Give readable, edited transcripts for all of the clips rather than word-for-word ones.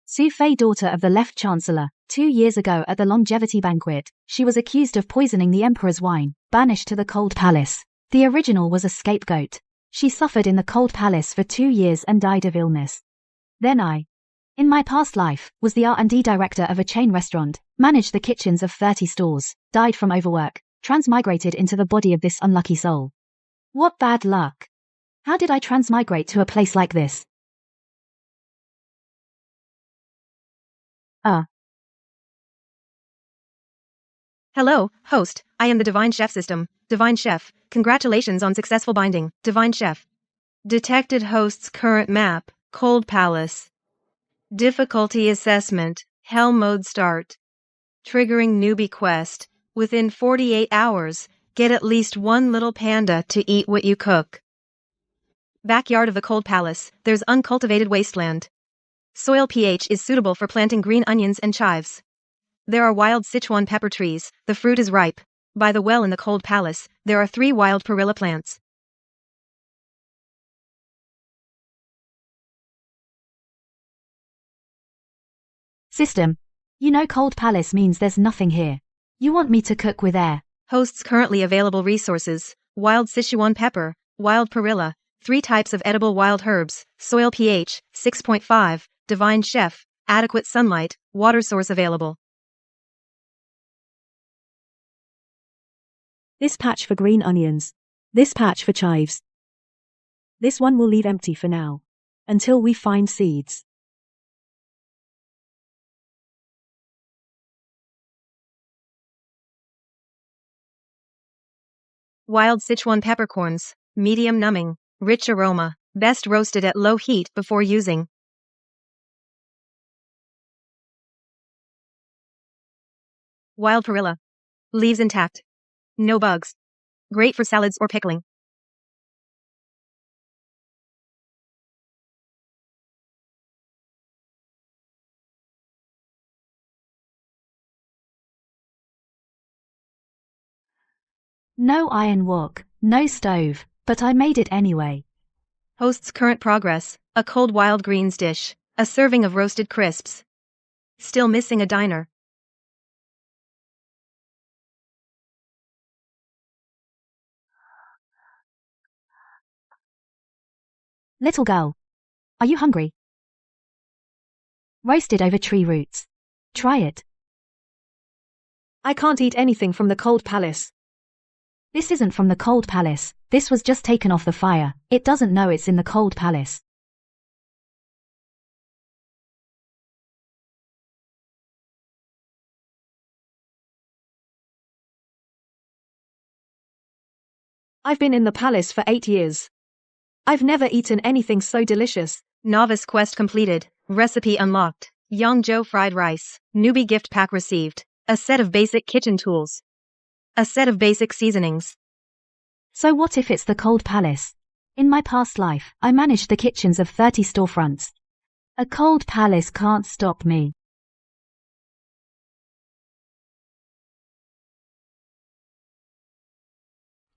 Su Fei, daughter of the left chancellor. 2 years ago at the longevity banquet, she was accused of poisoning the emperor's wine, banished to the cold palace. The original was a scapegoat. She suffered in the cold palace for 2 years and died of illness. Then in my past life, was the R&D director of a chain restaurant, managed the kitchens of 30 stores, died from overwork, transmigrated into the body of this unlucky soul. What bad luck! How did I transmigrate to a place like this? Hello, host, I am the Divine Chef system. Divine Chef, congratulations on successful binding. Divine Chef. Detected host's current map, Cold Palace. Difficulty assessment, Hell mode start. Triggering newbie quest. Within 48 hours, get at least one little panda to eat what you cook. Backyard of the Cold Palace, there's uncultivated wasteland. Soil pH is suitable for planting green onions and chives. There are wild Sichuan pepper trees, the fruit is ripe. By the well in the Cold Palace, there are 3 wild perilla plants. System. You know Cold Palace means there's nothing here. You want me to cook with air. Host's currently available resources, wild Sichuan pepper, wild perilla, 3 types of edible wild herbs, soil pH, 6.5, Divine Chef, adequate sunlight, water source available. This patch for green onions. This patch for chives. This one will leave empty for now. Until we find seeds. Wild Sichuan peppercorns, medium numbing, rich aroma, best roasted at low heat before using. Wild perilla. Leaves intact. No bugs. Great for salads or pickling. No iron wok, no stove, but I made it anyway. Host's current progress, a cold wild greens dish, a serving of roasted crisps. Still missing a diner. Little girl. Are you hungry? Roasted over tree roots. Try it. I can't eat anything from the Cold Palace. This isn't from the Cold Palace, this was just taken off the fire, it doesn't know it's in the Cold Palace. I've been in the palace for 8 years. I've never eaten anything so delicious. Novice quest completed, recipe unlocked, Yangzhou fried rice, newbie gift pack received, a set of basic kitchen tools. A set of basic seasonings. So what if it's the Cold Palace? In my past life, I managed the kitchens of 30 storefronts. A Cold Palace can't stop me.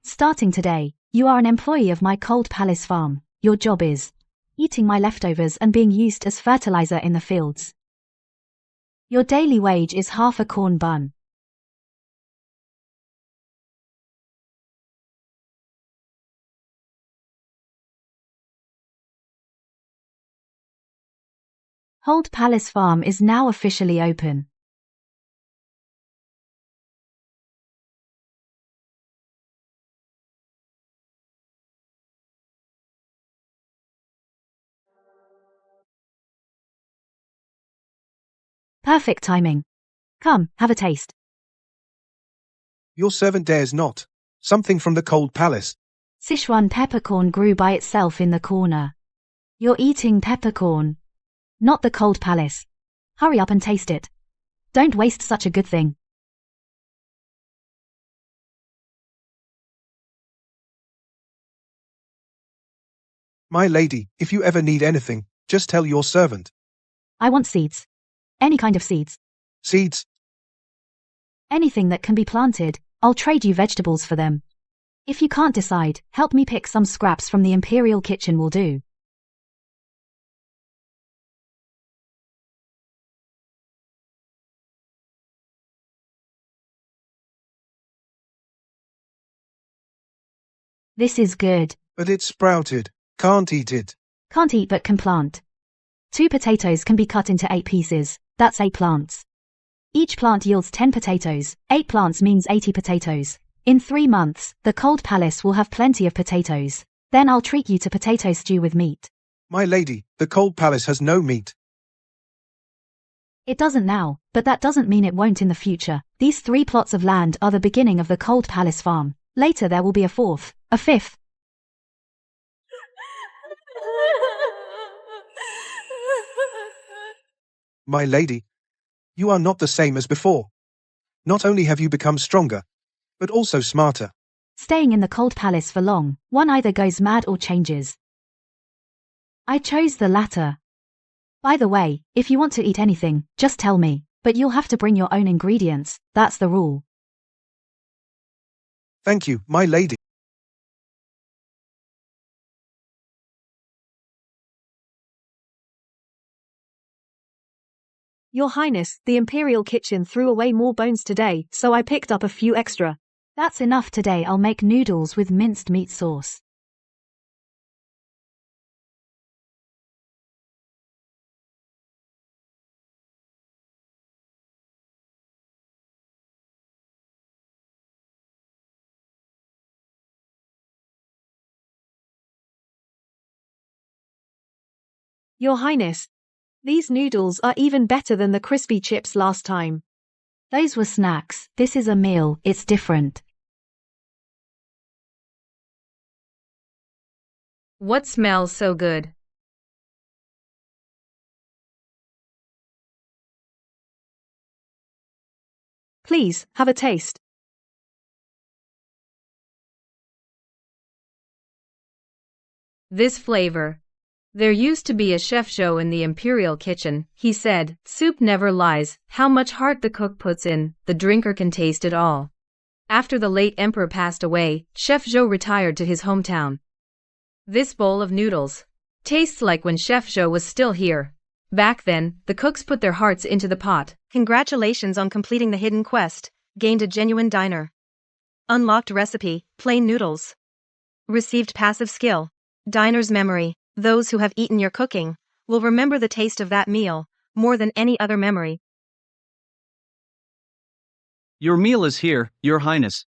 Starting today, you are an employee of my Cold Palace farm. Your job is eating my leftovers and being used as fertilizer in the fields. Your daily wage is half a corn bun. Cold Palace Farm is now officially open. Perfect timing. Come, have a taste. Your servant dares not. Something from the Cold Palace. Sichuan peppercorn grew by itself in the corner. You're eating peppercorn. Not the Cold Palace. Hurry up and taste it. Don't waste such a good thing. My lady, if you ever need anything, just tell your servant. I want seeds. Any kind of seeds. Seeds? Anything that can be planted, I'll trade you vegetables for them. If you can't decide, help me pick some scraps from the Imperial kitchen will do. This is good. But it's sprouted. Can't eat it. Can't eat but can plant. 2 potatoes can be cut into 8 pieces. That's 8 plants. Each plant yields 10 potatoes. 8 plants means 80 potatoes. In 3 months, the cold palace will have plenty of potatoes. Then I'll treat you to potato stew with meat. My lady, the cold palace has no meat. It doesn't now, but that doesn't mean it won't in the future. These 3 plots of land are the beginning of the cold palace farm. Later there will be a 4th, a 5th. My lady, you are not the same as before. Not only have you become stronger, but also smarter. Staying in the cold palace for long, one either goes mad or changes. I chose the latter. By the way, if you want to eat anything, just tell me, but you'll have to bring your own ingredients. That's the rule. Thank you, my lady. Your Highness, the Imperial Kitchen threw away more bones today, so I picked up a few extra. That's enough today. I'll make noodles with minced meat sauce. Your Highness, these noodles are even better than the crispy chips last time. Those were snacks. This is a meal. It's different. What smells so good? Please, have a taste. This flavor. There used to be a chef show in the Imperial Kitchen. He said, soup never lies. How much heart the cook puts in, the drinker can taste it all. After the late emperor passed away, Chef Zhou retired to his hometown. This bowl of noodles tastes like when Chef Zhou was still here. Back then, the cooks put their hearts into the pot. Congratulations on completing the hidden quest. Gained a genuine diner. Unlocked recipe, plain noodles. Received passive skill. Diner's memory. Those who have eaten your cooking will remember the taste of that meal more than any other memory. Your meal is here, Your Highness.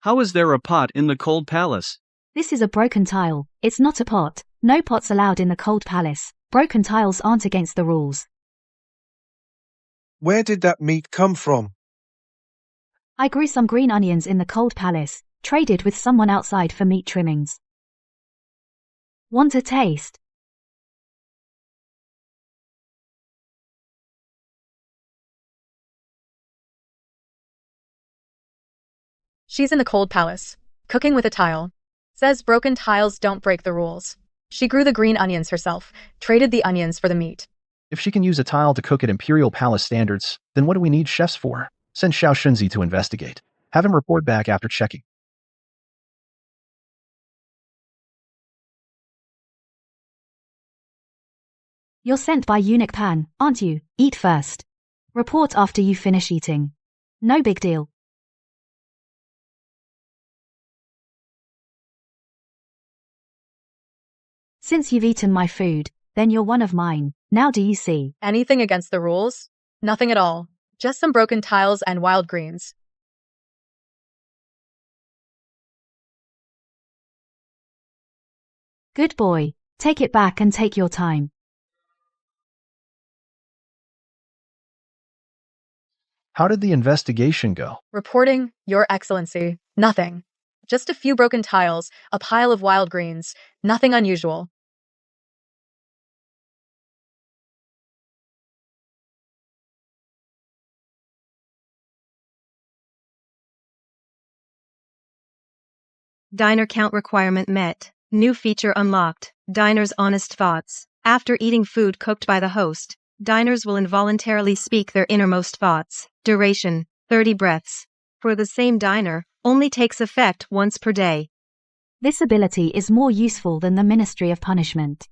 How is there a pot in the cold palace? This is a broken tile. It's not a pot. No pots allowed in the cold palace. Broken tiles aren't against the rules. Where did that meat come from? I grew some green onions in the cold palace, traded with someone outside for meat trimmings. Want a taste? She's in the cold palace, cooking with a tile. Says broken tiles don't break the rules. She grew the green onions herself, traded the onions for the meat. If she can use a tile to cook at Imperial Palace standards, then what do we need chefs for? Send Xiao Shunzi to investigate. Have him report back after checking. You're sent by Eunuch Pan, aren't you? Eat first. Report after you finish eating. No big deal. Since you've eaten my food, then you're one of mine. Now do you see? Anything against the rules? Nothing at all. Just some broken tiles and wild greens. Good boy. Take it back and take your time. How did the investigation go? Reporting, Your Excellency. Nothing. Just a few broken tiles, a pile of wild greens. Nothing unusual. Diner count requirement met. New feature unlocked. Diner's honest thoughts. After eating food cooked by the host, diners will involuntarily speak their innermost thoughts. Duration, 30 breaths. For the same diner, only takes effect once per day. This ability is more useful than the Ministry of Punishment.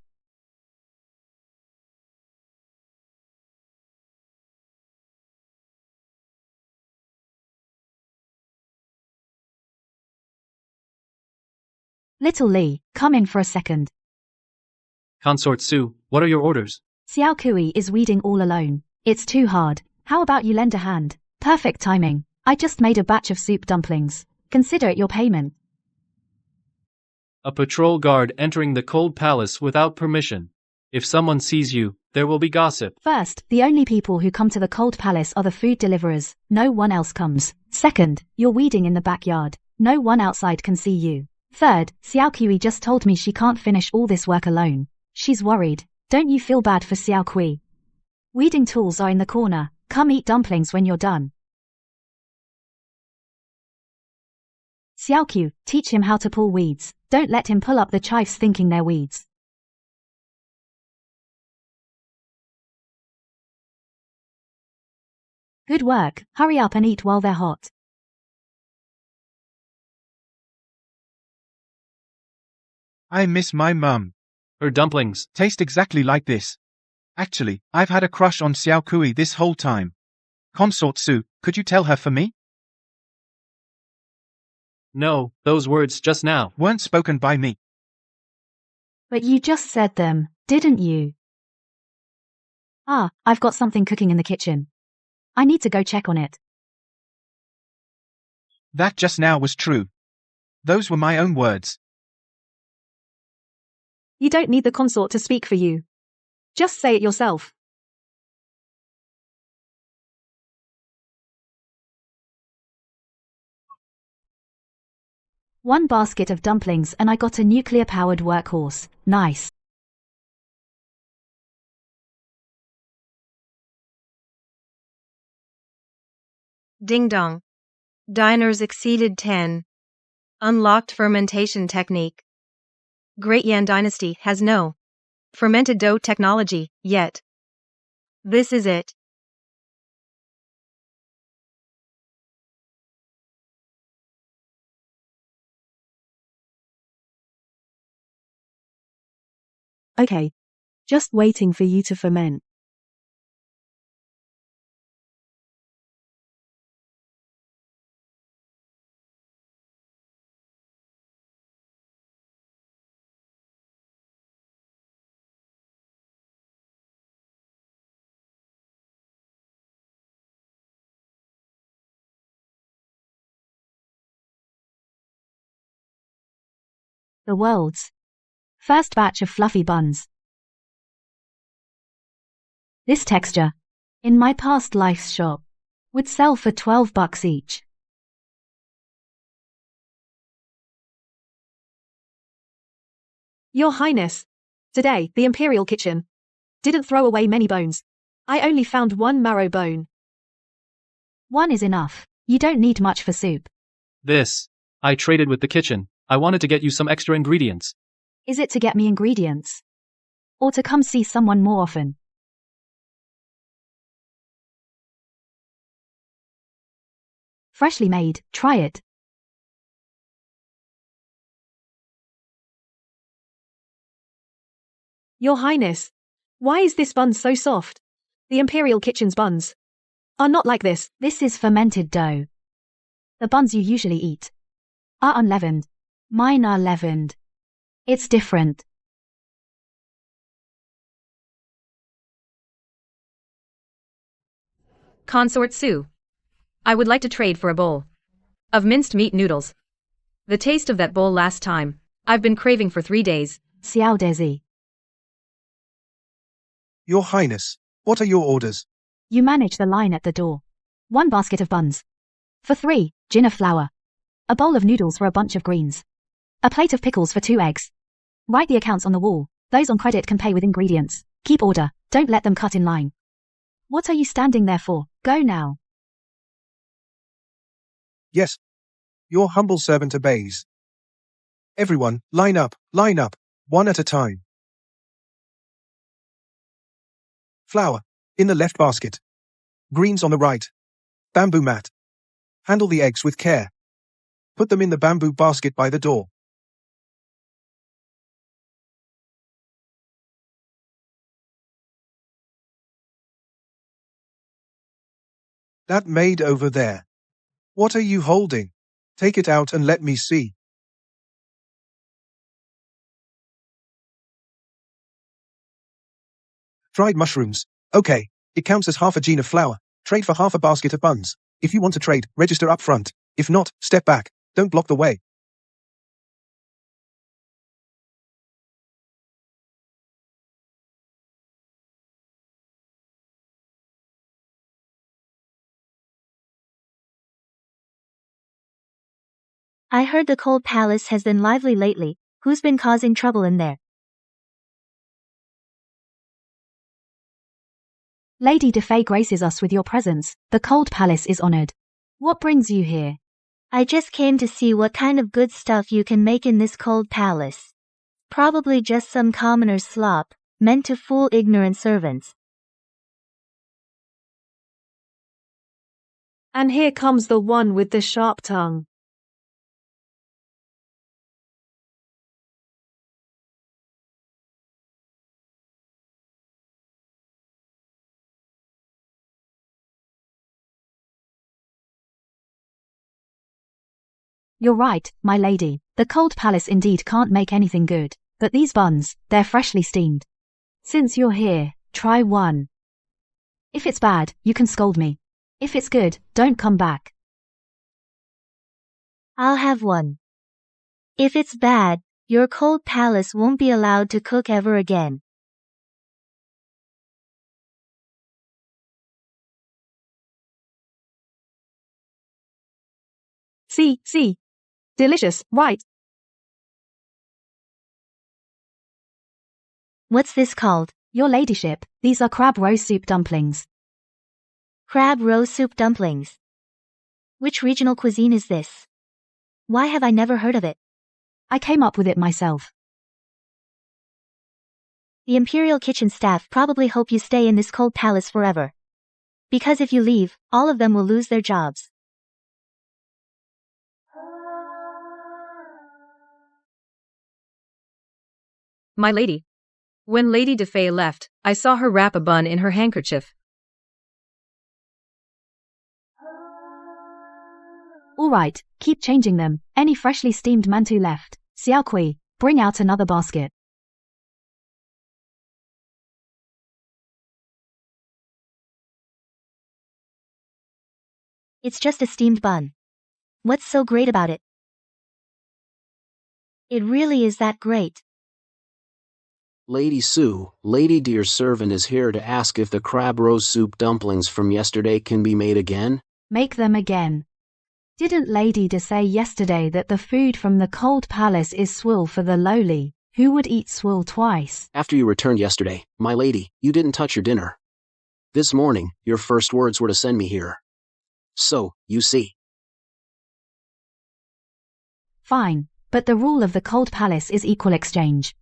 Little Lee, come in for a second. Consort Su, what are your orders? Xiao Kui is weeding all alone. It's too hard. How about you lend a hand? Perfect timing. I just made a batch of soup dumplings. Consider it your payment. A patrol guard entering the cold palace without permission. If someone sees you, there will be gossip. First, the only people who come to the cold palace are the food deliverers. No one else comes. Second, you're weeding in the backyard. No one outside can see you. Third, Xiao Kui just told me she can't finish all this work alone. She's worried. Don't you feel bad for Xiao Kui? Weeding tools are in the corner. Come eat dumplings when you're done. Xiao Kui, teach him how to pull weeds. Don't let him pull up the chives thinking they're weeds. Good work. Hurry up and eat while they're hot. I miss my mum. Her dumplings. Taste exactly like this. Actually, I've had a crush on Xiao Kui this whole time. Consort Su, could you tell her for me? No, those words just now Weren't spoken by me. But you just said them, didn't you? Ah, I've got something cooking in the kitchen. I need to go check on it. That just now was true. Those were my own words. You don't need the consort to speak for you. Just say it yourself. One basket of dumplings and I got a nuclear-powered workhorse. Nice. Ding dong. Diners exceeded 10. Unlocked fermentation technique. Great Yan Dynasty has no fermented dough technology yet. This is it. Okay. Just waiting for you to ferment. The world's first batch of fluffy buns. This texture, in my past life's shop, would sell for $12 each. Your Highness. Today, the Imperial Kitchen didn't throw away many bones. I only found one marrow bone. One is enough. You don't need much for soup. This. I traded with the kitchen. I wanted to get you some extra ingredients. Is it to get me ingredients? Or to come see someone more often? Freshly made, try it. Your Highness. Why is this bun so soft? The Imperial Kitchen's buns are not like this. This is fermented dough. The buns you usually eat are unleavened. Mine are leavened. It's different. Consort Su. I would like to trade for a bowl of minced meat noodles. The taste of that bowl last time, I've been craving for 3 days. Xiao Desi. Your Highness, what are your orders? You manage the line at the door. 1 basket of buns. For 3, gin of flour. A bowl of noodles for a bunch of greens. A plate of pickles for 2 eggs. Write the accounts on the wall. Those on credit can pay with ingredients. Keep order. Don't let them cut in line. What are you standing there for? Go now. Yes. Your humble servant obeys. Everyone, line up, one at a time. Flour, in the left basket. Greens on the right. Bamboo mat. Handle the eggs with care. Put them in the bamboo basket by the door. That maid over there. What are you holding? Take it out and let me see. Fried mushrooms. Okay, it counts as half a gene of flour. Trade for half a basket of buns. If you want to trade, register up front. If not, step back. Don't block the way. I heard the Cold Palace has been lively lately. Who's been causing trouble in there? Lady Defay graces us with your presence. The Cold Palace is honored. What brings you here? I just came to see what kind of good stuff you can make in this Cold Palace. Probably just some commoner's slop, meant to fool ignorant servants. And here comes the one with the sharp tongue. You're right, my lady. The Cold Palace indeed can't make anything good. But these buns, they're freshly steamed. Since you're here, try one. If it's bad, you can scold me. If it's good, don't come back. I'll have one. If it's bad, your Cold Palace won't be allowed to cook ever again. See. Delicious, right? What's this called? Your ladyship, these are crab roe soup dumplings. Crab roe soup dumplings? Which regional cuisine is this? Why have I never heard of it? I came up with it myself. The Imperial Kitchen staff probably hope you stay in this Cold Palace forever. Because if you leave, all of them will lose their jobs. My lady. When Lady Defay left, I saw her wrap a bun in her handkerchief. All right, keep changing them. Any freshly steamed mantou left? Xiao Kui, bring out another basket. It's just a steamed bun. What's so great about it? It really is that great. Lady Sue, Lady Dear servant is here to ask if the crab roe soup dumplings from yesterday can be made again? Make them again. Didn't Lady De say yesterday that the food from the Cold Palace is swill for the lowly? Who would eat swill twice? After you returned yesterday, my lady, you didn't touch your dinner. This morning, your first words were to send me here. So, you see. Fine, but the rule of the Cold Palace is equal exchange.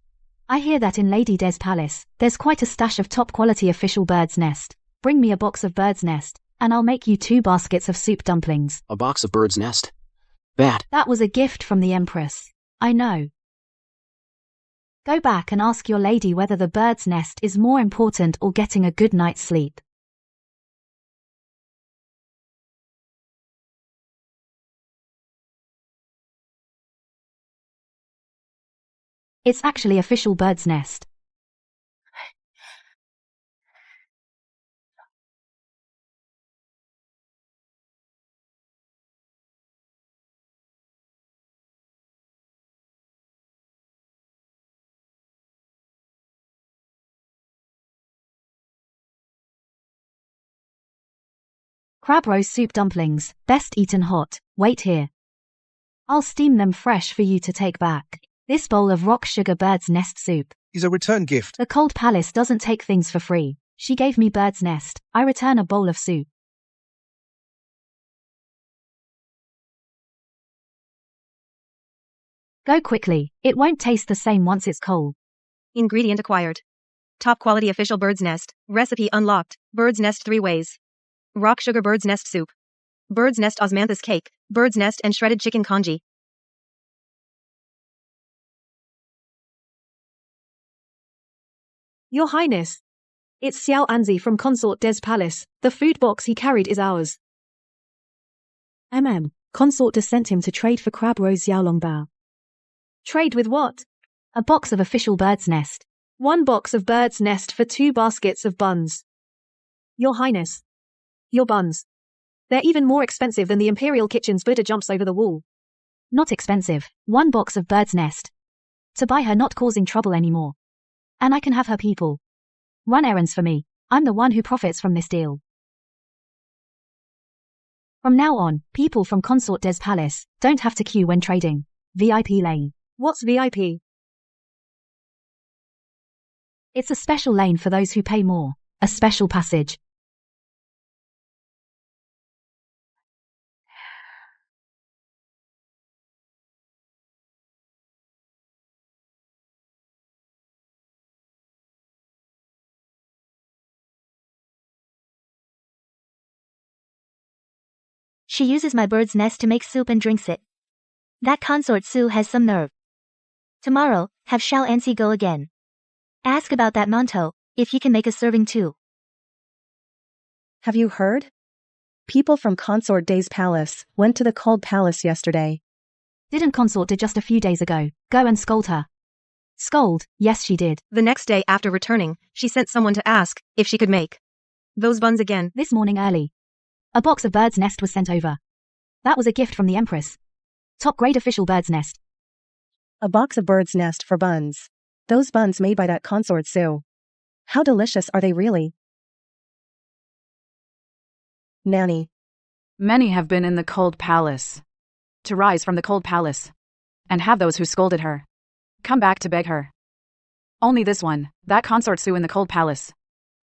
I hear that in Lady De's palace, there's quite a stash of top-quality official bird's nest. Bring me a box of bird's nest, and I'll make you 2 baskets of soup dumplings. A box of bird's nest? Bad. That was a gift from the Empress. I know. Go back and ask your lady whether the bird's nest is more important or getting a good night's sleep. It's actually official bird's nest. Crab roe soup dumplings, best eaten hot. Wait here. I'll steam them fresh for you to take back. This bowl of rock sugar bird's nest soup Is a return gift. The Cold Palace doesn't take things for free. She gave me bird's nest. I return a bowl of soup. Go quickly. It won't taste the same once it's cold. Ingredient acquired. Top quality official bird's nest. Recipe unlocked. Bird's nest 3 ways. Rock sugar bird's nest soup. Bird's nest osmanthus cake. Bird's nest and shredded chicken congee. Your Highness. It's Xiao Anzi from Consort Des Palace. The food box he carried is ours. Consort Des sent him to trade for crab roe xiaolongbao. Trade with what? A box of official bird's nest. 1 box of bird's nest for 2 baskets of buns. Your Highness. Your buns. They're even more expensive than the Imperial Kitchen's Buddha jumps over the wall. Not expensive. 1 box of bird's nest. To buy her not causing trouble anymore. And I can have her people run errands for me. I'm the one who profits from this deal. From now on, people from Consort Des Palace don't have to queue when trading. VIP lane. What's VIP? It's a special lane for those who pay more. A special passage. She uses my bird's nest to make soup and drinks it. That consort Sue has some nerve. Tomorrow, have Shao Ansi go again. Ask about that Monto, if he can make a serving too. Have you heard? People from Consort Des Palace went to the Cold Palace yesterday. Didn't Consort do just a few days ago go and scold her? Scold, yes she did. The next day after returning, she sent someone to ask if she could make those buns again. This morning early. A box of bird's nest was sent over. That was a gift from the Empress. Top grade official bird's nest. A box of bird's nest for buns. Those buns made by that consort Sue. How delicious are they really? Nanny. Many have been in the Cold Palace. To rise from the Cold Palace. And have those who scolded her come back to beg her. Only this one, that consort Sue in the Cold Palace,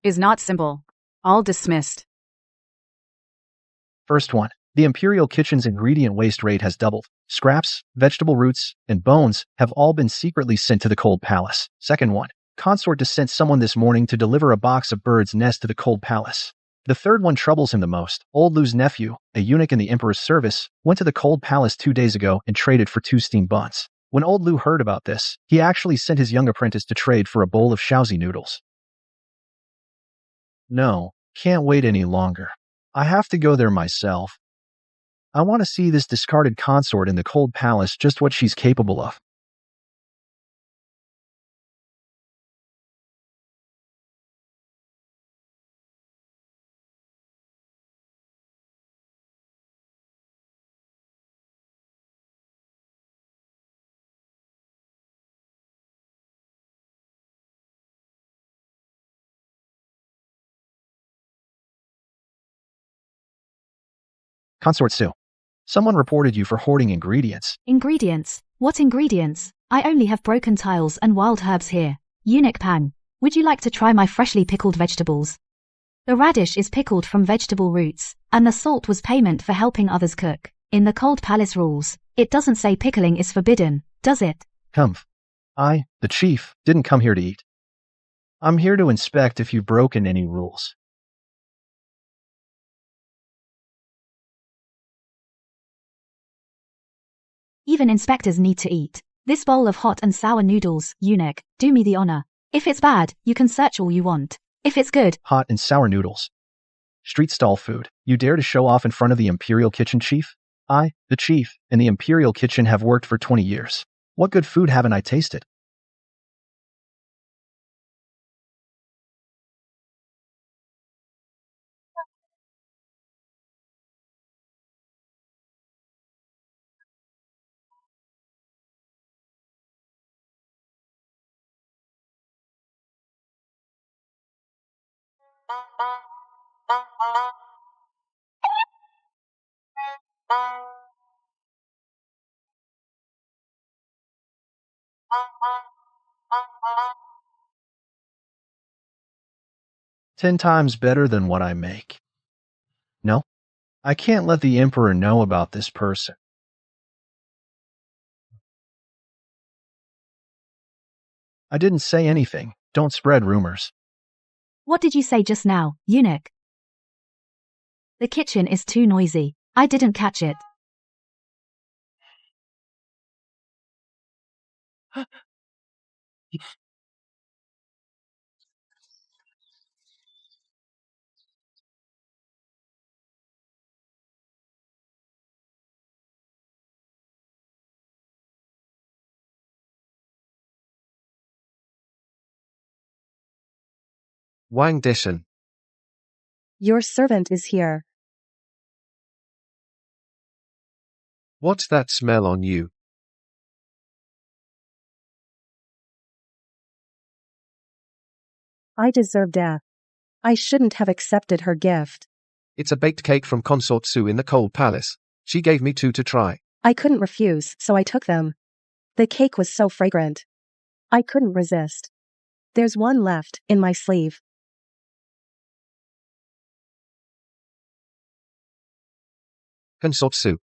is not simple. All dismissed. First one. The Imperial Kitchen's ingredient waste rate has doubled. Scraps, vegetable roots, and bones have all been secretly sent to the Cold Palace. Second one. Consort just sent someone this morning to deliver a box of bird's nest to the Cold Palace. The third one troubles him the most. Old Lou's nephew, a eunuch in the Emperor's service, went to the Cold Palace 2 days ago and traded for 2 steamed buns. When Old Lou heard about this, he actually sent his young apprentice to trade for a bowl of Shaozi noodles. No, can't wait any longer. I have to go there myself. I want to see this discarded consort in the Cold Palace just what she's capable of. Consort Sue. Someone reported you for hoarding ingredients. Ingredients? What ingredients? I only have broken tiles and wild herbs here. Eunuch Pang, would you like to try my freshly pickled vegetables? The radish is pickled from vegetable roots, and the salt was payment for helping others cook. In the Cold Palace rules, it doesn't say pickling is forbidden, does it? Humph. I, the chief, didn't come here to eat. I'm here to inspect if you've broken any rules. Even inspectors need to eat. This bowl of hot and sour noodles, eunuch, do me the honor. If it's bad, you can search all you want. If it's good, Hot and sour noodles. Street stall food. You dare to show off in front of the Imperial Kitchen, chief? I, the chief, and the Imperial Kitchen have worked for 20 years. What good food haven't I tasted? Ten times better than what I make. No, I can't let the Emperor know about this person. I didn't say anything. Don't spread rumors. what did you say just now, eunuch? The kitchen is too noisy. I didn't catch it. Wang Dishon. Your servant is here. What's that smell on you? I deserve death. I shouldn't have accepted her gift. It's a baked cake from Consort Sue in the Cold Palace. She gave me 2 to try. I couldn't refuse, so I took them. The cake was so fragrant. I couldn't resist. There's one left, in my sleeve. Consort Sue.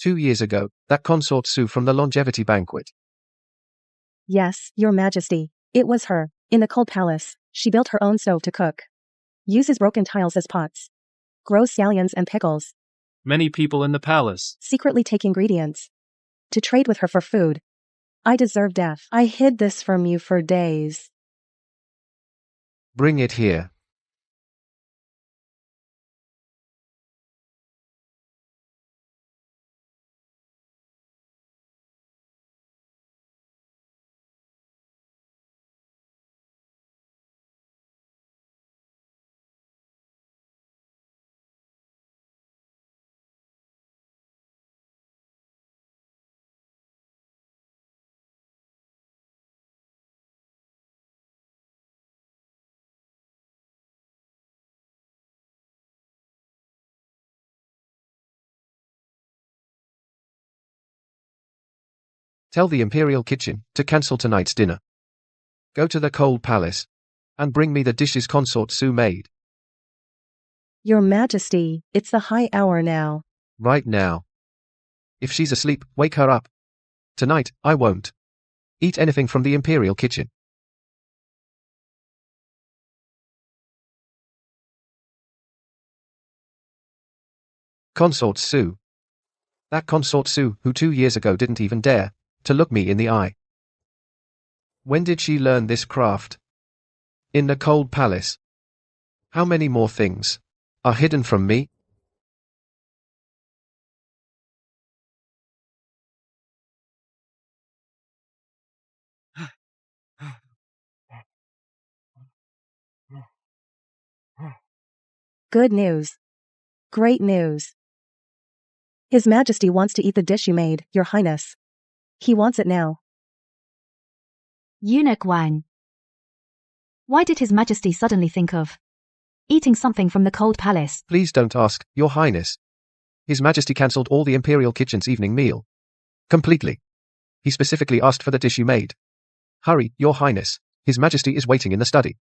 2 years ago, that Consort Sue from the longevity banquet. Yes, Your Majesty. It was her. In the Cold Palace, she built her own stove to cook. Uses broken tiles as pots. Grows scallions and pickles. Many people in the palace. Secretly take ingredients. To trade with her for food. I deserve death. I hid this from you for days. Bring it here. Tell the Imperial Kitchen to cancel tonight's dinner. Go to the Cold Palace and bring me the dishes Consort Sue made. Your Majesty, it's the high hour now. Right now. If she's asleep, wake her up. Tonight, I won't eat anything from the Imperial Kitchen. Consort Sue. That Consort Sue who 2 years ago didn't even dare to look me in the eye. When did she learn this craft? In the Cold Palace. How many more things are hidden from me? Good news. Great news. His Majesty wants to eat the dish you made, Your Highness. He wants it now. Eunuch Wang. Why did His Majesty suddenly think of eating something from the Cold Palace? Please don't ask, Your Highness. His Majesty cancelled all the Imperial Kitchen's evening meal. Completely. He specifically asked for the dish you made. Hurry, Your Highness. His Majesty is waiting in the study.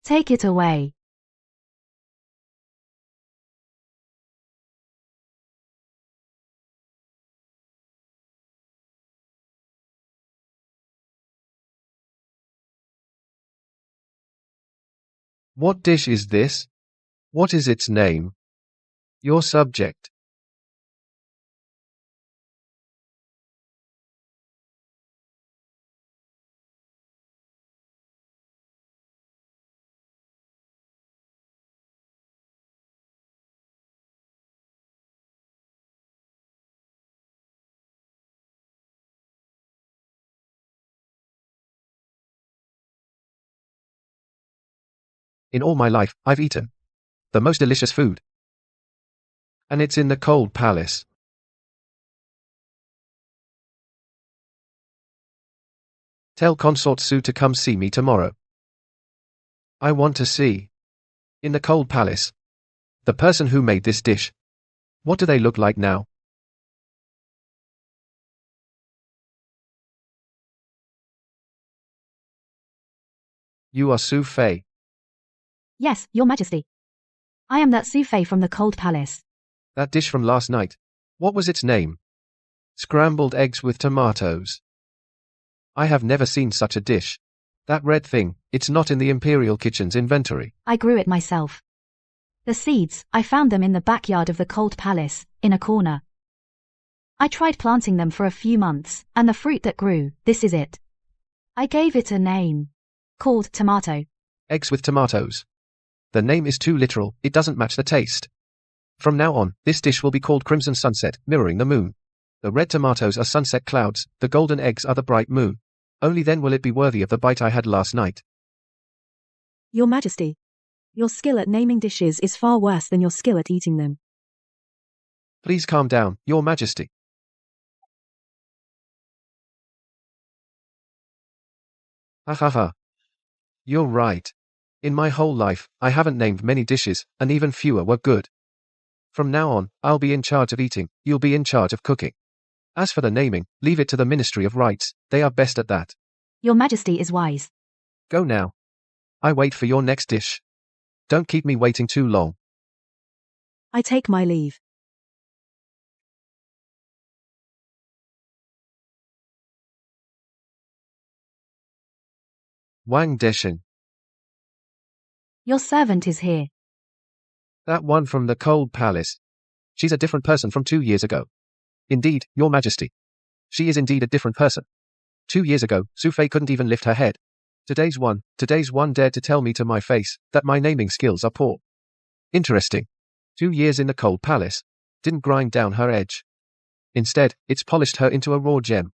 Take it away. What dish is this? What is its name? Your subject. In all my life, I've eaten the most delicious food. And it's in the Cold Palace. Tell Consort Sue to come see me tomorrow. I want to see, in the Cold Palace, the person who made this dish. What do they look like now? You are Sue Fei. Yes, Your Majesty. I am that souffle from the Cold Palace. That dish from last night. What was its name? Scrambled eggs with tomatoes. I have never seen such a dish. That red thing, it's not in the Imperial Kitchen's inventory. I grew it myself. The seeds, I found them in the backyard of the Cold Palace, in a corner. I tried planting them for a few months, and the fruit that grew, this is it. I gave it a name. Called tomato. Eggs with tomatoes. The name is too literal, it doesn't match the taste. From now on, this dish will be called Crimson Sunset, mirroring the moon. The red tomatoes are sunset clouds, the golden eggs are the bright moon. Only then will it be worthy of the bite I had last night. Your Majesty, your skill at naming dishes is far worse than your skill at eating them. Please calm down, Your Majesty. Ha ha ha. You're right. In my whole life, I haven't named many dishes, and even fewer were good. From now on, I'll be in charge of eating, you'll be in charge of cooking. As for the naming, leave it to the Ministry of Rights, they are best at that. Your Majesty is wise. Go now. I wait for your next dish. Don't keep me waiting too long. I take my leave. Wang Deshin. Your servant is here. That one from the Cold Palace. She's a different person from 2 years ago. Indeed, Your Majesty. She is indeed a different person. 2 years ago, Souffle couldn't even lift her head. Today's one dared to tell me to my face that my naming skills are poor. Interesting. 2 years in the Cold Palace didn't grind down her edge. Instead, it's polished her into a raw gem.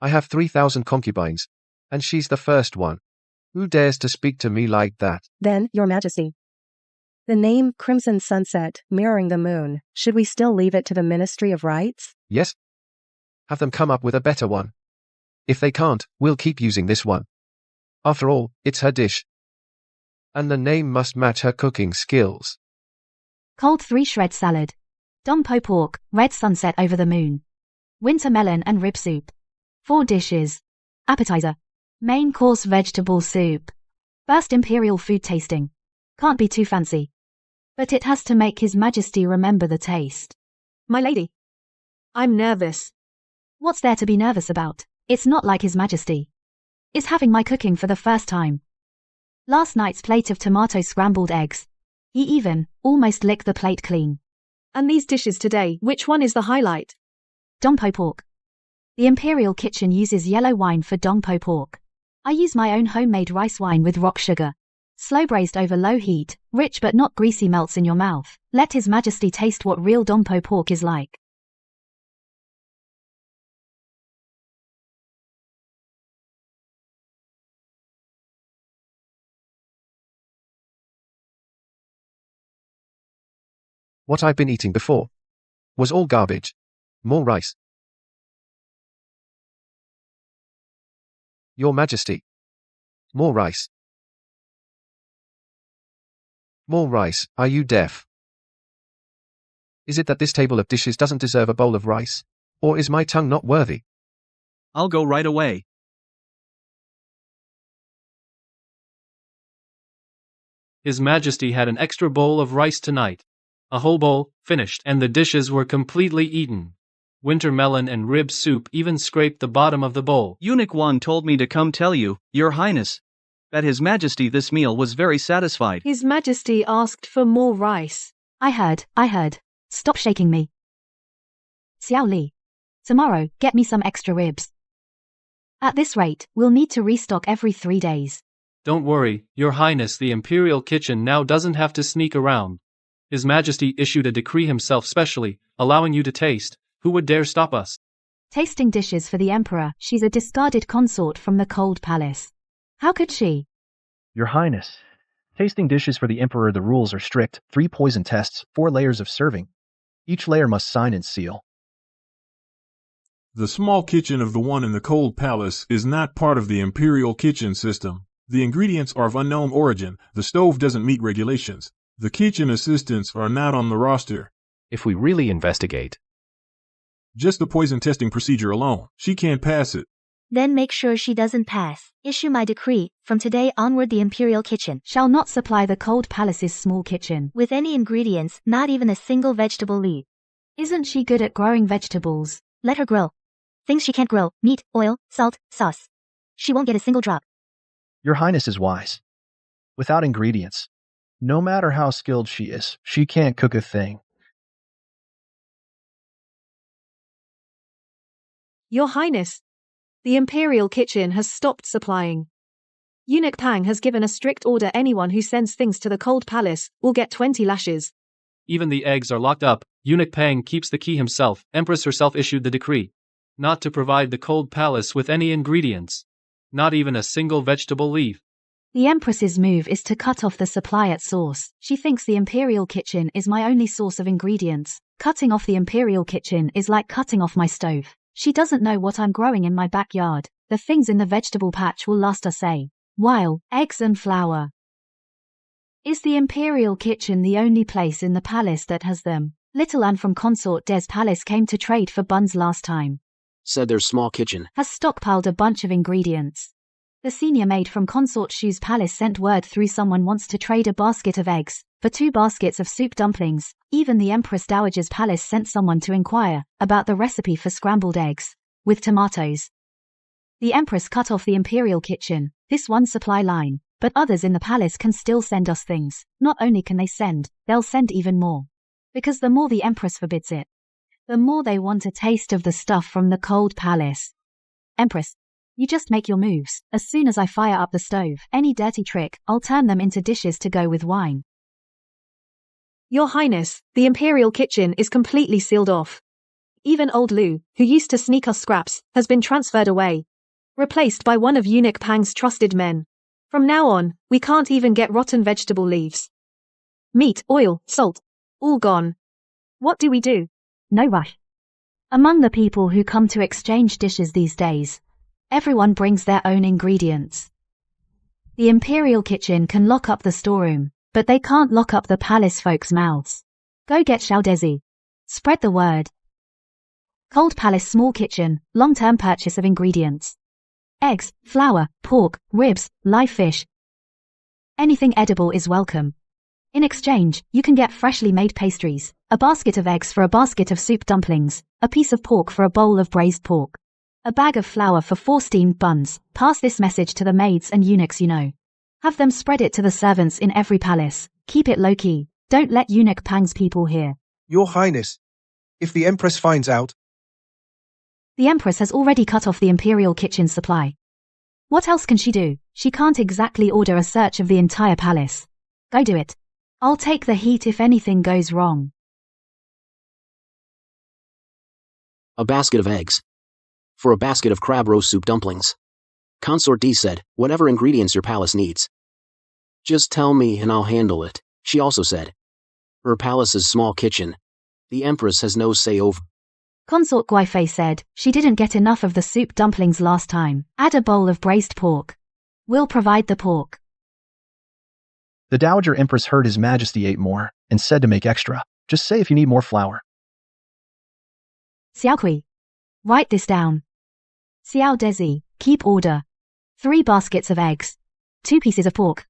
I have 3,000 concubines, and she's the first one. Who dares to speak to me like that? Then, Your Majesty, the name Crimson Sunset, mirroring the moon, should we still leave it to the Ministry of Rights? Yes. Have them come up with a better one. If they can't, we'll keep using this one. After all, it's her dish. And the name must match her cooking skills. Cold 3 shred salad. Dompo pork, red sunset over the moon. Winter melon and rib soup. 4 dishes. Appetizer. Main course vegetable soup. First imperial food tasting. Can't be too fancy. But it has to make His Majesty remember the taste. My lady, I'm nervous. What's there to be nervous about? It's not like His Majesty is having my cooking for the first time. Last night's plate of tomato scrambled eggs. He even almost licked the plate clean. And these dishes today, which one is the highlight? Dompo pork. The Imperial Kitchen uses yellow wine for Dompo pork. I use my own homemade rice wine with rock sugar. Slow braised over low heat, rich but not greasy, melts in your mouth. Let His Majesty taste what real Dompo pork is like. What I've been eating before was all garbage. More rice. Your Majesty. More rice. More rice, are you deaf? Is it that this table of dishes doesn't deserve a bowl of rice? Or is my tongue not worthy? I'll go right away. His Majesty had an extra bowl of rice tonight. A whole bowl, finished, and the dishes were completely eaten. Winter melon and rib soup even scraped the bottom of the bowl. Eunuch 1 told me to come tell you, Your Highness, that His Majesty this meal was very satisfied. His Majesty asked for more rice. I heard. Stop shaking me. Xiao Li. Tomorrow, get me some extra ribs. At this rate, we'll need to restock every 3 days. Don't worry, Your Highness, the Imperial Kitchen now doesn't have to sneak around. His Majesty issued a decree himself specially, allowing you to taste. Who would dare stop us? Tasting dishes for the Emperor. She's a discarded consort from the Cold Palace. How could she? Your Highness, tasting dishes for the Emperor, the rules are strict. 3 poison tests, 4 layers of serving. Each layer must sign and seal. The small kitchen of the one in the Cold Palace is not part of the Imperial Kitchen system. The ingredients are of unknown origin. The stove doesn't meet regulations. The kitchen assistants are not on the roster. If we really investigate. Just the poison testing procedure alone, she can't pass it. Then make sure she doesn't pass. Issue my decree, from today onward the Imperial Kitchen Shall not supply the cold palace's small kitchen with any ingredients, not even a single vegetable leaf. Isn't she good at growing vegetables? Let her grow. Things she can't grow, meat, oil, salt, sauce. She won't get a single drop. Your Highness is wise. Without ingredients, no matter how skilled she is, she can't cook a thing. Your Highness, the Imperial Kitchen has stopped supplying. Eunuch Pang has given a strict order: anyone who sends things to the Cold Palace will get 20 lashes. Even the eggs are locked up. Eunuch Pang keeps the key himself. Empress herself issued the decree not to provide the Cold Palace with any ingredients, not even a single vegetable leaf. The Empress's move is to cut off the supply at source. She thinks the Imperial Kitchen is my only source of ingredients. Cutting off the Imperial Kitchen is like cutting off my stove. She doesn't know what I'm growing in my backyard. The things in the vegetable patch will last us a while. Eggs and flour. Is the Imperial Kitchen the only place in the palace that has them? Little Anne from Consort Des Palace came to trade for buns last time. Said their small kitchen has stockpiled a bunch of ingredients. The senior maid from Consort Shoes Palace sent word through someone wants to trade a basket of eggs for 2 baskets of soup dumplings. Even the Empress Dowager's Palace sent someone to inquire about the recipe for scrambled eggs with tomatoes. The Empress cut off the Imperial Kitchen, this one supply line, but others in the palace can still send us things. Not only can they send, they'll send even more. Because the more the Empress forbids it, the more they want a taste of the stuff from the Cold Palace. Empress, you just make your moves. As soon as I fire up the stove, any dirty trick, I'll turn them into dishes to go with wine. Your Highness, the Imperial Kitchen is completely sealed off. Even old Lou, who used to sneak us scraps, has been transferred away, replaced by one of Eunuch Pang's trusted men. From now on, we can't even get rotten vegetable leaves. Meat, oil, salt, all gone. What do we do? No rush. Among the people who come to exchange dishes these days, everyone brings their own ingredients. The Imperial Kitchen can lock up the storeroom, but they can't lock up the palace folks' mouths. Go get Xiaodezi. Spread the word. Cold Palace Small Kitchen, long-term purchase of ingredients. Eggs, flour, pork, ribs, live fish. Anything edible is welcome. In exchange, you can get freshly made pastries, a basket of eggs for a basket of soup dumplings, a piece of pork for a bowl of braised pork, a bag of flour for 4 steamed buns. Pass this message to the maids and eunuchs you know. Have them spread it to the servants in every palace. Keep it low-key. Don't let Eunuch Pang's people hear. Your Highness, if the Empress finds out... The Empress has already cut off the Imperial Kitchen supply. What else can she do? She can't exactly order a search of the entire palace. Go do it. I'll take the heat if anything goes wrong. a basket of eggs. For a basket of crab roast soup dumplings. Consort D said, whatever ingredients your palace needs. Just tell me and I'll handle it, she also said. Her palace's small kitchen. The Empress has no say over. Consort Guifei said, she didn't get enough of the soup dumplings last time. Add a bowl of braised pork. We'll provide the pork. The Dowager Empress heard His Majesty ate more, and said to make extra. Just say if you need more flour. Xiaokui. Write this down. Xiao Dezi, keep order. 3 baskets of eggs. 2 pieces of pork.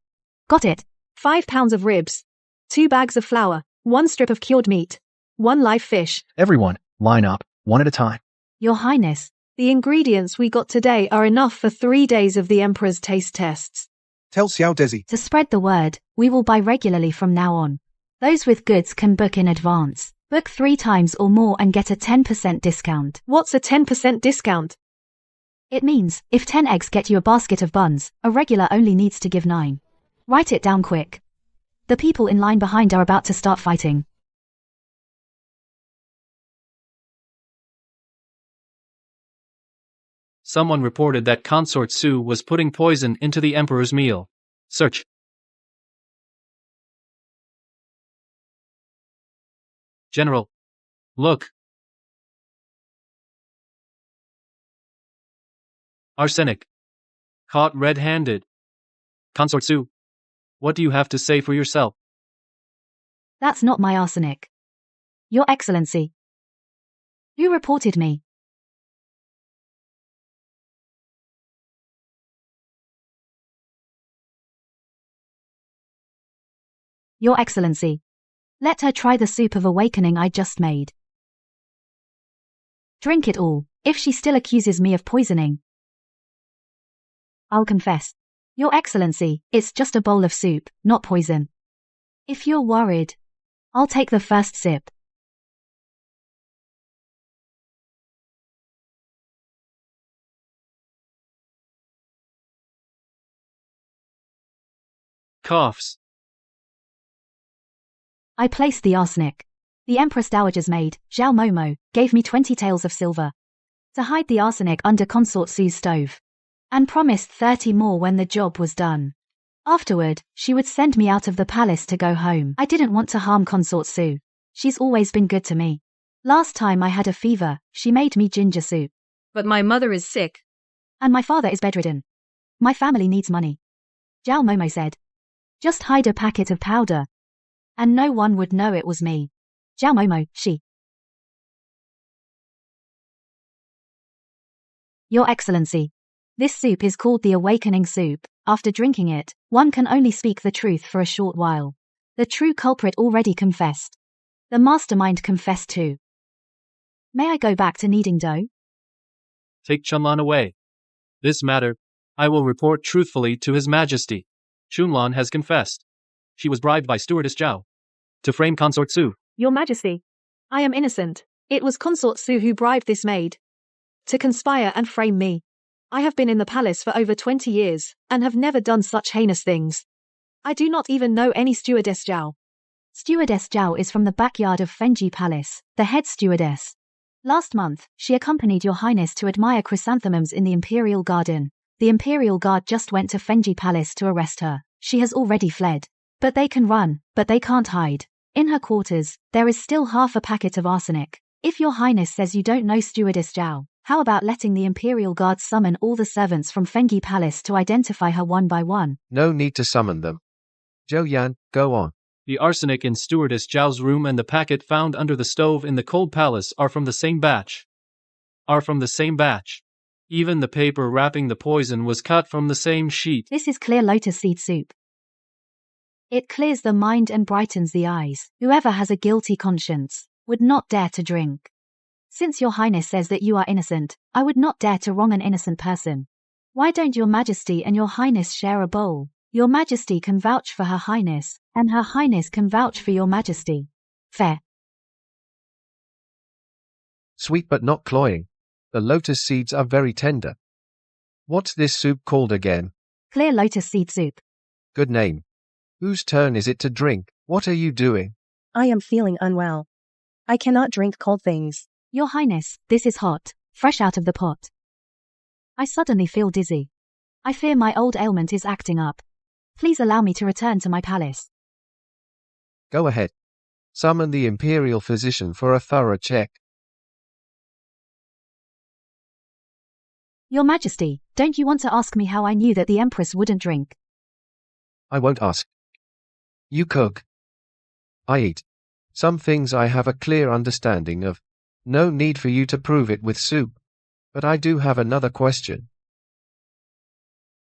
Got it. 5 pounds of ribs. 2 bags of flour. 1 strip of cured meat. 1 live fish. Everyone, line up, one at a time. Your Highness. The ingredients we got today are enough for 3 days of the Emperor's taste tests. Tell Xiao Dezi. To spread the word, we will buy regularly from now on. Those with goods can book in advance. Book 3 times or more and get a 10% discount. What's a 10% discount? It means, if 10 eggs get you a basket of buns, a regular only needs to give 9. Write it down quick. The people in line behind are about to start fighting. Someone reported that Consort Su was putting poison into the Emperor's meal. Search. General. Look. Arsenic. Caught red-handed. Consort Su. What do you have to say for yourself? That's not my arsenic. Your Excellency. Who reported me? Your Excellency. Let her try the soup of awakening I just made. Drink it all, if she still accuses me of poisoning. I'll confess. Your Excellency, it's just a bowl of soup, not poison. If you're worried, I'll take the first sip. Coughs. I placed the arsenic. The Empress Dowager's maid, Zhao Momo, gave me 20 taels of silver to hide the arsenic under Consort Su's stove, and promised 30 more when the job was done. Afterward, she would send me out of the palace to go home. I didn't want to harm Consort Su. She's always been good to me. Last time I had a fever, she made me ginger soup. But my mother is sick. And my father is bedridden. My family needs money. Zhao Momo said. Just hide a packet of powder, and no one would know it was me. Zhao Momo, she. Your Excellency. This soup is called the Awakening Soup. After drinking it, one can only speak the truth for a short while. The true culprit already confessed. The mastermind confessed too. May I go back to kneading dough? Take Chunlan away. This matter, I will report truthfully to His Majesty. Chunlan has confessed. She was bribed by Stewardess Zhao to frame Consort Su. Your Majesty. I am innocent. It was Consort Su who bribed this maid to conspire and frame me. I have been in the palace for over 20 years, and have never done such heinous things. I do not even know any Stewardess Zhao. Stewardess Zhao is from the backyard of Fenji Palace, the head stewardess. Last month, she accompanied Your Highness to admire chrysanthemums in the Imperial Garden. The Imperial Guard just went to Fenji Palace to arrest her. She has already fled. But they can run, but they can't hide. In her quarters, there is still half a packet of arsenic. If Your Highness says you don't know Stewardess Zhao, how about letting the Imperial Guard summon all the servants from Fengi Palace to identify her one by one? No need to summon them. Zhou Yan, go on. The arsenic in Stewardess Zhao's room and the packet found under the stove in the Cold Palace are from the same batch. Even the paper wrapping the poison was cut from the same sheet. This is clear lotus seed soup. It clears the mind and brightens the eyes. Whoever has a guilty conscience would not dare to drink. Since Your Highness says that you are innocent, I would not dare to wrong an innocent person. Why don't Your Majesty and Your Highness share a bowl? Your Majesty can vouch for Her Highness, and Her Highness can vouch for Your Majesty. Fair. Sweet but not cloying. The lotus seeds are very tender. What's this soup called again? Clear lotus seed soup. Good name. Whose turn is it to drink? What are you doing? I am feeling unwell. I cannot drink cold things. Your Highness, this is hot, fresh out of the pot. I suddenly feel dizzy. I fear my old ailment is acting up. Please allow me to return to my palace. Go ahead. Summon the Imperial Physician for a thorough check. Your Majesty, don't you want to ask me how I knew that the Empress wouldn't drink? I won't ask. You cook. I eat. Some things I have a clear understanding of. No need for you to prove it with soup. But I do have another question.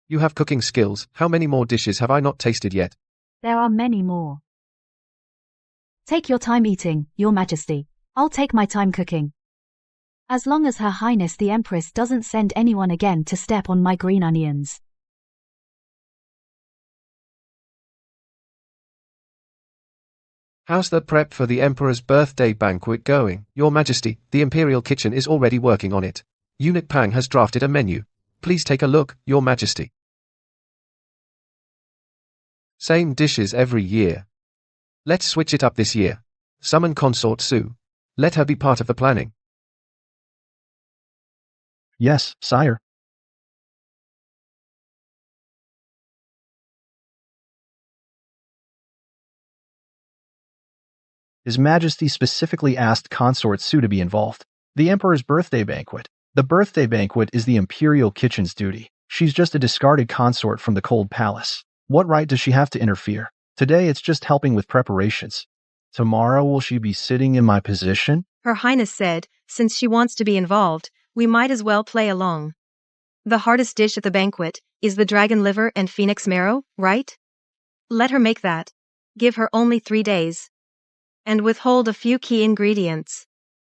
You have cooking skills. How many more dishes have I not tasted yet? There are many more. Take your time eating, Your Majesty. I'll take my time cooking. As long as Her Highness the Empress doesn't send anyone again to step on my green onions. How's the prep for the Emperor's birthday banquet going? Your Majesty, the Imperial Kitchen is already working on it. Eunuch Pang has drafted a menu. Please take a look, Your Majesty. Same dishes every year. Let's switch it up this year. Summon Consort Su. Let her be part of the planning. Yes, sire. His Majesty specifically asked Consort Su to be involved. The Emperor's birthday banquet. The birthday banquet is the Imperial Kitchen's duty. She's just a discarded consort from the Cold Palace. What right does she have to interfere? Today it's just helping with preparations. Tomorrow will she be sitting in my position? Her Highness said, since she wants to be involved, we might as well play along. The hardest dish at the banquet is the dragon liver and phoenix marrow, right? Let her make that. Give her only 3 days. And withhold a few key ingredients.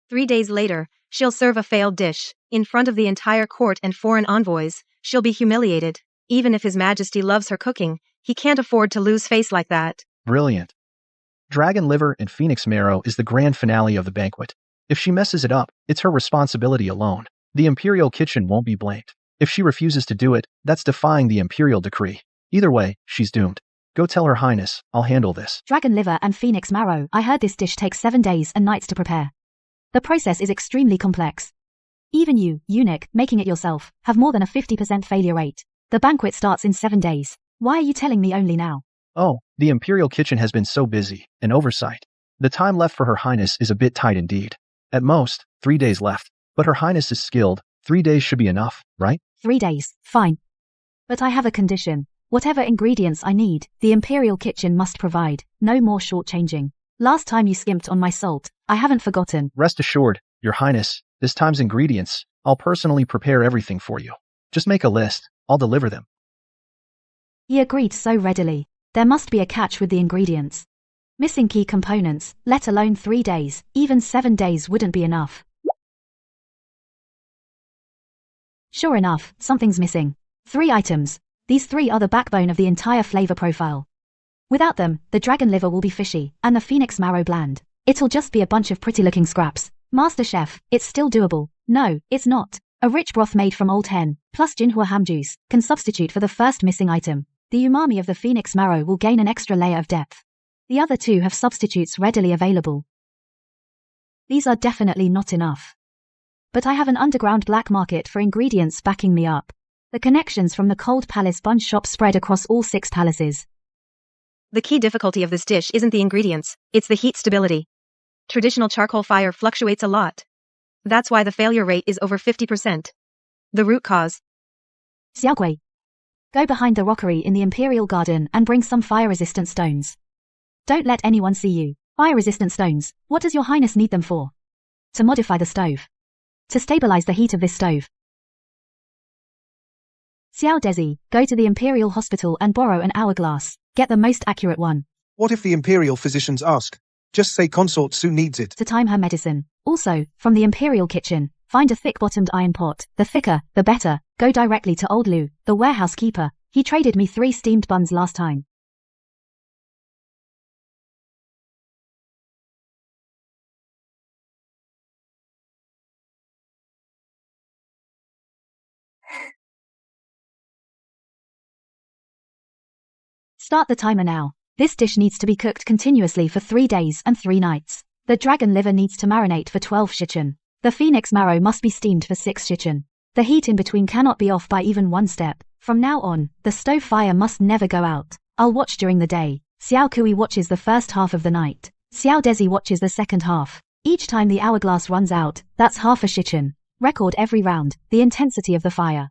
3 days later, she'll serve a failed dish. In front of the entire court and foreign envoys, she'll be humiliated. Even if His Majesty loves her cooking, he can't afford to lose face like that. Brilliant. Dragon liver and phoenix marrow is the grand finale of the banquet. If she messes it up, it's her responsibility alone. The Imperial kitchen won't be blamed. If she refuses to do it, that's defying the Imperial decree. Either way, she's doomed. Go tell Her Highness, I'll handle this. Dragon liver and phoenix marrow. I heard this dish takes 7 days and nights to prepare. The process is extremely complex. Even you, eunuch, making it yourself, have more than a 50% failure rate. The banquet starts in 7 days. Why are you telling me only now? Oh, the Imperial kitchen has been so busy, an oversight. The time left for Her Highness is a bit tight indeed. At most, 3 days left. But Her Highness is skilled. 3 days should be enough, right? 3 days, fine. But I have a condition. Whatever ingredients I need, the Imperial kitchen must provide. No more shortchanging. Last time you skimped on my salt. I haven't forgotten. Rest assured, Your Highness, this time's ingredients, I'll personally prepare everything for you. Just make a list, I'll deliver them. He agreed so readily. There must be a catch with the ingredients. Missing key components, let alone 3 days, even 7 days wouldn't be enough. Sure enough, something's missing. 3 items. These 3 are the backbone of the entire flavor profile. Without them, the dragon liver will be fishy, and the phoenix marrow bland. It'll just be a bunch of pretty-looking scraps. Master Chef, it's still doable. No, it's not. A rich broth made from old hen, plus Jinhua ham juice, can substitute for the first missing item. The umami of the phoenix marrow will gain an extra layer of depth. The other 2 have substitutes readily available. These are definitely not enough. But I have an underground black market for ingredients backing me up. The connections from the Cold Palace bun shop spread across all 6 palaces. The key difficulty of this dish isn't the ingredients, it's the heat stability. Traditional charcoal fire fluctuates a lot. That's why the failure rate is over 50%. The root cause. Xiaogui. Go behind the rockery in the Imperial Garden and bring some fire-resistant stones. Don't let anyone see you. Fire-resistant stones, what does Your Highness need them for? To modify the stove. To stabilize the heat of this stove. Xiao Desi, go to the Imperial Hospital and borrow an hourglass. Get the most accurate one. What if the Imperial physicians ask? Just say Consort Su needs it. To time her medicine. Also, from the Imperial kitchen, find a thick-bottomed iron pot. The thicker, the better. Go directly to Old Lu, the warehouse keeper. He traded me 3 steamed buns last time. Start the timer now. This dish needs to be cooked continuously for 3 days and 3 nights. The dragon liver needs to marinate for 12 shichen. The phoenix marrow must be steamed for 6 shichen. The heat in between cannot be off by even 1 step. From now on, the stove fire must never go out. I'll watch during the day. Xiao Kui watches the first half of the night. Xiao Desi watches the second half. Each time the hourglass runs out, that's half a shichen. Record every round, the intensity of the fire.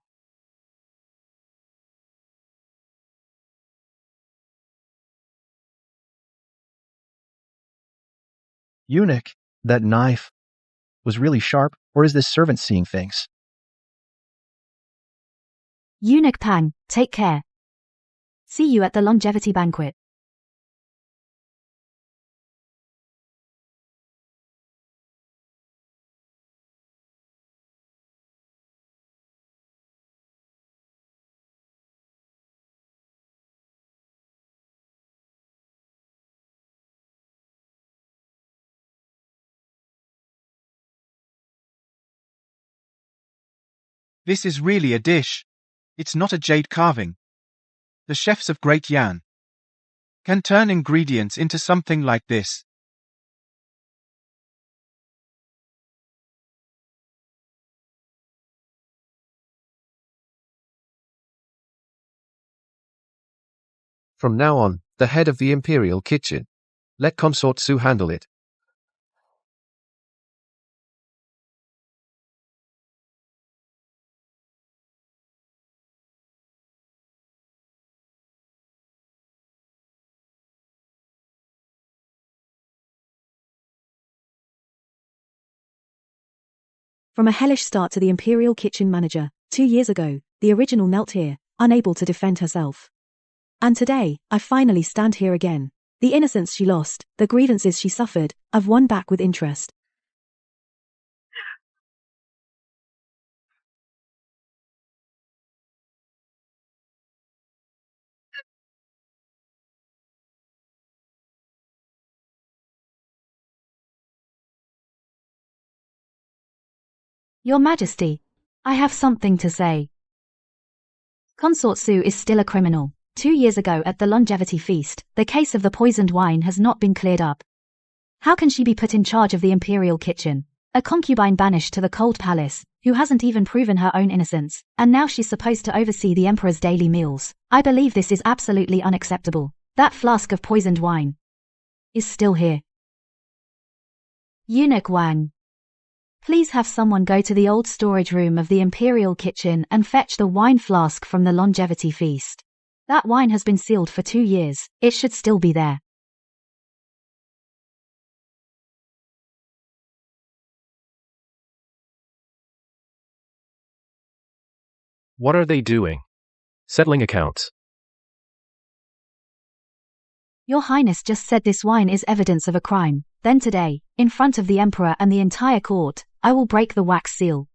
Eunuch, that knife was really sharp, or is this servant seeing things? Eunuch Pang, take care. See you at the longevity banquet. This is really a dish. It's not a jade carving. The chefs of Great Yan can turn ingredients into something like this. From now on, the head of the Imperial kitchen. Let Consort Su handle it. From a hellish start to the Imperial kitchen manager, 2 years ago, the original knelt here, unable to defend herself. And today, I finally stand here again. The innocence she lost, the grievances she suffered, I've won back with interest. Your Majesty, I have something to say. Consort Sue is still a criminal. 2 years ago at the longevity feast, the case of the poisoned wine has not been cleared up. How can she be put in charge of the imperial kitchen? A concubine banished to the cold palace, who hasn't even proven her own innocence, and now she's supposed to oversee the emperor's daily meals. I believe this is absolutely unacceptable. That flask of poisoned wine is still here. Eunuch Wang. Please have someone go to the old storage room of the imperial kitchen and fetch the wine flask from the longevity feast. That wine has been sealed for 2 years. It should still be there. What are they doing? Settling accounts. Your Highness just said this wine is evidence of a crime. Then today, in front of the Emperor and the entire court, I will break the wax seal.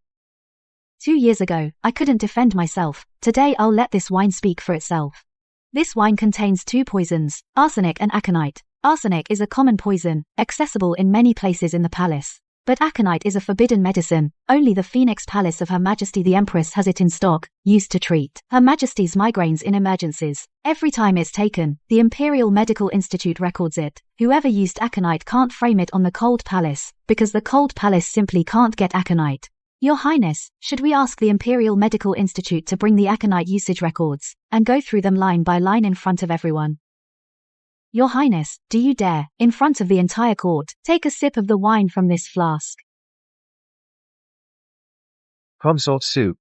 2 years ago, I couldn't defend myself. Today I'll let this wine speak for itself. This wine contains 2 poisons, arsenic and aconite. Arsenic is a common poison, accessible in many places in the palace. But aconite is a forbidden medicine. Only the Phoenix Palace of Her Majesty the Empress has it in stock, used to treat Her Majesty's migraines in emergencies. Every time it's taken, the Imperial Medical Institute records it. Whoever used aconite can't frame it on the Cold Palace, because the Cold Palace simply can't get aconite. Your Highness, should we ask the Imperial Medical Institute to bring the aconite usage records, and go through them line by line in front of everyone? Your Highness, do you dare, in front of the entire court, take a sip of the wine from this flask? Consort Sue.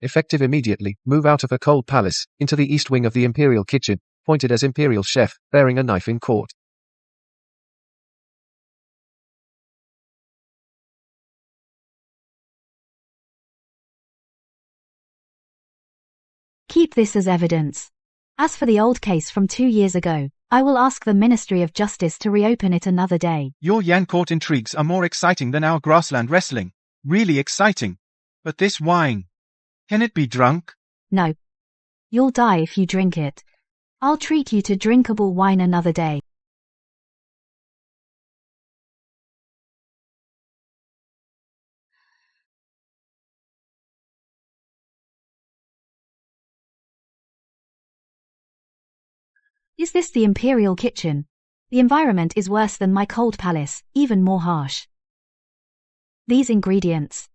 Effective immediately, move out of a cold palace, into the east wing of the imperial kitchen, appointed as imperial chef, bearing a knife in court. Keep this as evidence. As for the old case from 2 years ago, I will ask the Ministry of Justice to reopen it another day. Your Yan court intrigues are more exciting than our grassland wrestling. Really exciting. But this wine, can it be drunk? No. You'll die if you drink it. I'll treat you to drinkable wine another day. Is this the imperial kitchen? The environment is worse than my cold palace, even more harsh. These ingredients.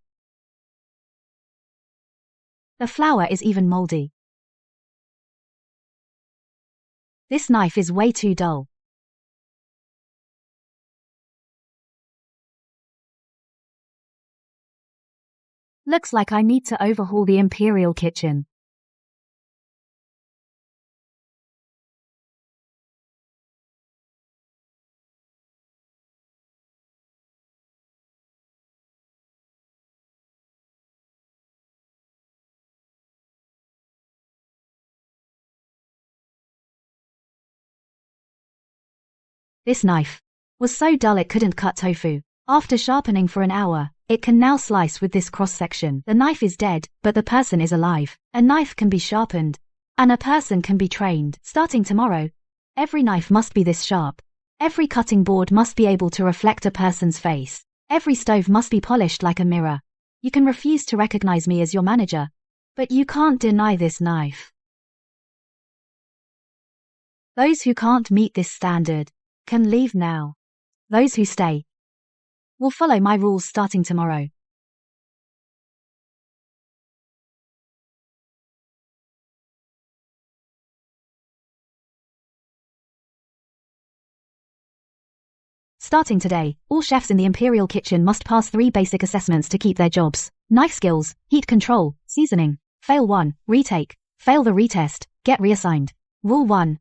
The flour is even moldy. This knife is way too dull. Looks like I need to overhaul the imperial kitchen. This knife was so dull it couldn't cut tofu. After sharpening for an hour, it can now slice with this cross-section. The knife is dead, but the person is alive. A knife can be sharpened, and a person can be trained. Starting tomorrow, every knife must be this sharp. Every cutting board must be able to reflect a person's face. Every stove must be polished like a mirror. You can refuse to recognize me as your manager, but you can't deny this knife. Those who can't meet this standard can leave now. Those who stay will follow my rules starting tomorrow. Starting today, all chefs in the imperial kitchen must pass 3 basic assessments to keep their jobs. Knife skills, heat control, seasoning. Fail 1, retake. Fail the retest, get reassigned. Rule 1.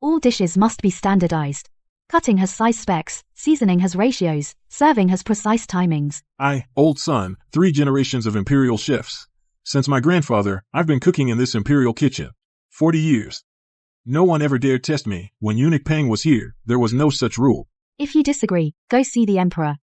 All dishes must be standardized. Cutting has size specs, seasoning has ratios, serving has precise timings. I, old son, 3 generations of imperial chefs. Since my grandfather, I've been cooking in this imperial kitchen. 40 years. No one ever dared test me. When eunuch Pang was here, there was no such rule. If you disagree, go see the Emperor.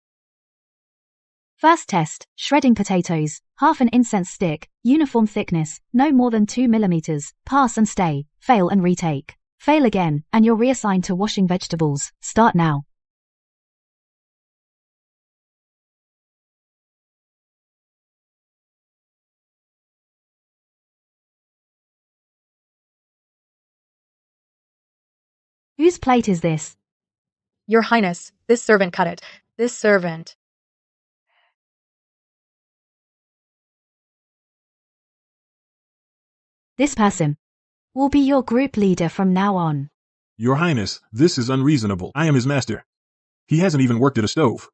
First test, shredding potatoes, half an incense stick, uniform thickness, no more than 2 millimeters, pass and stay, fail and retake. Fail again, and you're reassigned to washing vegetables. Start now. Whose plate is this? Your Highness, this servant cut it. This servant. This person will be your group leader from now on. Your Highness, this is unreasonable. I am his master. He hasn't even worked at a stove.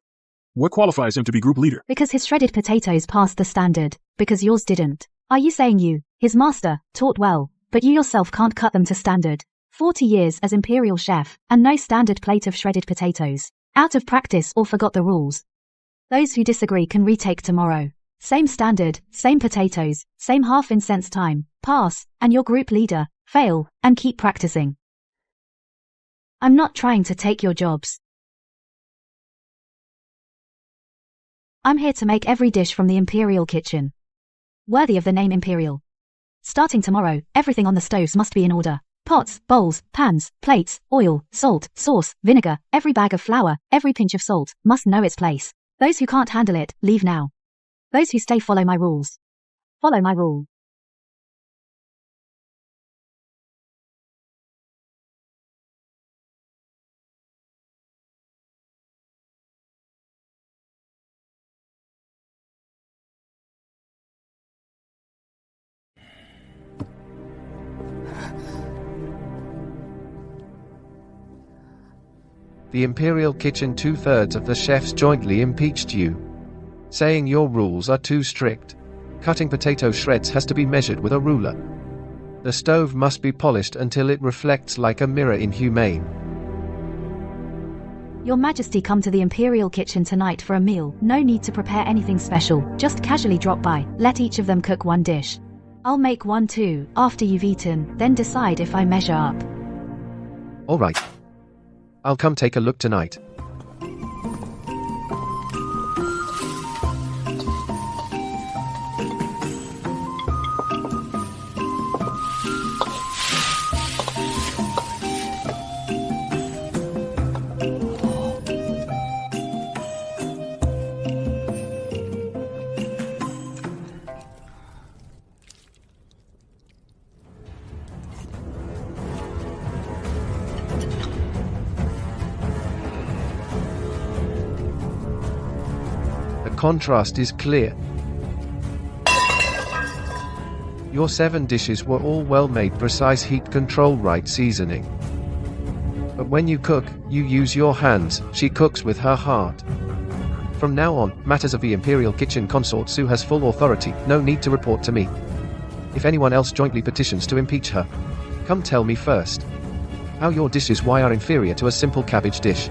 What qualifies him to be group leader? Because his shredded potatoes passed the standard, because yours didn't. Are you saying you, his master, taught well, but you yourself can't cut them to standard? 40 years as imperial chef, and no standard plate of shredded potatoes. Out of practice or forgot the rules. Those who disagree can retake tomorrow. Same standard, same potatoes, same half incense time, pass, and your group leader, fail, and keep practicing. I'm not trying to take your jobs. I'm here to make every dish from the imperial kitchen. Worthy of the name imperial. Starting tomorrow, everything on the stoves must be in order. Pots, bowls, pans, plates, oil, salt, sauce, vinegar, every bag of flour, every pinch of salt, must know its place. Those who can't handle it, leave now. Those who stay follow my rules. Follow my rule. The Imperial Kitchen 2/3 of the chefs jointly impeached you, saying your rules are too strict. Cutting potato shreds has to be measured with a ruler. The stove must be polished until it reflects like a mirror. Inhumane. Your Majesty, come to the Imperial Kitchen tonight for a meal. No need to prepare anything special, just casually drop by. Let each of them cook one dish. I'll make one too, after you've eaten, then decide if I measure up. Alright. I'll come take a look tonight. Contrast is clear. Your 7 dishes were all well made, precise heat control, right seasoning. But when you cook, you use your hands. She cooks with her heart. From now on, matters of the Imperial Kitchen, Consort Sue has full authority. No need to report to me. If anyone else jointly petitions to impeach her, come tell me first. How your dishes why are inferior to a simple cabbage dish.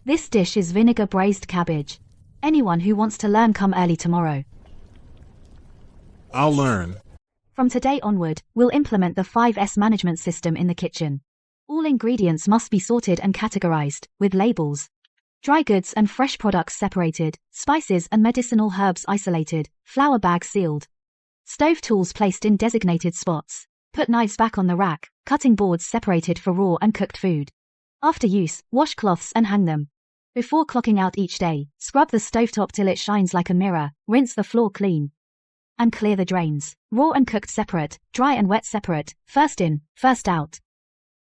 This dish is vinegar braised cabbage. Anyone who wants to learn, come early tomorrow. I'll learn. From today onward, we'll implement the 5S management system in the kitchen. All ingredients must be sorted and categorized, with labels. Dry goods and fresh products separated, spices and medicinal herbs isolated, flour bags sealed. Stove tools placed in designated spots. Put knives back on the rack, cutting boards separated for raw and cooked food. After use, wash cloths and hang them. Before clocking out each day, scrub the stovetop till it shines like a mirror, rinse the floor clean, and clear the drains. Raw and cooked separate, dry and wet separate, first in, first out.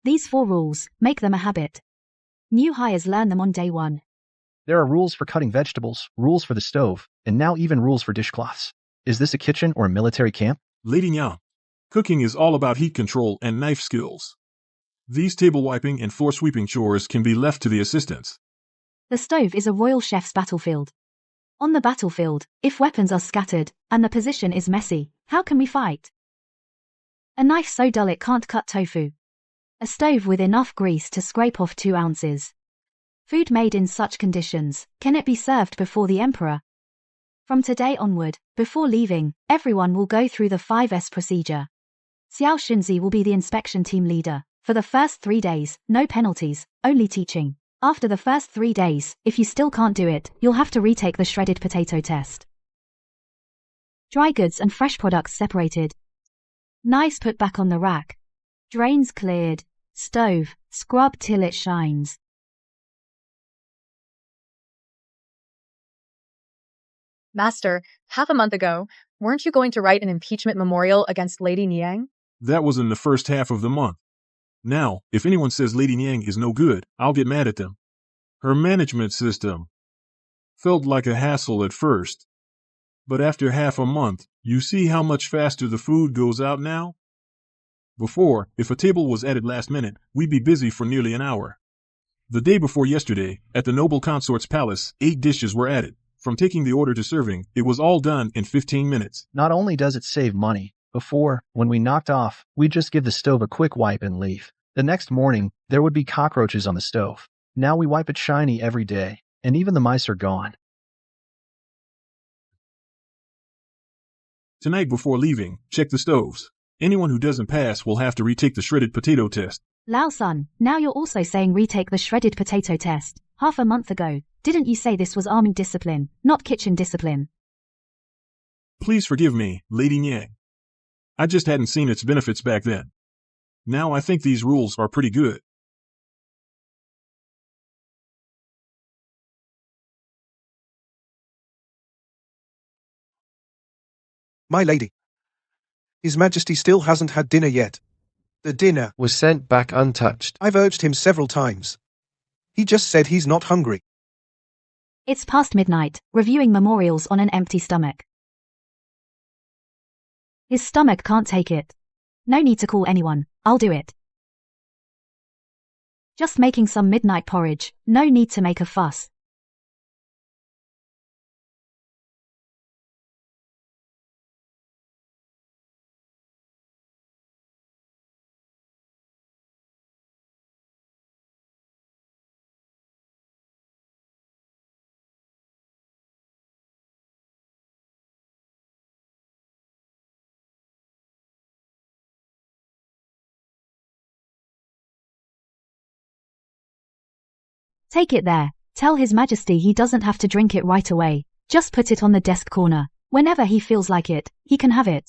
These 4 rules, make them a habit. New hires learn them on day 1. There are rules for cutting vegetables, rules for the stove, and now even rules for dishcloths. Is this a kitchen or a military camp? Lady Nya, cooking is all about heat control and knife skills. These table wiping and floor sweeping chores can be left to the assistants. The stove is a royal chef's battlefield. On the battlefield, if weapons are scattered, and the position is messy, how can we fight? A knife so dull it can't cut tofu. A stove with enough grease to scrape off 2 ounces. Food made in such conditions, can it be served before the emperor? From today onward, before leaving, everyone will go through the 5S procedure. Xiao Xunzi will be the inspection team leader. For the first 3 days, no penalties, only teaching. After the first 3 days, if you still can't do it, you'll have to retake the shredded potato test. Dry goods and fresh products separated. Knives put back on the rack. Drains cleared. Stove, scrub till it shines. Master, half a month ago, weren't you going to write an impeachment memorial against Lady Niang? That was in the first half of the month. Now, if anyone says Lady Niang is no good, I'll get mad at them. Her management system felt like a hassle at first. But after half a month, you see how much faster the food goes out now? Before, if a table was added last minute, we'd be busy for nearly an hour. The day before yesterday, at the noble consort's palace, 8 dishes were added. From taking the order to serving, it was all done in 15 minutes. Not only does it save money, before, when we knocked off, we'd just give the stove a quick wipe and leave. The next morning, there would be cockroaches on the stove. Now we wipe it shiny every day, and even the mice are gone. Tonight before leaving, check the stoves. Anyone who doesn't pass will have to retake the shredded potato test. Lao Sun, now you're also saying retake the shredded potato test. Half a month ago, didn't you say this was army discipline, not kitchen discipline? Please forgive me, Lady Niang. I just hadn't seen its benefits back then. Now I think these rules are pretty good. My lady. His Majesty still hasn't had dinner yet. The dinner was sent back untouched. I've urged him several times. He just said he's not hungry. It's past midnight, reviewing memorials on an empty stomach. His stomach can't take it. No need to call anyone, I'll do it. Just making some midnight porridge, no need to make a fuss. Take it there, tell His Majesty he doesn't have to drink it right away, just put it on the desk corner. Whenever he feels like it, he can have it.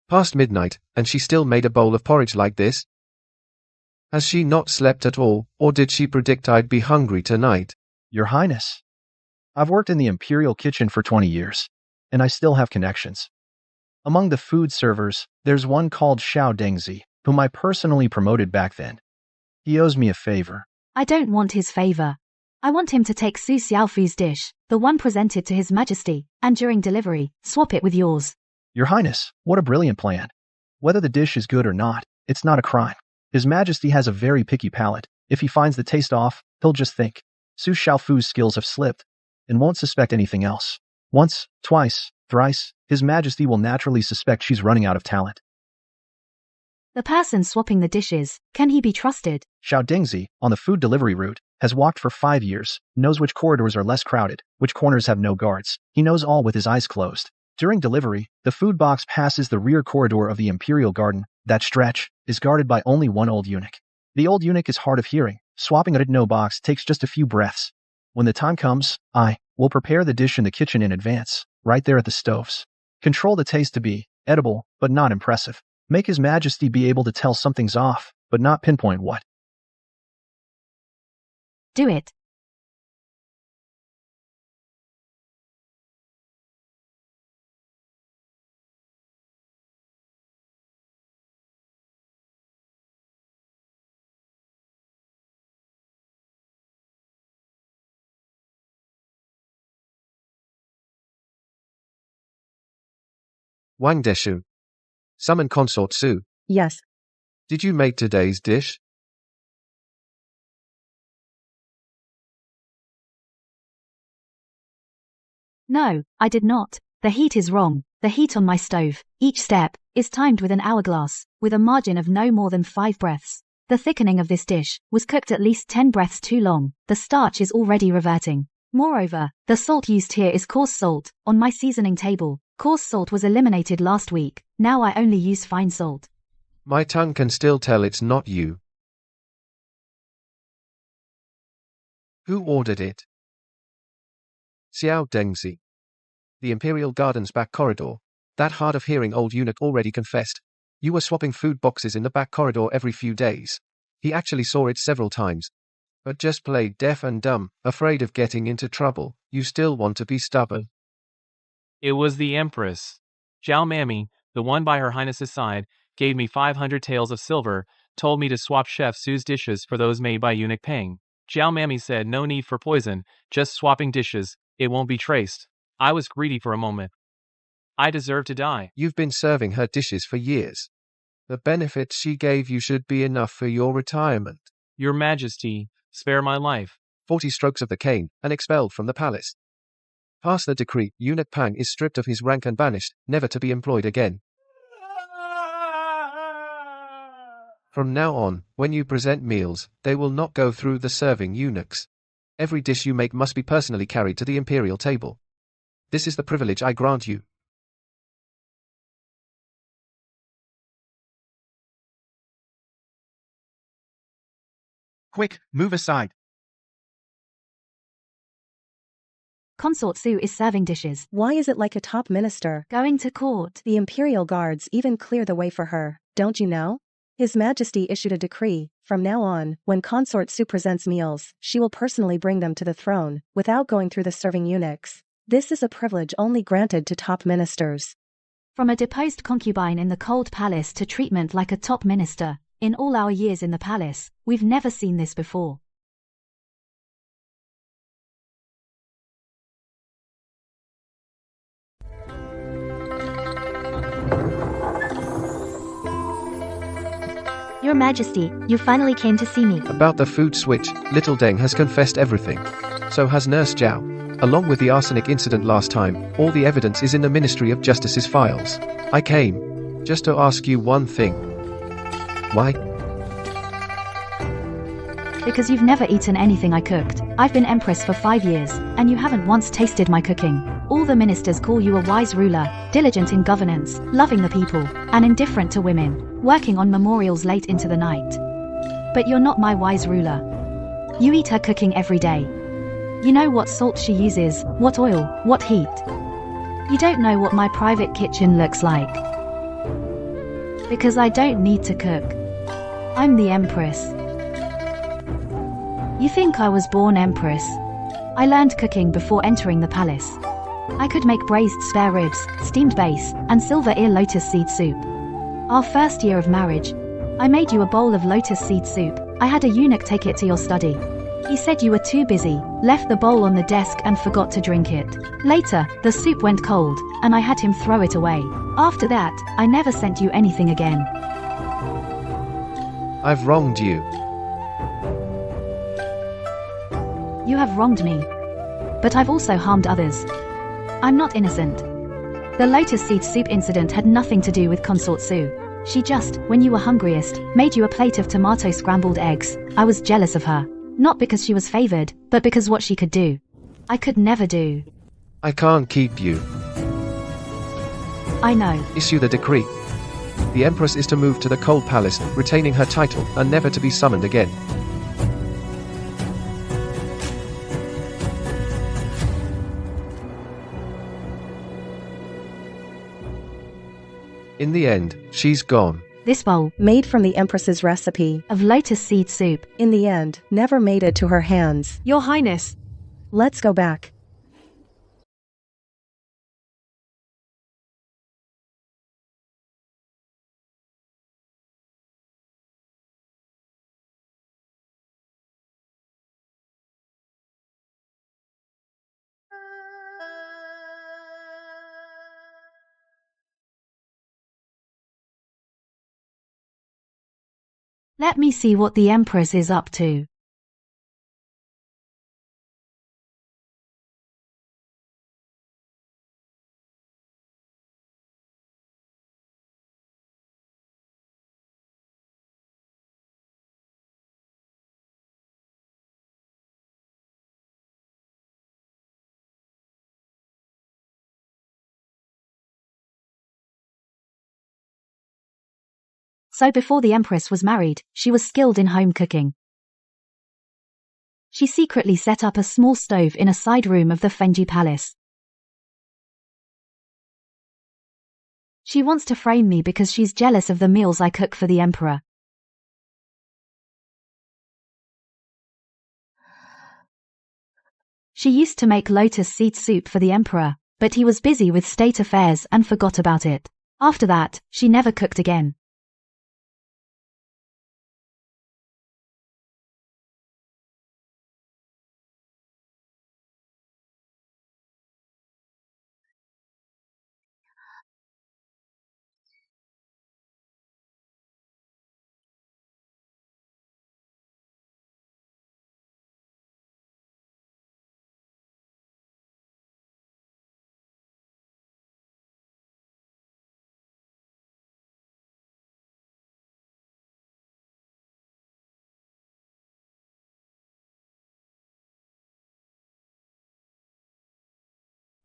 Past midnight, and she still made a bowl of porridge like this? Has she not slept at all, or did she predict I'd be hungry tonight? Your Highness, I've worked in the Imperial kitchen for 20 years, and I still have connections. Among the food servers, there's one called Xiao Dengzi, whom I personally promoted back then. He owes me a favor. I don't want his favor. I want him to take Su Xiaofu's dish, the one presented to His Majesty, and during delivery, swap it with yours. Your Highness, what a brilliant plan. Whether the dish is good or not, it's not a crime. His Majesty has a very picky palate. If he finds the taste off, he'll just think, Su Xiaofu's skills have slipped, and won't suspect anything else. Once, twice, thrice, His Majesty will naturally suspect she's running out of talent. The person swapping the dishes, can he be trusted? Xiao Dingzi, on the food delivery route, has walked for 5 years, knows which corridors are less crowded, which corners have no guards. He knows all with his eyes closed. During delivery, the food box passes the rear corridor of the Imperial Garden. That stretch is guarded by only one old eunuch. The old eunuch is hard of hearing. Swapping a no box takes just a few breaths. When the time comes, I will prepare the dish in the kitchen in advance, right there at the stoves. Control the taste to be edible, but not impressive. Make His Majesty be able to tell something's off, but not pinpoint what. Do it. Wang Deshu. Summon Consort Su. Yes. Did you make today's dish? No, I did not. The heat is wrong. The heat on my stove, each step, is timed with an hourglass, with a margin of no more than 5 breaths. The thickening of this dish was cooked at least 10 breaths too long. The starch is already reverting. Moreover, the salt used here is coarse salt. On my seasoning table, coarse salt was eliminated last week. Now I only use fine salt. My tongue can still tell it's not you. Who ordered it? Xiao Dengzi. The Imperial Garden's back corridor. That hard of hearing old eunuch already confessed. You were swapping food boxes in the back corridor every few days. He actually saw it several times. But just played deaf and dumb, afraid of getting into trouble. You still want to be stubborn. It was the Empress. Zhao Mami, the one by Her Highness's side, gave me 500 taels of silver, told me to swap Chef Su's dishes for those made by Eunuch Peng. Zhao Mami said no need for poison, just swapping dishes, it won't be traced. I was greedy for a moment. I deserve to die. You've been serving her dishes for years. The benefits she gave you should be enough for your retirement. Your Majesty, spare my life. 40 strokes of the cane, and expelled from the palace. Pass the decree, Eunuch Pang is stripped of his rank and banished, never to be employed again. From now on, when you present meals, they will not go through the serving eunuchs. Every dish you make must be personally carried to the imperial table. This is the privilege I grant you. Quick, move aside. Consort Su is serving dishes. Why is it like a top minister? Going to court. The Imperial Guards even clear the way for her, don't you know? His Majesty issued a decree. From now on, when Consort Su presents meals, she will personally bring them to the throne, without going through the serving eunuchs. This is a privilege only granted to top ministers. From a deposed concubine in the cold palace to treatment like a top minister, in all our years in the palace, we've never seen this before. Your Majesty, you finally came to see me. About the food switch, Little Deng has confessed everything. So has Nurse Zhao. Along with the arsenic incident last time, all the evidence is in the Ministry of Justice's files. I came just to ask you one thing. Why? Because you've never eaten anything I cooked. I've been Empress for 5 years, and you haven't once tasted my cooking. All the ministers call you a wise ruler, diligent in governance, loving the people, and indifferent to women, working on memorials late into the night. But you're not my wise ruler. You eat her cooking every day. You know what salt she uses, what oil, what heat. You don't know what my private kitchen looks like. Because I don't need to cook. I'm the Empress. You think I was born Empress? I learned cooking before entering the palace. I could make braised spare ribs, steamed base, and silver ear lotus seed soup. Our first year of marriage, I made you a bowl of lotus seed soup. I had a eunuch take it to your study. He said you were too busy, left the bowl on the desk and forgot to drink it. Later, the soup went cold, and I had him throw it away. After that, I never sent you anything again. I've wronged you. You have wronged me. But I've also harmed others. I'm not innocent. The lotus seed soup incident had nothing to do with Consort Su. She just, when you were hungriest, made you a plate of tomato scrambled eggs. I was jealous of her. Not because she was favored, but because what she could do, I could never do. I can't keep you. I know. Issue the decree. The Empress is to move to the Cold Palace, retaining her title, and never to be summoned again. In the end, she's gone. This bowl, made from the Empress's recipe of lotus seed soup, in the end, never made it to her hands. Your Highness. Let's go back. Let me see what the Empress is up to. So before the Empress was married, she was skilled in home cooking. She secretly set up a small stove in a side room of the Fenji Palace. She wants to frame me because she's jealous of the meals I cook for the Emperor. She used to make lotus seed soup for the Emperor, but he was busy with state affairs and forgot about it. After that, she never cooked again.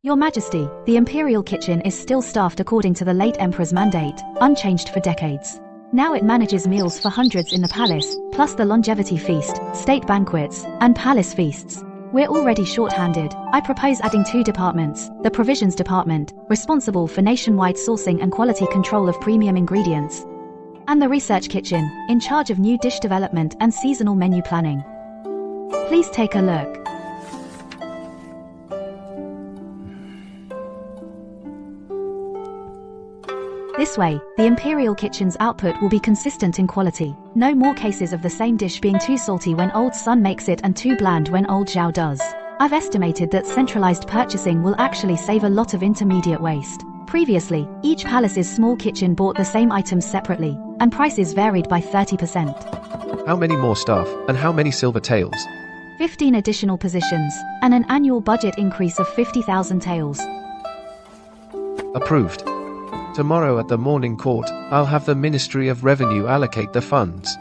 Your Majesty, the Imperial Kitchen is still staffed according to the late Emperor's mandate, unchanged for decades. Now it manages meals for hundreds in the palace, plus the longevity feast, state banquets, and palace feasts. We're already short-handed. I propose adding 2 departments: the Provisions Department, responsible for nationwide sourcing and quality control of premium ingredients, and the Research Kitchen, in charge of new dish development and seasonal menu planning. Please take a look. This way, the Imperial Kitchen's output will be consistent in quality. No more cases of the same dish being too salty when old Sun makes it and too bland when old Zhao does. I've estimated that centralized purchasing will actually save a lot of intermediate waste. Previously, each palace's small kitchen bought the same items separately, and prices varied by 30%. How many more staff, and how many silver taels? 15 additional positions, and an annual budget increase of 50,000 taels. Approved. Tomorrow at the morning court, I'll have the Ministry of Revenue allocate the funds.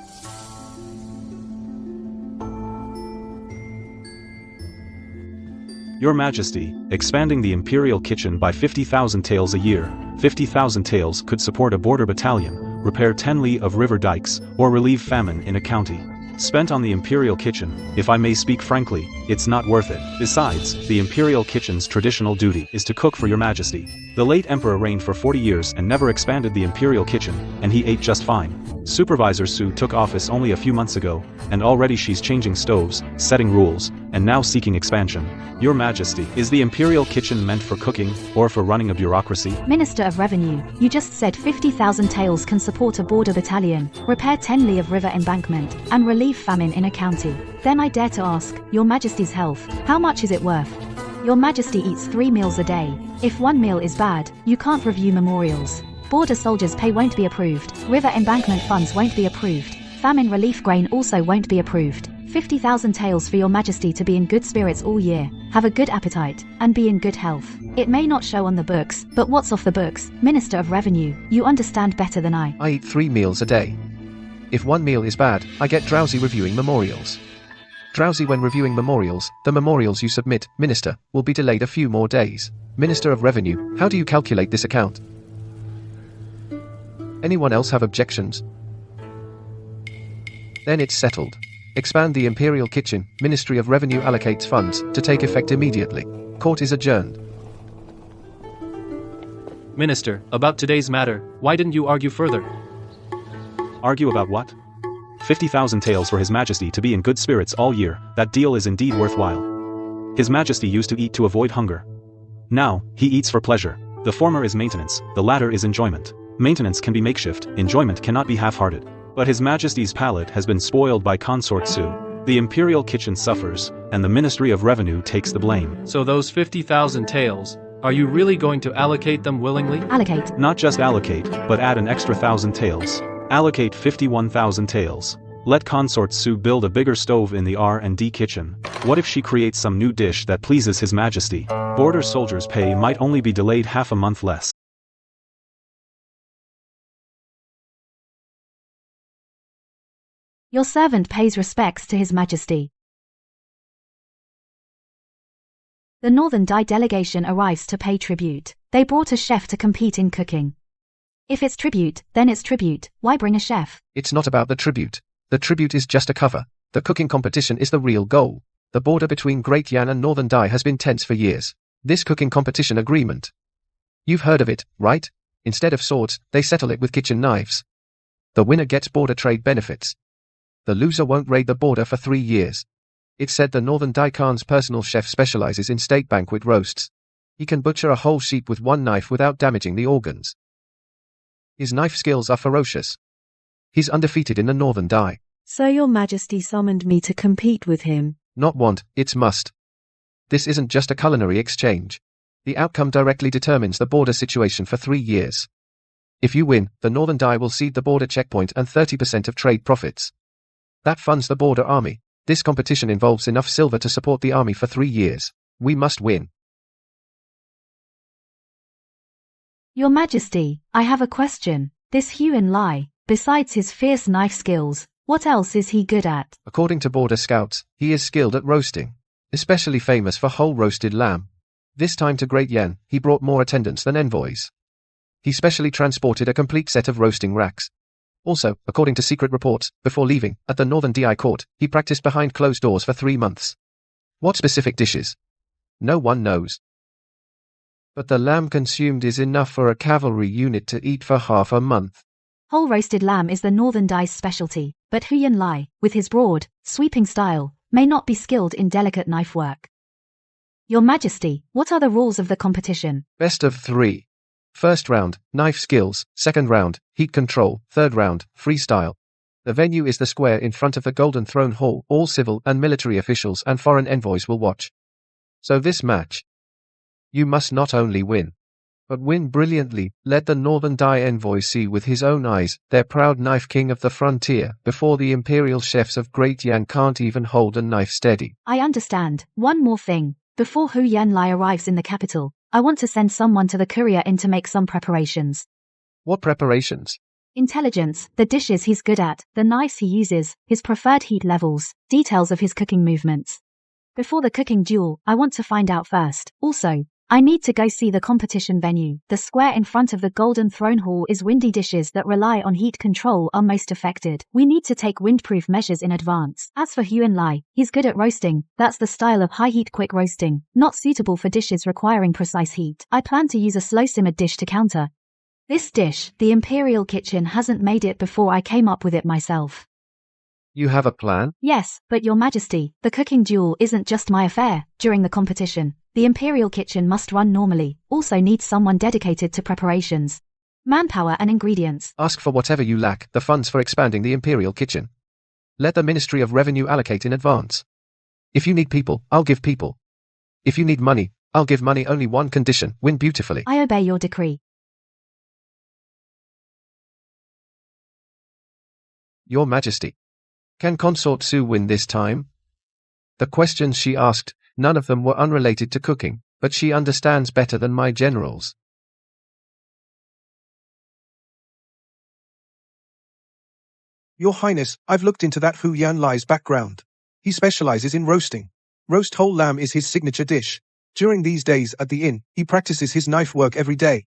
Your Majesty, expanding the Imperial Kitchen by 50,000 taels a year. 50,000 taels could support a border battalion, repair 10 li of river dikes, or relieve famine in a county. Spent on the Imperial Kitchen, if I may speak frankly, it's not worth it. Besides, the Imperial Kitchen's traditional duty is to cook for Your Majesty. The late Emperor reigned for 40 years and never expanded the Imperial Kitchen, and he ate just fine. Supervisor Su took office only a few months ago, and already she's changing stoves, setting rules, and now seeking expansion. Your Majesty, is the Imperial Kitchen meant for cooking, or for running a bureaucracy? Minister of Revenue, you just said 50,000 taels can support a border battalion, repair 10 li of river embankment, and relieve famine in a county. Then I dare to ask, Your Majesty's health, how much is it worth? Your Majesty eats 3 meals a day. If one meal is bad, you can't review memorials. Border soldiers' pay won't be approved. River embankment funds won't be approved. Famine relief grain also won't be approved. 50,000 taels for Your Majesty to be in good spirits all year, have a good appetite, and be in good health. It may not show on the books, but what's off the books? Minister of Revenue, you understand better than I. I eat 3 meals a day. If one meal is bad, I get drowsy reviewing memorials. Drowsy when reviewing memorials, the memorials you submit, Minister, will be delayed a few more days. Minister of Revenue, how do you calculate this account? Anyone else have objections? Then it's settled. Expand the Imperial Kitchen, Ministry of Revenue allocates funds, to take effect immediately. Court is adjourned. Minister, about today's matter, why didn't you argue further? Argue about what? 50,000 taels for His Majesty to be in good spirits all year, that deal is indeed worthwhile. His Majesty used to eat to avoid hunger. Now, he eats for pleasure. The former is maintenance, the latter is enjoyment. Maintenance can be makeshift, enjoyment cannot be half-hearted. But His Majesty's palate has been spoiled by Consort Su. The Imperial Kitchen suffers, and the Ministry of Revenue takes the blame. So those 50,000 taels, are you really going to allocate them willingly? Allocate. Not just allocate, but add an extra 1,000 taels. Allocate 51,000 taels. Let Consort Su build a bigger stove in the R&D kitchen. What if she creates some new dish that pleases His Majesty? Border soldiers' pay might only be delayed half a month less. Your servant pays respects to His Majesty. The Northern Dai delegation arrives to pay tribute. They brought a chef to compete in cooking. If it's tribute, then it's tribute. Why bring a chef? It's not about the tribute. The tribute is just a cover. The cooking competition is the real goal. The border between Great Yan and Northern Dai has been tense for years. This cooking competition agreement. You've heard of it, right? Instead of swords, they settle it with kitchen knives. The winner gets border trade benefits. The loser won't raid the border for 3 years. It's said the Northern Dai Khan's personal chef specializes in state banquet roasts. He can butcher a whole sheep with one knife without damaging the organs. His knife skills are ferocious. He's undefeated in the Northern Dai. So your Majesty summoned me to compete with him. Not want, it's must. This isn't just a culinary exchange. The outcome directly determines the border situation for 3 years. If you win, the Northern Dai will cede the border checkpoint and 30% of trade profits. That funds the border army. This competition involves enough silver to support the army for 3 years. We must win. Your Majesty, I have a question. This Huan Lai, besides his fierce knife skills, what else is he good at? According to border scouts, he is skilled at roasting, especially famous for whole roasted lamb. This time to Great Yan, he brought more attendants than envoys. He specially transported a complete set of roasting racks. Also, according to secret reports, before leaving, at the Northern Dai court, he practiced behind closed doors for 3 months. What specific dishes? No one knows. But the lamb consumed is enough for a cavalry unit to eat for half a month. Whole roasted lamb is the Northern Dai's specialty, but Huan Lai, with his broad, sweeping style, may not be skilled in delicate knife work. Your Majesty, what are the rules of the competition? Best of 3. First round, knife skills. Second round, heat control. Third round, freestyle. The venue is the square in front of the Golden Throne Hall. All civil and military officials and foreign envoys will watch. So this match, you must not only win, but win brilliantly. Let the Northern Dai envoy see with his own eyes, their proud knife king of the frontier, before the imperial chefs of Great Yan can't even hold a knife steady. I understand. One more thing. Before Huan Lai arrives in the capital, I want to send someone to the courier inn to make some preparations. What preparations? Intelligence, the dishes he's good at, the knives he uses, his preferred heat levels, details of his cooking movements. Before the cooking duel, I want to find out first. Also, I need to go see the competition venue. The square in front of the Golden Throne Hall is windy. Dishes that rely on heat control are most affected. We need to take windproof measures in advance. As for Huan Lai, he's good at roasting. That's the style of high-heat quick roasting, not suitable for dishes requiring precise heat. I plan to use a slow-simmered dish to counter. This dish, the Imperial Kitchen hasn't made it before. I came up with it myself. You have a plan? Yes, but Your Majesty, the cooking duel isn't just my affair. During the competition, the Imperial Kitchen must run normally, also needs someone dedicated to preparations, manpower and ingredients. Ask for whatever you lack, the funds for expanding the Imperial Kitchen. Let the Ministry of Revenue allocate in advance. If you need people, I'll give people. If you need money, I'll give money. Only one condition, win beautifully. I obey your decree. Your Majesty, can Consort Su win this time? The questions she asked, none of them were unrelated to cooking, but she understands better than my generals. Your Highness, I've looked into that Huan Lai's background. He specializes in roasting. Roast whole lamb is his signature dish. During these days at the inn, he practices his knife work every day.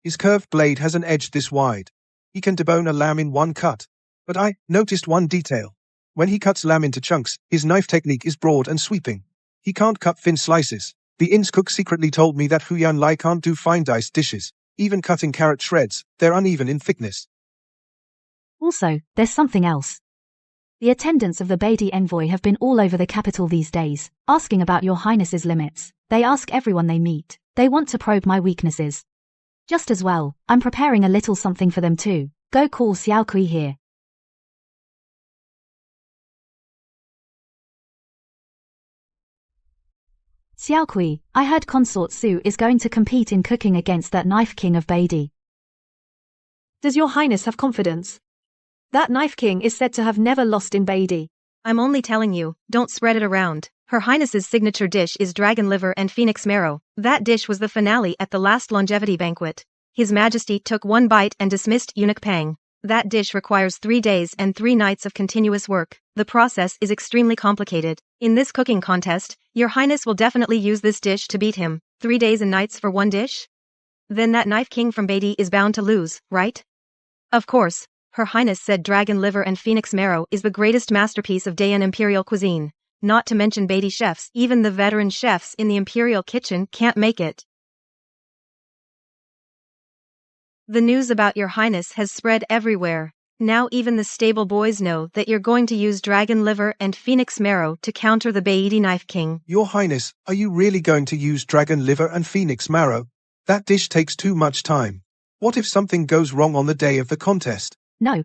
His curved blade has an edge this wide. He can debone a lamb in one cut. But I noticed one detail. When he cuts lamb into chunks, his knife technique is broad and sweeping. He can't cut thin slices. The inn's cook secretly told me that Huan Lai can't do fine diced dishes. Even cutting carrot shreds, they're uneven in thickness. Also, there's something else. The attendants of the Beidi envoy have been all over the capital these days, asking about Your Highness's limits. They ask everyone they meet. They want to probe my weaknesses. Just as well, I'm preparing a little something for them too. Go call Xiao Kui here. Xiao Kui, I heard Consort Su is going to compete in cooking against that knife king of Beidi. Does your highness have confidence? That Knife King is said to have never lost in Beatty. I'm only telling you, don't spread it around. Her Highness's signature dish is dragon liver and phoenix marrow. That dish was the finale at the last longevity banquet. His Majesty took one bite and dismissed eunuch Pang. That dish requires 3 days and 3 nights of continuous work. The process is extremely complicated. In this cooking contest, your Highness will definitely use this dish to beat him. 3 days and nights for one dish? Then that Knife King from Beatty is bound to lose, right? Of course. Her Highness said dragon liver and phoenix marrow is the greatest masterpiece of Dayan imperial cuisine. Not to mention Beatty chefs, even the veteran chefs in the imperial kitchen can't make it. The news about your Highness has spread everywhere. Now even the stable boys know that you're going to use dragon liver and phoenix marrow to counter the Beatty Knife King. Your Highness, are you really going to use dragon liver and phoenix marrow? That dish takes too much time. What if something goes wrong on the day of the contest? No.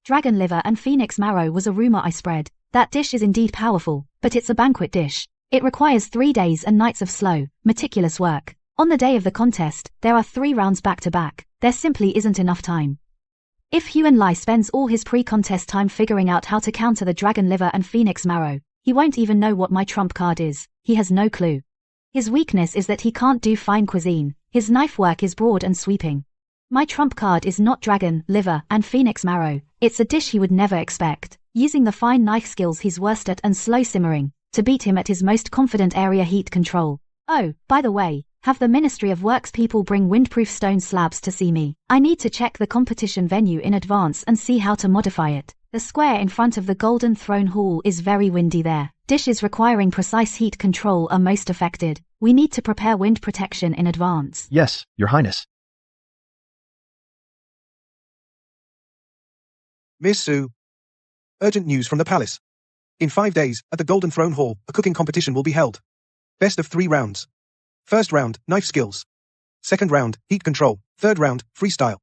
Dragon liver and phoenix marrow was a rumor I spread. That dish is indeed powerful, but it's a banquet dish. It requires 3 days and nights of slow, meticulous work. On the day of the contest, there are 3 rounds back to back. There simply isn't enough time. If Huan Lai spends all his pre-contest time figuring out how to counter the dragon liver and phoenix marrow, he won't even know what my trump card is. He has no clue. His weakness is that he can't do fine cuisine. His knife work is broad and sweeping. My trump card is not dragon, liver, and phoenix marrow. It's a dish he would never expect. Using the fine knife skills he's worst at and slow simmering, to beat him at his most confident area heat control. Oh, by the way, have the Ministry of Works people bring windproof stone slabs to see me. I need to check the competition venue in advance and see how to modify it. The square in front of the Golden Throne Hall is very windy there. Dishes requiring precise heat control are most affected. We need to prepare wind protection in advance. Yes, Your Highness. Miss Sue. Urgent news from the palace. In 5 days, at the Golden Throne Hall, a cooking competition will be held. Best of 3 rounds. First round, knife skills. Second round, heat control. Third round, freestyle.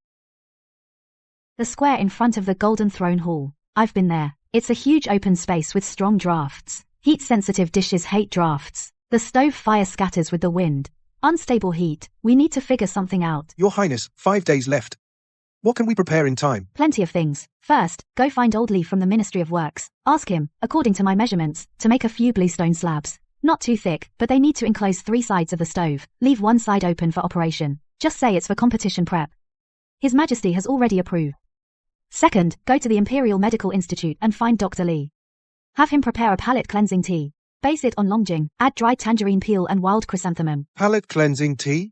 The square in front of the Golden Throne Hall. I've been there. It's a huge open space with strong drafts. Heat-sensitive dishes hate drafts. The stove fire scatters with the wind. Unstable heat. We need to figure something out. Your Highness, 5 days left. What can we prepare in time? Plenty of things. First, go find Old Lee from the Ministry of Works. Ask him, according to my measurements, to make a few bluestone slabs. Not too thick, but they need to enclose 3 sides of the stove. Leave one side open for operation. Just say it's for competition prep. His Majesty has already approved. Second, go to the Imperial Medical Institute and find Dr. Lee. Have him prepare a palate cleansing tea. Base it on longjing, add dried tangerine peel and wild chrysanthemum. Palate cleansing tea?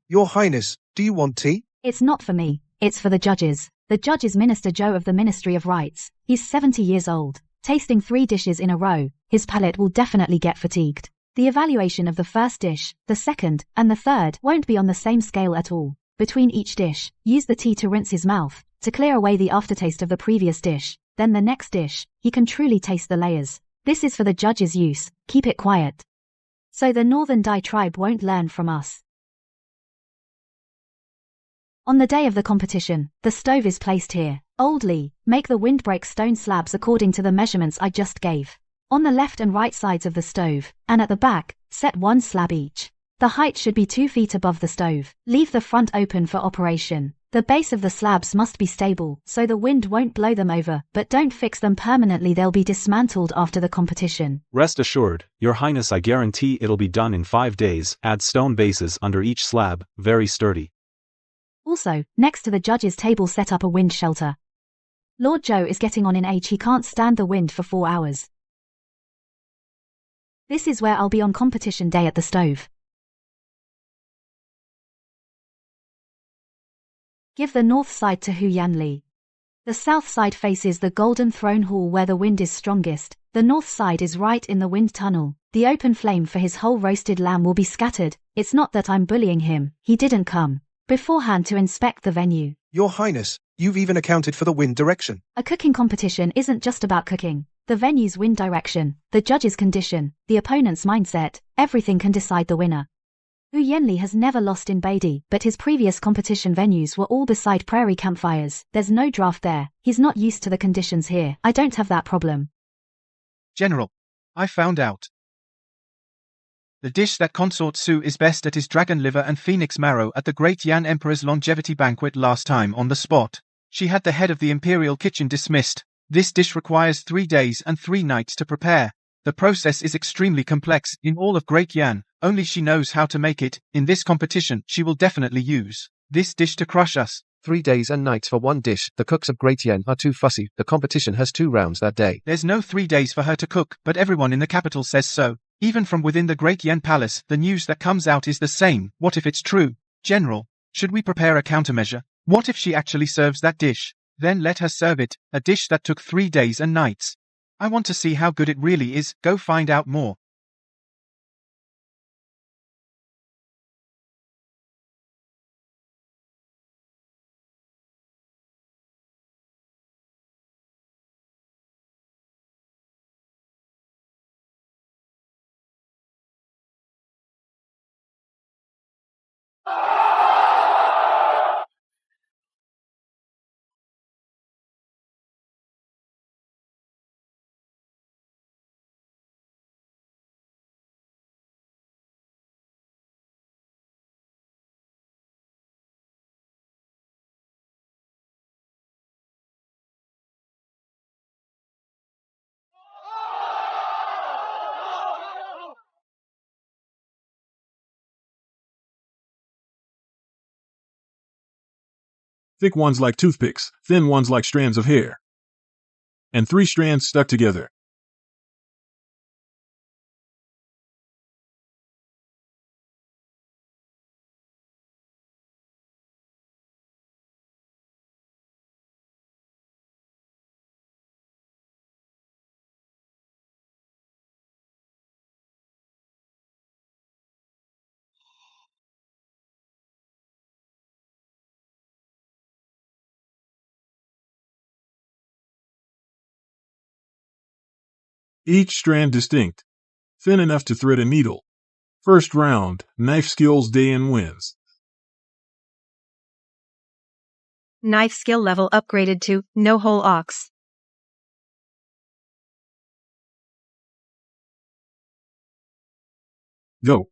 Your Highness, do you want tea? It's not for me. It's for the judges. The judge is Minister Joe of the Ministry of Rights. He's 70 years old. Tasting 3 dishes in a row, his palate will definitely get fatigued. The evaluation of the first dish, the second, and the third won't be on the same scale at all. Between each dish, use the tea to rinse his mouth, to clear away the aftertaste of the previous dish. Then the next dish, he can truly taste the layers. This is for the judge's use. Keep it quiet. So the Northern Dai tribe won't learn from us. On the day of the competition, the stove is placed here. Old Lee, make the windbreak stone slabs according to the measurements I just gave. On the left and right sides of the stove, and at the back, set 1 slab each. The height should be 2 feet above the stove. Leave the front open for operation. The base of the slabs must be stable, so the wind won't blow them over, but don't fix them permanently, they'll be dismantled after the competition. Rest assured, Your Highness, I guarantee it'll be done in 5 days. Add stone bases under each slab, very sturdy. Also, next to the judges' table set up a wind shelter. Lord Joe is getting on in age, he can't stand the wind for 4 hours. This is where I'll be on competition day at the stove. Give the north side to Huan Li. The south side faces the Golden Throne Hall where the wind is strongest. The north side is right in the wind tunnel. The open flame for his whole roasted lamb will be scattered. It's not that I'm bullying him, he didn't come beforehand to inspect the venue. Your Highness, you've even accounted for the wind direction. A cooking competition isn't just about cooking. The venue's wind direction, the judge's condition, the opponent's mindset, everything can decide the winner. Huan Li has never lost in Beatty, but his previous competition venues were all beside prairie campfires. There's no draft there. He's not used to the conditions here. I don't have that problem. General, I found out. The dish that Consort Su is best at is dragon liver and phoenix marrow at the Great Yan Emperor's longevity banquet last time on the spot. She had the head of the Imperial Kitchen dismissed. This dish requires 3 days and 3 nights to prepare. The process is extremely complex. In all of Great Yan, only she knows how to make it. In this competition, she will definitely use this dish to crush us. 3 days and nights for one dish. The cooks of Great Yan are too fussy. The competition has 2 rounds that day. There's no 3 days for her to cook, but everyone in the capital says so. Even from within the Great Yan Palace, the news that comes out is the same. What if it's true? General, should we prepare a countermeasure? What if she actually serves that dish? Then let her serve it, a dish that took 3 days and nights. I want to see how good it really is. Go find out more. Thick ones like toothpicks, thin ones like strands of hair. And 3 strands stuck together. Each strand distinct, thin enough to thread a needle. First round, knife skills Dayan wins. Knife skill level upgraded to no hole ox. Go.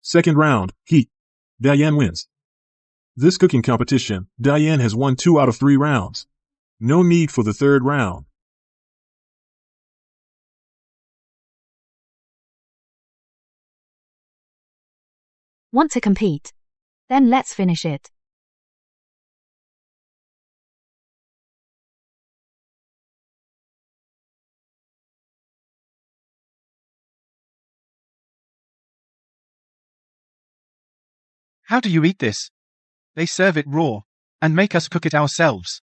Second round, heat. Dayan wins. This cooking competition, Dayan has won 2 out of 3 rounds. No need for the 3rd round. Want to compete? Then let's finish it. How do you eat this? They serve it raw. and make us cook it ourselves.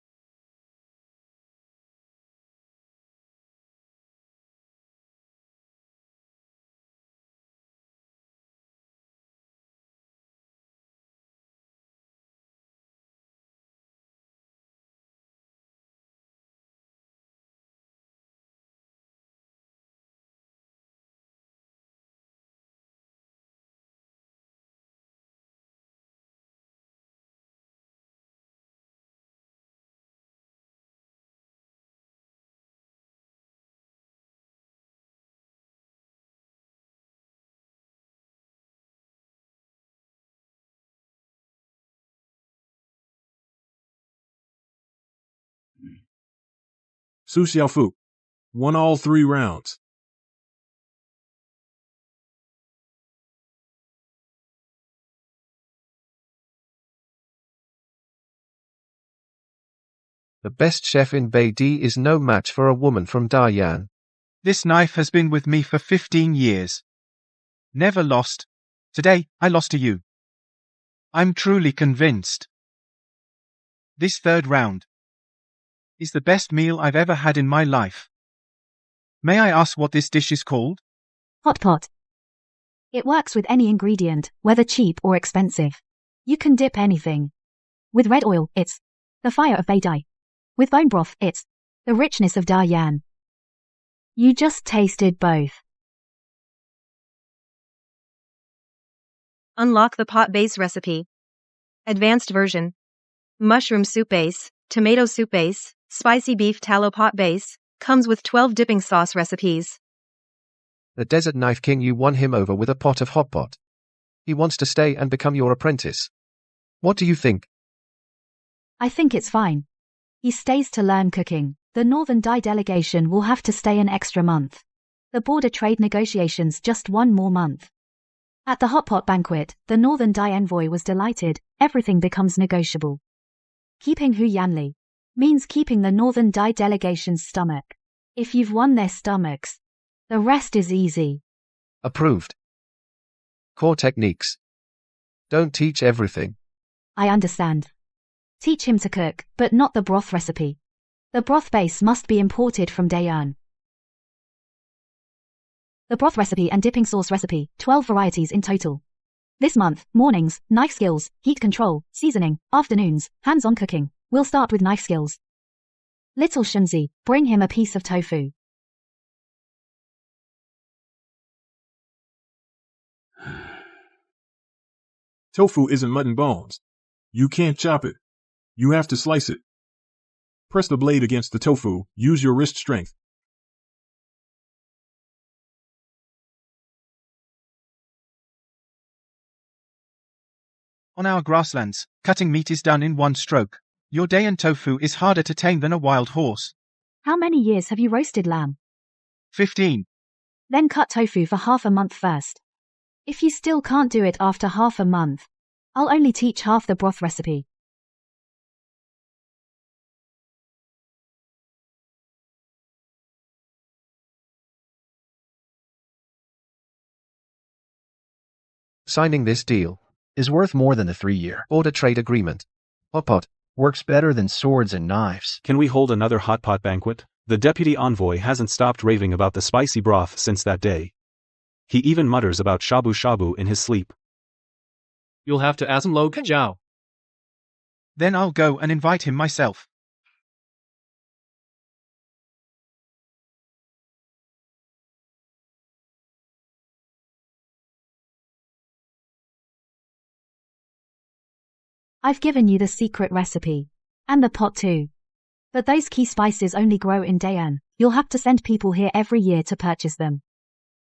Su Xiaofu won all 3 rounds. The best chef in Beidi is no match for a woman from Daryan. This knife has been with me for 15 years. Never lost. Today, I lost to you. I'm truly convinced. This 3rd round is the best meal I've ever had in my life. May I ask what this dish is called? Hot pot. It works with any ingredient, whether cheap or expensive. You can dip anything. With red oil, it's the fire of Beidai. With bone broth, it's the richness of Daryan. You just tasted both. Unlock the pot base recipe. Advanced version. Mushroom soup base, tomato soup base, spicy beef tallow pot base, comes with 12 dipping sauce recipes. The Desert Knife King, you won him over with a pot of hot pot. He wants to stay and become your apprentice. What do you think? I think it's fine. He stays to learn cooking. The Northern Dai delegation will have to stay an extra month. The border trade negotiations just 1 more month. At the hot pot banquet, the Northern Dai envoy was delighted. Everything becomes negotiable. Keeping Hu Yanli means keeping the Northern Dai delegation's stomach. If you've won their stomachs, the rest is easy. Approved. Core techniques. Don't teach everything. I understand. Teach him to cook, but not the broth recipe. The broth base must be imported from Dayan. The broth recipe and dipping sauce recipe, 12 varieties in total. This month, mornings, knife skills, heat control, seasoning, afternoons, hands-on cooking. We'll start with knife skills. Little Shunzi, bring him a piece of tofu. Tofu isn't mutton bones. You can't chop it. You have to slice it. Press the blade against the tofu, use your wrist strength. On our grasslands, cutting meat is done in 1 stroke. Your Dayan tofu is harder to tame than a wild horse. How many years have you roasted lamb? 15. Then cut tofu for half a month first. If you still can't do it after half a month, I'll only teach half the broth recipe. Signing this deal is worth more than the 3-year border trade agreement. Hot pot works better than swords and knives. Can we hold another hot pot banquet? The deputy envoy hasn't stopped raving about the spicy broth since that day. He even mutters about shabu shabu in his sleep. You'll have to ask him Lo Kajao. Then I'll go and invite him myself. I've given you the secret recipe. And the pot too. But those key spices only grow in Dayan. You'll have to send people here every year to purchase them.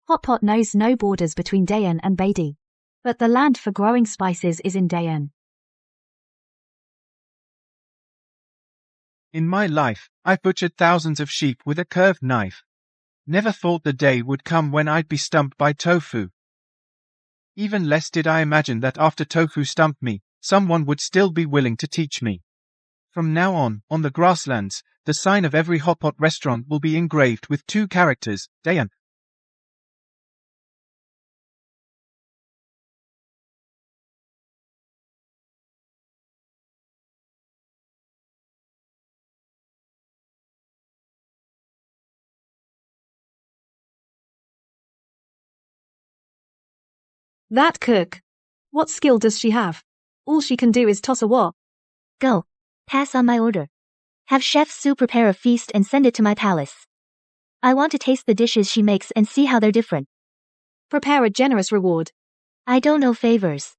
Hot pot knows no borders between Dayan and Beidi. But the land for growing spices is in Dayan. In my life, I've butchered thousands of sheep with a curved knife. Never thought the day would come when I'd be stumped by tofu. Even less did I imagine that after tofu stumped me, someone would still be willing to teach me. From now on the grasslands, the sign of every hot pot restaurant will be engraved with 2 characters, Dayan. That cook. What skill does she have? All she can do is toss a what? Go. Pass on my order. Have Chef Sue prepare a feast and send it to my palace. I want to taste the dishes she makes and see how they're different. Prepare a generous reward. I don't know favors.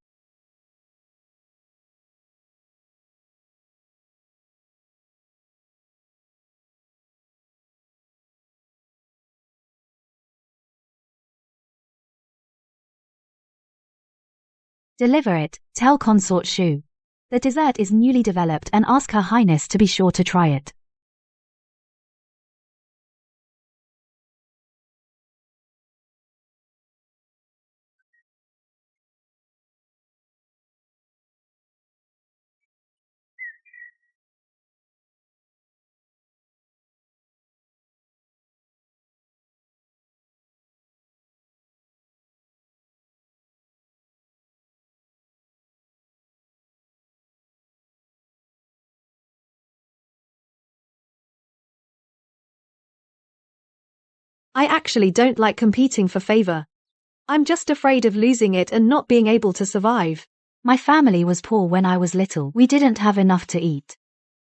Deliver it, tell Consort Shu. The dessert is newly developed and ask Her Highness to be sure to try it. I actually don't like competing for favor. I'm just afraid of losing it and not being able to survive. My family was poor when I was little. We didn't have enough to eat.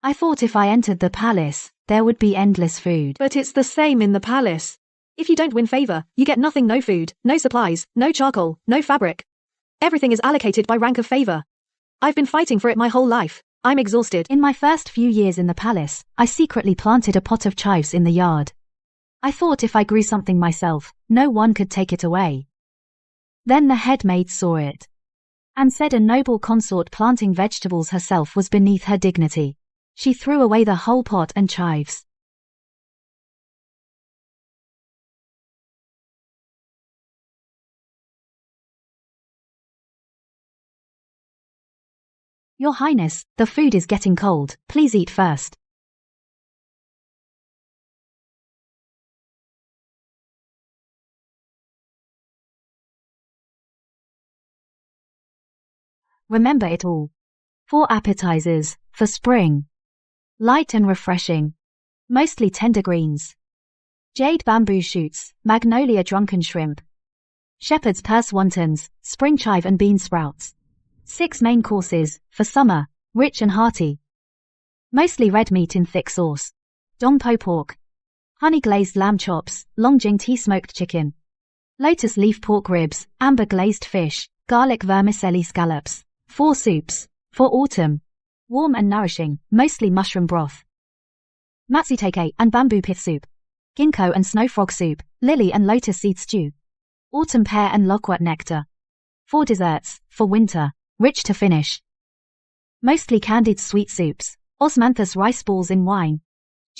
I thought if I entered the palace, there would be endless food. But it's the same in the palace. If you don't win favor, you get nothing, no food, no supplies, no charcoal, no fabric. Everything is allocated by rank of favor. I've been fighting for it my whole life. I'm exhausted. In my first few years in the palace, I secretly planted a pot of chives in the yard. I thought if I grew something myself, no one could take it away. Then the head maid saw it and said a noble consort planting vegetables herself was beneath her dignity. She threw away the whole pot and chives. Your Highness, the food is getting cold. Please eat first. Remember it all. 4 appetizers, for spring. Light and refreshing. Mostly tender greens. Jade bamboo shoots, magnolia drunken shrimp. Shepherd's purse wontons, spring chive and bean sprouts. 6 main courses, for summer, rich and hearty. Mostly red meat in thick sauce. Dongpo pork. Honey glazed lamb chops, longjing tea smoked chicken. Lotus leaf pork ribs, amber glazed fish, garlic vermicelli scallops. 4 soups, for autumn. Warm and nourishing, mostly mushroom broth. Matsutake and bamboo pith soup. Ginkgo and snow frog soup, lily and lotus seed stew. Autumn pear and loquat nectar. 4 desserts, for winter, rich to finish. Mostly candied sweet soups, osmanthus rice balls in wine.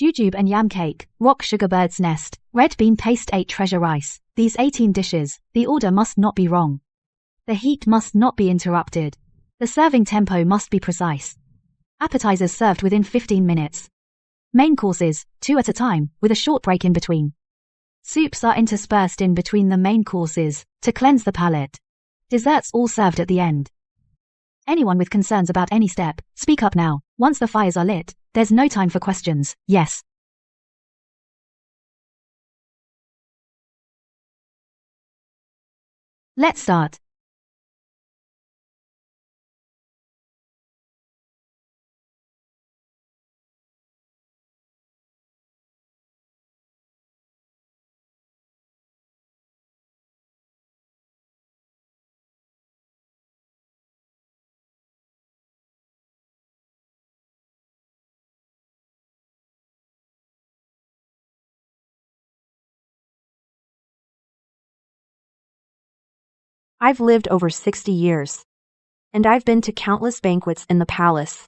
Jujube and yam cake, rock sugar bird's nest, red bean paste 8 treasure rice. These 18 dishes, the order must not be wrong. The heat must not be interrupted. The serving tempo must be precise. Appetizers served within 15 minutes. Main courses, 2 at a time, with a short break in between. Soups are interspersed in between the main courses, to cleanse the palate. Desserts all served at the end. Anyone with concerns about any step, speak up now. Once the fires are lit, there's no time for questions. Yes. Let's start. I've lived over 60 years. And I've been to countless banquets in the palace.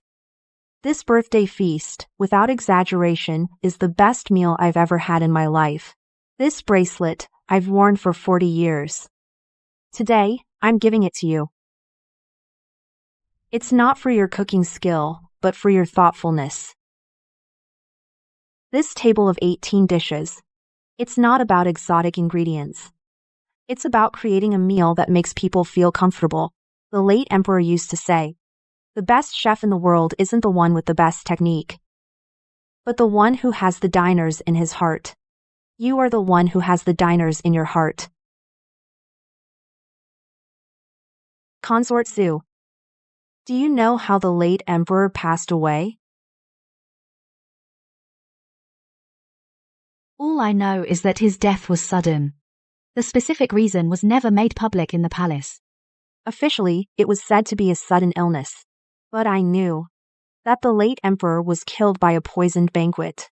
This birthday feast, without exaggeration, is the best meal I've ever had in my life. This bracelet, I've worn for 40 years. Today, I'm giving it to you. It's not for your cooking skill, but for your thoughtfulness. This table of 18 dishes. It's not about exotic ingredients. It's about creating a meal that makes people feel comfortable. The late emperor used to say, the best chef in the world isn't the one with the best technique, but the one who has the diners in his heart. You are the one who has the diners in your heart. Consort Su. Do you know how the late emperor passed away? All I know is that his death was sudden. The specific reason was never made public in the palace. Officially, it was said to be a sudden illness. But I knew that the late emperor was killed by a poisoned banquet.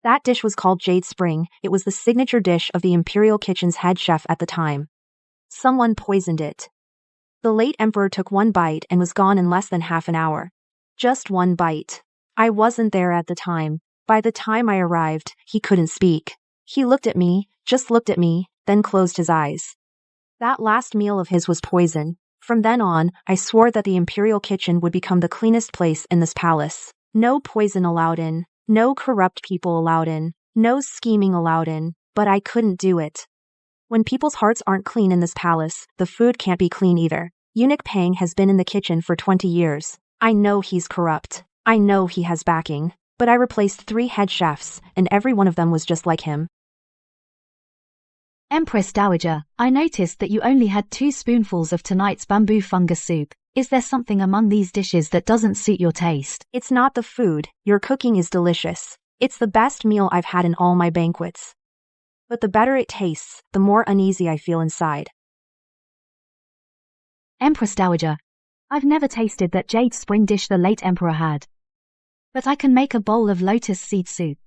That dish was called Jade Spring. It was the signature dish of the Imperial Kitchen's head chef at the time. Someone poisoned it. The late emperor took one bite and was gone in less than half an hour. Just one bite. I wasn't there at the time. By the time I arrived, he couldn't speak. He looked at me, just looked at me, then closed his eyes. That last meal of his was poison. From then on, I swore that the Imperial Kitchen would become the cleanest place in this palace. No poison allowed in, no corrupt people allowed in, no scheming allowed in, but I couldn't do it. When people's hearts aren't clean in this palace, the food can't be clean either. Eunuch Pang has been in the kitchen for 20 years. I know he's corrupt. I know he has backing. But I replaced 3 head chefs, and every one of them was just like him. Empress Dowager, I noticed that you only had 2 spoonfuls of tonight's bamboo fungus soup. Is there something among these dishes that doesn't suit your taste? It's not the food. Your cooking is delicious. It's the best meal I've had in all my banquets. But the better it tastes, the more uneasy I feel inside. Empress Dowager, I've never tasted that jade spring dish the late emperor had. But I can make a bowl of lotus seed soup.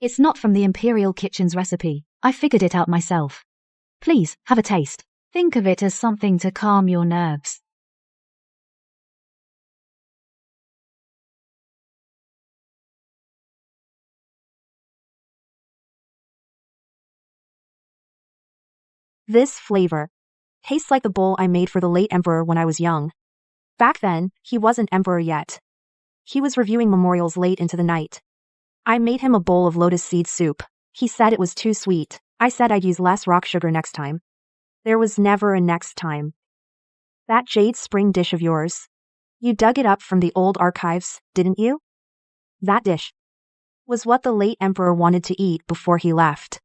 It's not from the Imperial Kitchen's recipe. I figured it out myself. Please, have a taste. Think of it as something to calm your nerves. This flavor tastes like the bowl I made for the late emperor when I was young. Back then, he wasn't emperor yet. He was reviewing memorials late into the night. I made him a bowl of lotus seed soup. He said it was too sweet. I said I'd use less rock sugar next time. There was never a next time. That jade spring dish of yours, you dug it up from the old archives, didn't you? That dish was what the late emperor wanted to eat before he left.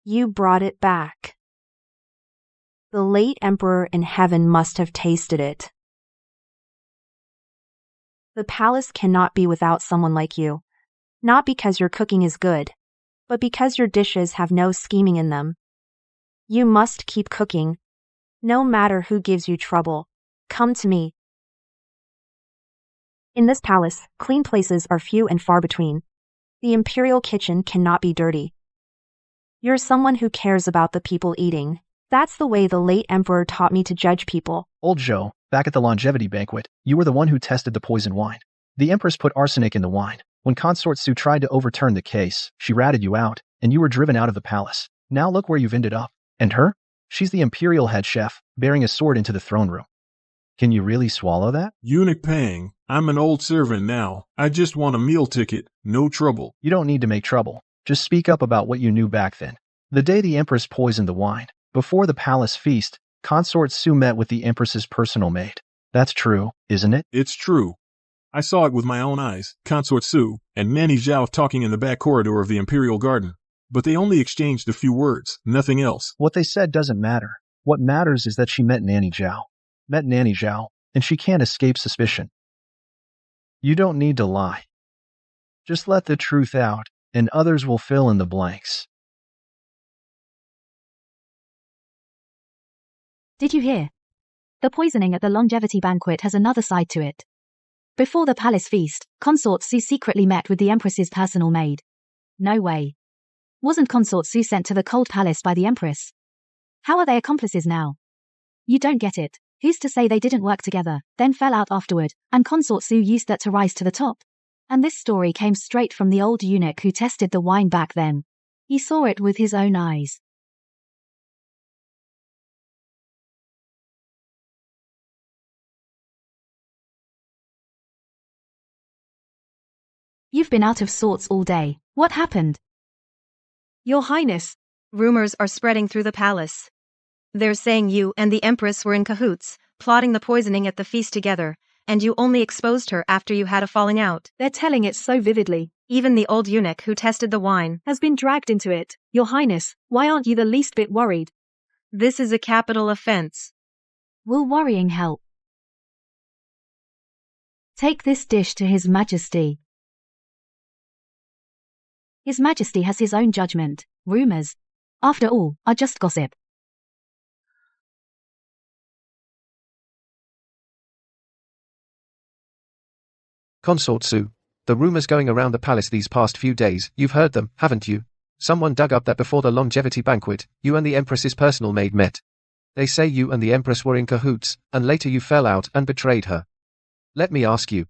You brought it back. The late emperor in heaven must have tasted it. The palace cannot be without someone like you. Not because your cooking is good, but because your dishes have no scheming in them. You must keep cooking. No matter who gives you trouble, come to me. In this palace, clean places are few and far between. The Imperial Kitchen cannot be dirty. You're someone who cares about the people eating. That's the way the late emperor taught me to judge people. Old Joe, back at the longevity banquet, you were the one who tested the poison wine. The Empress put arsenic in the wine. When Consort Su tried to overturn the case, she ratted you out, and you were driven out of the palace. Now look where you've ended up. And her? She's the Imperial head chef, bearing a sword into the throne room. Can you really swallow that? Eunuch Pang, I'm an old servant now. I just want a meal ticket, no trouble. You don't need to make trouble. Just speak up about what you knew back then. The day the Empress poisoned the wine, before the palace feast, Consort Su met with the Empress's personal maid. That's true, isn't it? It's true. I saw it with my own eyes, Consort Su and Nanny Zhao talking in the back corridor of the Imperial Garden. But they only exchanged a few words, nothing else. What they said doesn't matter. What matters is that she met Nanny Zhao. And she can't escape suspicion. You don't need to lie. Just let the truth out, and others will fill in the blanks. Did you hear? The poisoning at the longevity banquet has another side to it. Before the palace feast, Consort Su secretly met with the Empress's personal maid. No way. Wasn't Consort Su sent to the cold palace by the Empress? How are they accomplices now? You don't get it. Who's to say they didn't work together, then fell out afterward, and Consort Su used that to rise to the top? And this story came straight from the old eunuch who tested the wine back then. He saw it with his own eyes. You've been out of sorts all day. What happened? Your Highness. Rumors are spreading through the palace. They're saying you and the Empress were in cahoots, plotting the poisoning at the feast together, and you only exposed her after you had a falling out. They're telling it so vividly. Even the old eunuch who tested the wine has been dragged into it. Your Highness, why aren't you the least bit worried? This is a capital offense. Will worrying help? Take this dish to His Majesty. His Majesty has his own judgment. Rumors, after all, are just gossip. Consort Sue. The rumors going around the palace these past few days, you've heard them, haven't you? Someone dug up that before the longevity banquet, you and the Empress's personal maid met. They say you and the Empress were in cahoots, and later you fell out and betrayed her. Let me ask you.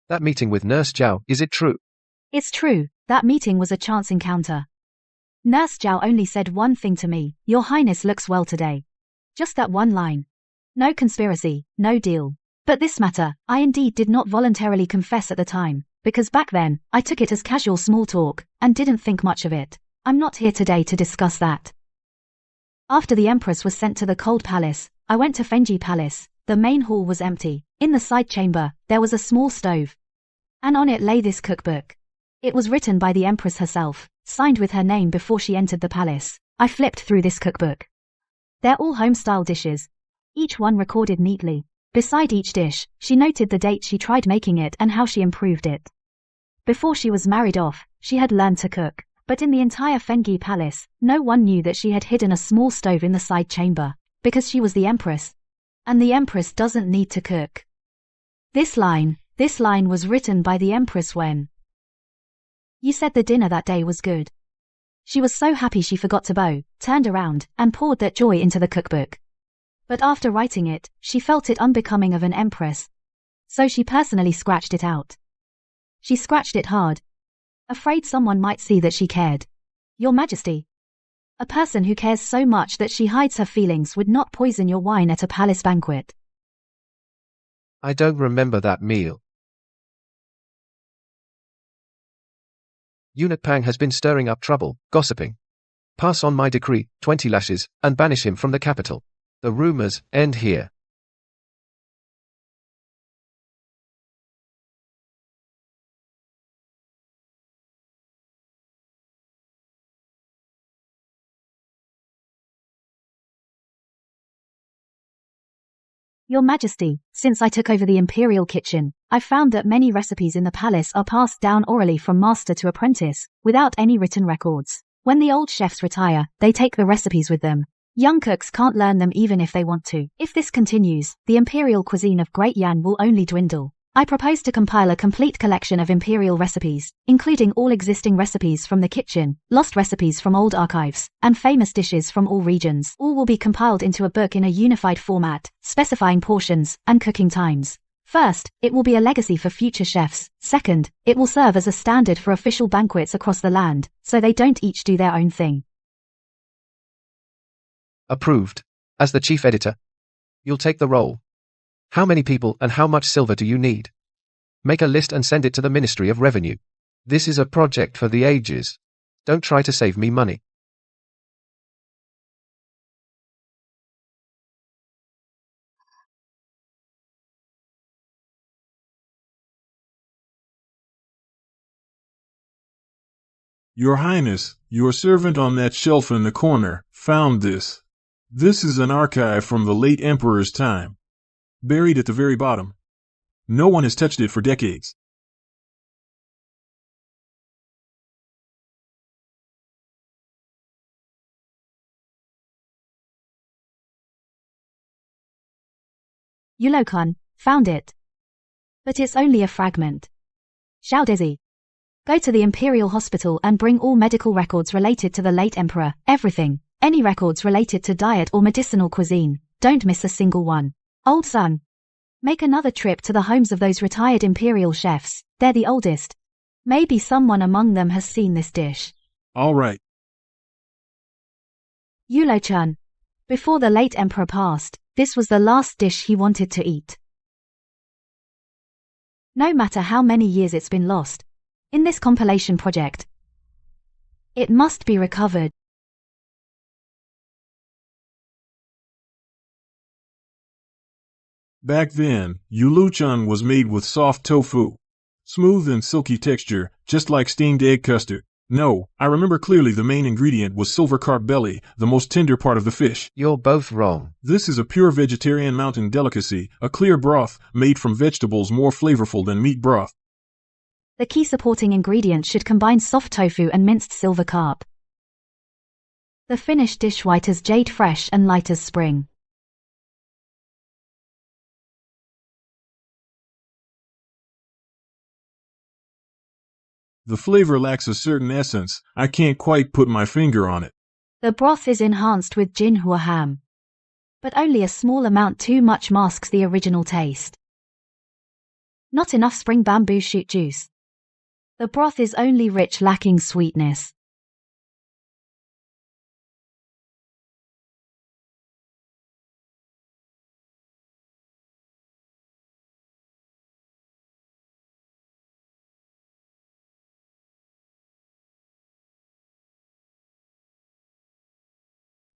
That meeting with Nurse Zhao, is it true? It's true, that meeting was a chance encounter. Nurse Zhao only said one thing to me, Your Highness looks well today. Just that one line. No conspiracy, no deal. But this matter, I indeed did not voluntarily confess at the time, because back then, I took it as casual small talk, and didn't think much of it. I'm not here today to discuss that. After the Empress was sent to the Cold Palace, I went to Fenji Palace. The main hall was empty. In the side chamber, there was a small stove. And on it lay this cookbook. It was written by the Empress herself, signed with her name before she entered the palace. I flipped through this cookbook. They're all home-style dishes. Each one recorded neatly. Beside each dish, she noted the date she tried making it and how she improved it. Before she was married off, she had learned to cook. But in the entire Fengi Palace, no one knew that she had hidden a small stove in the side chamber, because she was the Empress. And the Empress doesn't need to cook. This line was written by the Empress when you said the dinner that day was good. She was so happy she forgot to bow, turned around, and poured that joy into the cookbook. But after writing it, she felt it unbecoming of an Empress. So she personally scratched it out. She scratched it hard. Afraid someone might see that she cared. Your Majesty. A person who cares so much that she hides her feelings would not poison your wine at a palace banquet. I don't remember that meal. Eunuch Pang has been stirring up trouble, gossiping. Pass on my decree, 20 lashes, and banish him from the capital. The rumors end here. Your Majesty, since I took over the Imperial Kitchen, I've found that many recipes in the palace are passed down orally from master to apprentice, without any written records. When the old chefs retire, they take the recipes with them. Young cooks can't learn them even if they want to. If this continues, the imperial cuisine of Great Yan will only dwindle. I propose to compile a complete collection of imperial recipes, including all existing recipes from the kitchen, lost recipes from old archives, and famous dishes from all regions. All will be compiled into a book in a unified format, specifying portions and cooking times. First, it will be a legacy for future chefs. Second, it will serve as a standard for official banquets across the land, so they don't each do their own thing. Approved. As the chief editor, you'll take the role. How many people and how much silver do you need? Make a list and send it to the Ministry of Revenue. This is a project for the ages. Don't try to save me money. Your Highness, your servant on that shelf in the corner, found this. This is an archive from the late Emperor's time. Buried at the very bottom. No one has touched it for decades. Yulokan, found it. But it's only a fragment. Xiaodezi. Go to the Imperial Hospital and bring all medical records related to the late Emperor, everything. Any records related to diet or medicinal cuisine. Don't miss a single one. Old son. Make another trip to the homes of those retired Imperial chefs. They're the oldest. Maybe someone among them has seen this dish. All right. Yulo-chan. Before the late Emperor passed, this was the last dish he wanted to eat. No matter how many years it's been lost, in this compilation project, it must be recovered. Back then, Yuluchan was made with soft tofu. Smooth and silky texture, just like steamed egg custard. No, I remember clearly the main ingredient was silver carp belly, the most tender part of the fish. You're both wrong. This is a pure vegetarian mountain delicacy, a clear broth made from vegetables more flavorful than meat broth. The key supporting ingredient should combine soft tofu and minced silver carp. The finished dish white as jade, fresh and light as spring. The flavor lacks a certain essence, I can't quite put my finger on it. The broth is enhanced with jinhua ham. But only a small amount, too much masks the original taste. Not enough spring bamboo shoot juice. The broth is only rich, lacking sweetness.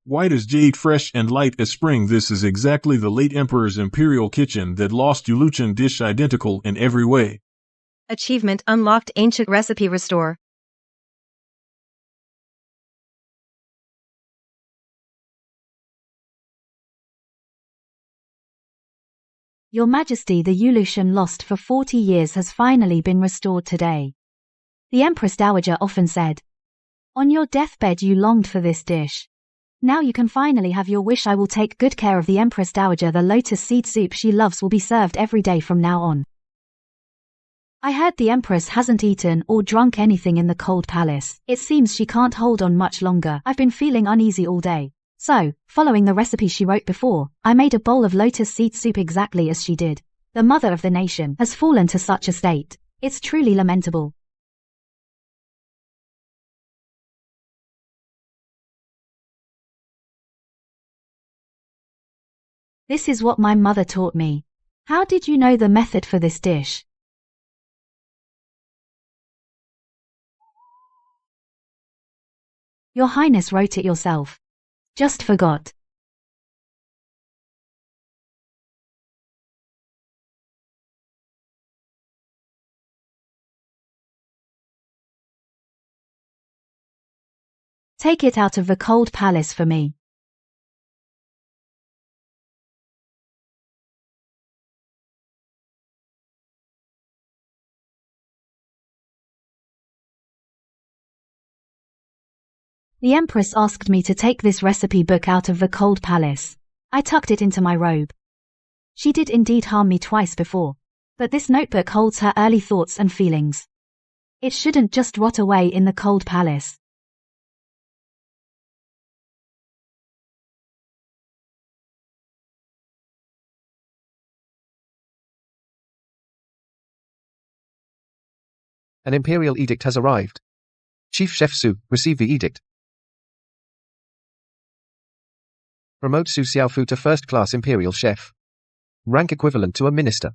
White as jade, fresh and light as spring. This is exactly the late Emperor's imperial kitchen that lost Yuluchan dish, identical in every way. Achievement unlocked. Ancient recipe restore. Your Majesty, the Yuluchan lost for 40 years has finally been restored today. The Empress Dowager often said, "On your deathbed you longed for this dish. Now you can finally have your wish. I will take good care of the Empress Dowager. The lotus seed soup she loves will be served every day from now on." I heard the Empress hasn't eaten or drunk anything in the cold palace. It seems she can't hold on much longer. I've been feeling uneasy all day. So, following the recipe she wrote before, I made a bowl of lotus seed soup exactly as she did. The mother of the nation has fallen to such a state. It's truly lamentable. This is what my mother taught me. How did you know the method for this dish? Your Highness wrote it yourself. Just forgot. Take it out of the cold palace for me. The Empress asked me to take this recipe book out of the cold palace. I tucked it into my robe. She did indeed harm me twice before, but this notebook holds her early thoughts and feelings. It shouldn't just rot away in the cold palace. An imperial edict has arrived. Chief Chef Su, receive the edict. Promote Su Xiaofu to first-class imperial chef. Rank equivalent to a minister.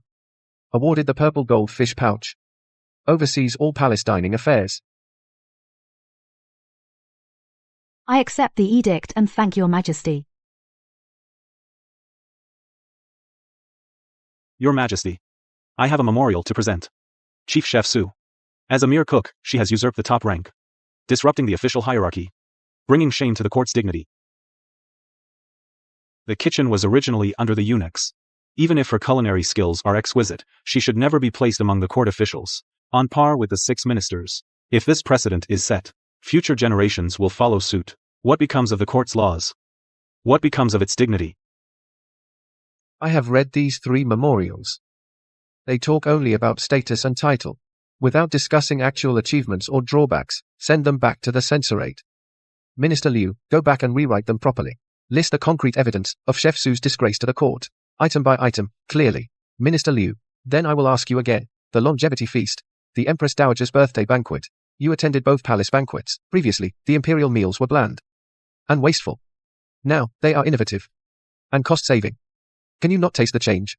Awarded the purple gold fish pouch. Oversees all palace dining affairs. I accept the edict and thank your Majesty. Your Majesty, I have a memorial to present. Chief Chef Su. As a mere cook, she has usurped the top rank, disrupting the official hierarchy, bringing shame to the court's dignity. The kitchen was originally under the eunuchs. Even if her culinary skills are exquisite, she should never be placed among the court officials, on par with the 6 ministers. If this precedent is set, future generations will follow suit. What becomes of the court's laws? What becomes of its dignity? I have read these 3 memorials. They talk only about status and title. Without discussing actual achievements or drawbacks, send them back to the censorate. Minister Liu, go back and rewrite them properly. List the concrete evidence of Chef Su's disgrace to the court, item by item, clearly. Minister Liu, then I will ask you again. The longevity feast, the Empress Dowager's birthday banquet. You attended both palace banquets. Previously, the imperial meals were bland and wasteful. Now, they are innovative and cost-saving. Can you not taste the change?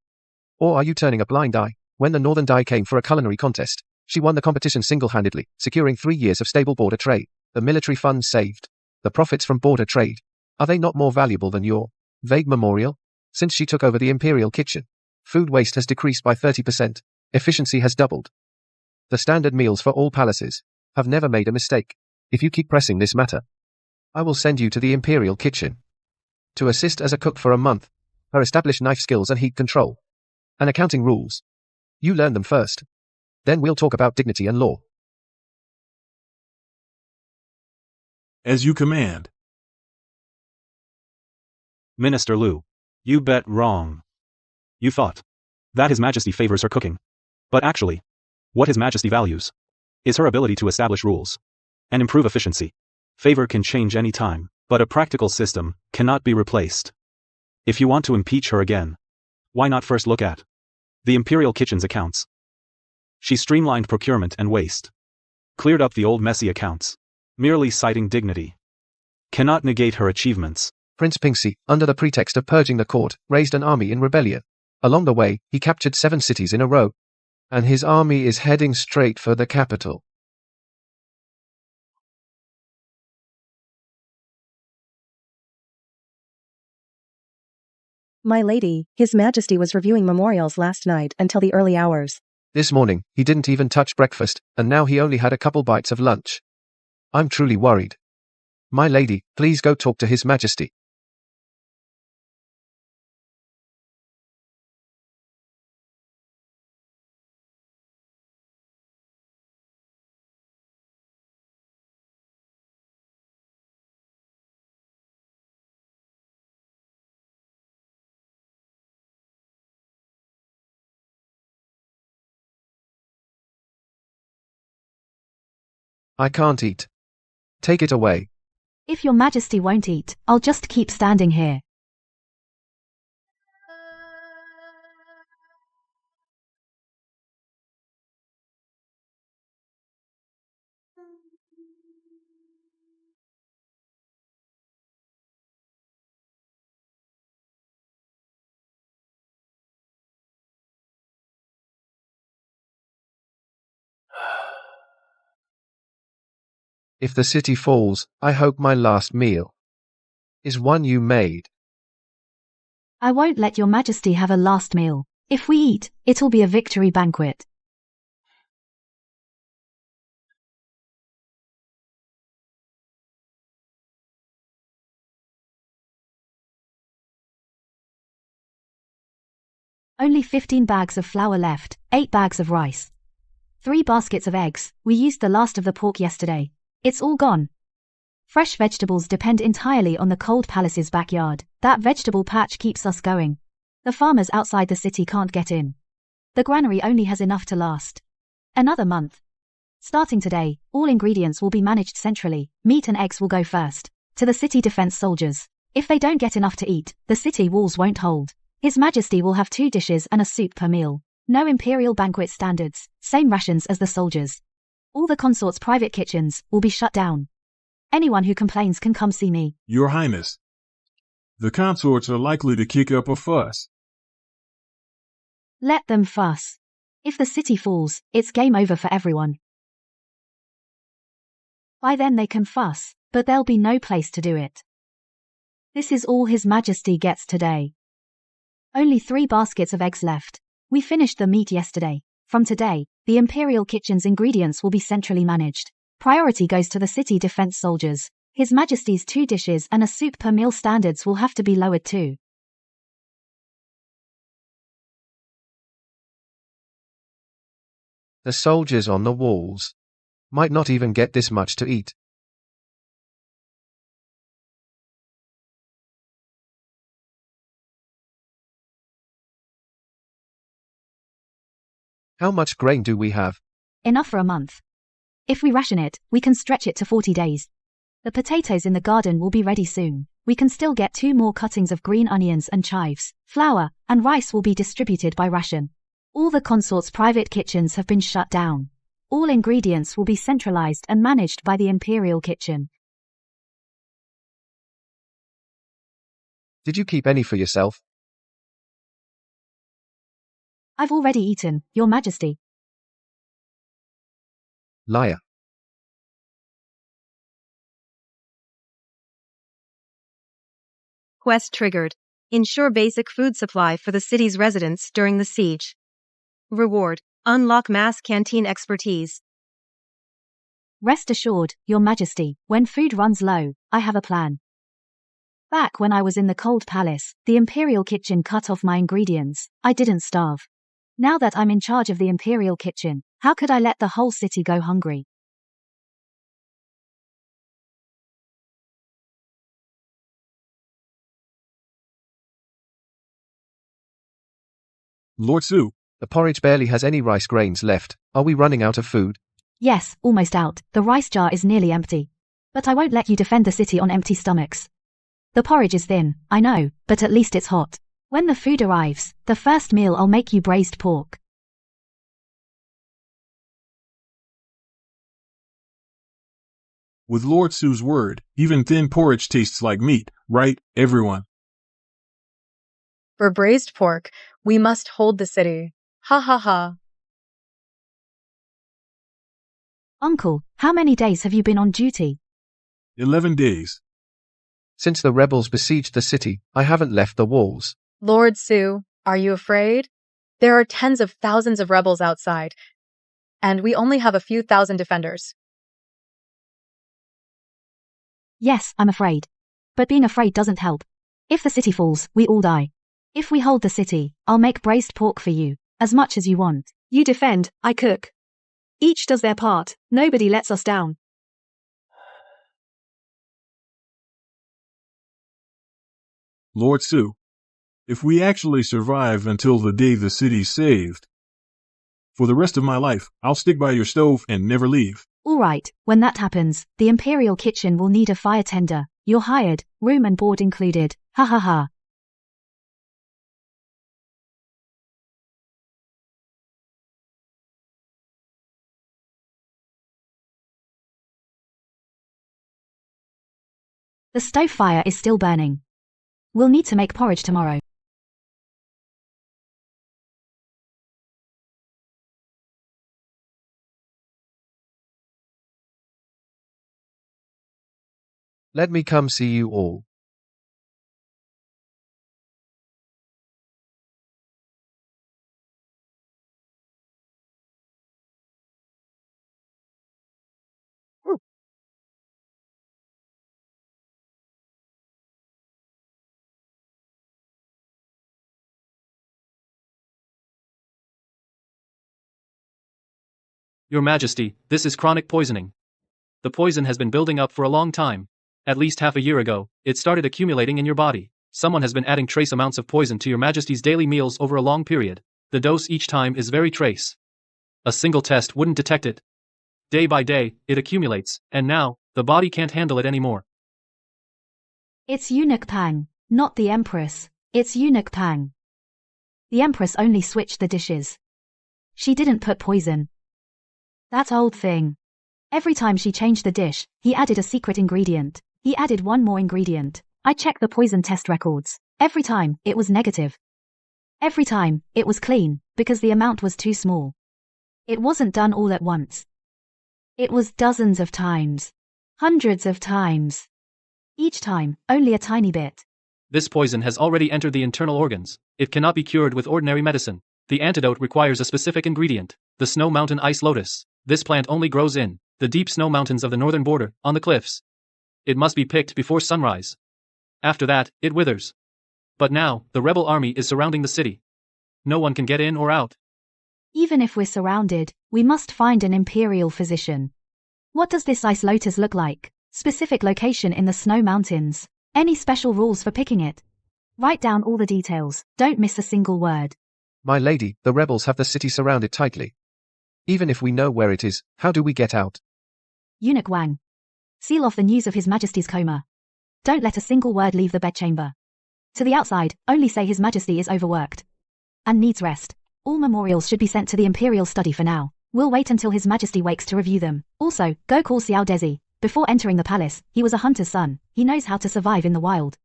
Or are you turning a blind eye? When the Northern Dai came for a culinary contest, she won the competition single-handedly, securing 3 years of stable border trade. The military funds saved. The profits from border trade. Are they not more valuable than your vague memorial? Since she took over the imperial kitchen, food waste has decreased by 30%. Efficiency has doubled. The standard meals for all palaces have never made a mistake. If you keep pressing this matter, I will send you to the Imperial Kitchen to assist as a cook for a month. Her established knife skills and heat control and accounting rules. You learn them first. Then we'll talk about dignity and law. As you command. Minister Lu. You bet wrong. You thought that His Majesty favors her cooking. But actually, what His Majesty values is her ability to establish rules and improve efficiency. Favor can change any time, but a practical system cannot be replaced. If you want to impeach her again, why not first look at the Imperial Kitchen's accounts? She streamlined procurement and waste, cleared up the old messy accounts. Merely citing dignity cannot negate her achievements. Prince Pingxi, under the pretext of purging the court, raised an army in rebellion. Along the way, he captured 7 cities in a row, and his army is heading straight for the capital. My lady, His Majesty was reviewing memorials last night until the early hours. This morning, he didn't even touch breakfast, and now he only had a couple bites of lunch. I'm truly worried. My lady, please go talk to His Majesty. I can't eat. Take it away. If your majesty won't eat, I'll just keep standing here. If the city falls, I hope my last meal is one you made. I won't let your majesty have a last meal. If we eat, it'll be a victory banquet. Only 15 bags of flour left, 8 bags of rice. 3 baskets of eggs, we used the last of the pork yesterday. It's all gone. Fresh vegetables depend entirely on the cold palace's backyard. That vegetable patch keeps us going. The farmers outside the city can't get in. The granary only has enough to last another month. Starting today, all ingredients will be managed centrally. Meat and eggs will go first to the city defense soldiers. If they don't get enough to eat, the city walls won't hold. His Majesty will have 2 dishes and a soup per meal. No imperial banquet standards, same rations as the soldiers. All the consort's private kitchens will be shut down. Anyone who complains can come see me. Your Highness. The consorts are likely to kick up a fuss. Let them fuss. If the city falls, it's game over for everyone. By then they can fuss, but there'll be no place to do it. This is all His Majesty gets today. Only 3 baskets of eggs left. We finished the meat yesterday. From today, the Imperial Kitchen's ingredients will be centrally managed. Priority goes to the city defense soldiers. His Majesty's 2 dishes and a soup per meal standards will have to be lowered too. The soldiers on the walls might not even get this much to eat. How much grain do we have? Enough for a month. If we ration it, we can stretch it to 40 days. The potatoes in the garden will be ready soon. We can still get 2 more cuttings of green onions and chives. Flour and rice will be distributed by ration. All the consort's private kitchens have been shut down. All ingredients will be centralized and managed by the Imperial Kitchen. Did you keep any for yourself? I've already eaten, Your Majesty. Liar. Quest triggered. Ensure basic food supply for the city's residents during the siege. Reward. Unlock mass canteen expertise. Rest assured, Your Majesty, when food runs low, I have a plan. Back when I was in the Cold Palace, the Imperial Kitchen cut off my ingredients. I didn't starve. Now that I'm in charge of the Imperial Kitchen, how could I let the whole city go hungry? Lord Su. The porridge barely has any rice grains left. Are we running out of food? Yes, almost out. The rice jar is nearly empty. But I won't let you defend the city on empty stomachs. The porridge is thin, I know, but at least it's hot. When the food arrives, the first meal I'll make you braised pork. With Lord Su's word, even thin porridge tastes like meat, right, everyone? For braised pork, we must hold the city. Ha ha ha. Uncle, how many days have you been on duty? 11 days. Since the rebels besieged the city, I haven't left the walls. Lord Su, are you afraid? There are tens of thousands of rebels outside, and we only have a few thousand defenders. Yes, I'm afraid. But being afraid doesn't help. If the city falls, we all die. If we hold the city, I'll make braised pork for you, as much as you want. You defend, I cook. Each does their part, nobody lets us down. Lord Su. If we actually survive until the day the city's saved, for the rest of my life, I'll stick by your stove and never leave. All right, when that happens, the Imperial Kitchen will need a fire tender. You're hired, room and board included. Ha ha ha. The stove fire is still burning. We'll need to make porridge tomorrow. Let me come see you all. Your Majesty, this is chronic poisoning. The poison has been building up for a long time. At least half a year ago, it started accumulating in your body. Someone has been adding trace amounts of poison to your Majesty's daily meals over a long period. The dose each time is very trace. A single test wouldn't detect it. Day by day, it accumulates, and now, the body can't handle it anymore. It's Eunuch Pang, not the Empress. It's Eunuch Pang. The Empress only switched the dishes. She didn't put poison. That old thing. Every time she changed the dish, he added a secret ingredient. He added one more ingredient. I checked the poison test records. Every time, it was negative. Every time, it was clean, because the amount was too small. It wasn't done all at once. It was dozens of times. Hundreds of times. Each time, only a tiny bit. This poison has already entered the internal organs. It cannot be cured with ordinary medicine. The antidote requires a specific ingredient, the snow mountain ice lotus. This plant only grows in the deep snow mountains of the northern border, on the cliffs. It must be picked before sunrise. After that, it withers. But now, the rebel army is surrounding the city. No one can get in or out. Even if we're surrounded, we must find an Imperial physician. What does this ice lotus look like? Specific location in the snow mountains. Any special rules for picking it? Write down all the details, don't miss a single word. My lady, the rebels have the city surrounded tightly. Even if we know where it is, how do we get out? Eunuch Wang. Seal off the news of His Majesty's coma. Don't let a single word leave the bedchamber. To the outside, only say His Majesty is overworked and needs rest. All memorials should be sent to the Imperial Study for now. We'll wait until His Majesty wakes to review them. Also, go call Xiao Desi. Before entering the palace, he was a hunter's son. He knows how to survive in the wild.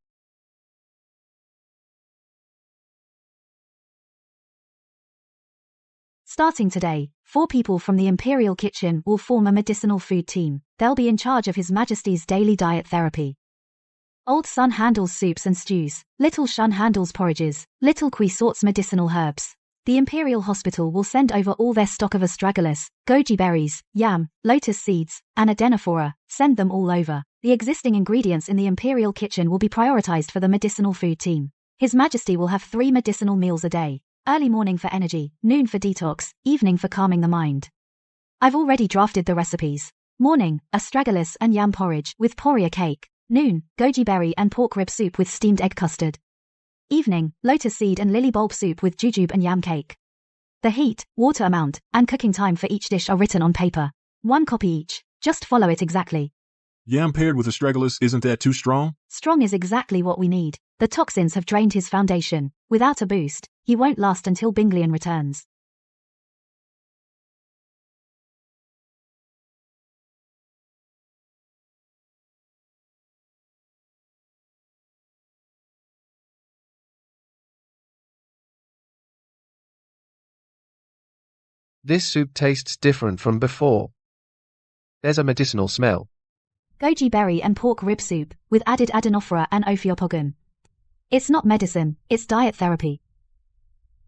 Starting today, 4 people from the Imperial Kitchen will form a medicinal food team. They'll be in charge of His Majesty's daily diet therapy. Old Sun handles soups and stews. Little Shun handles porridges. Little Kui sorts medicinal herbs. The Imperial Hospital will send over all their stock of astragalus, goji berries, yam, lotus seeds, and adenophora, send them all over. The existing ingredients in the Imperial kitchen will be prioritized for the medicinal food team. His Majesty will have 3 medicinal meals a day. Early morning for energy, noon for detox, evening for calming the mind. I've already drafted the recipes. Morning, astragalus and yam porridge with poria cake. Noon, goji berry and pork rib soup with steamed egg custard. Evening, lotus seed and lily bulb soup with jujube and yam cake. The heat, water amount, and cooking time for each dish are written on paper. 1 copy each. Just follow it exactly. Yam paired with astragalus, isn't that too strong? Strong is exactly what we need. The toxins have drained his foundation. Without a boost, he won't last until Binglian returns. This soup tastes different from before. There's a medicinal smell. Goji berry and pork rib soup, with added adenophora and ophiopogon. It's not medicine, it's diet therapy.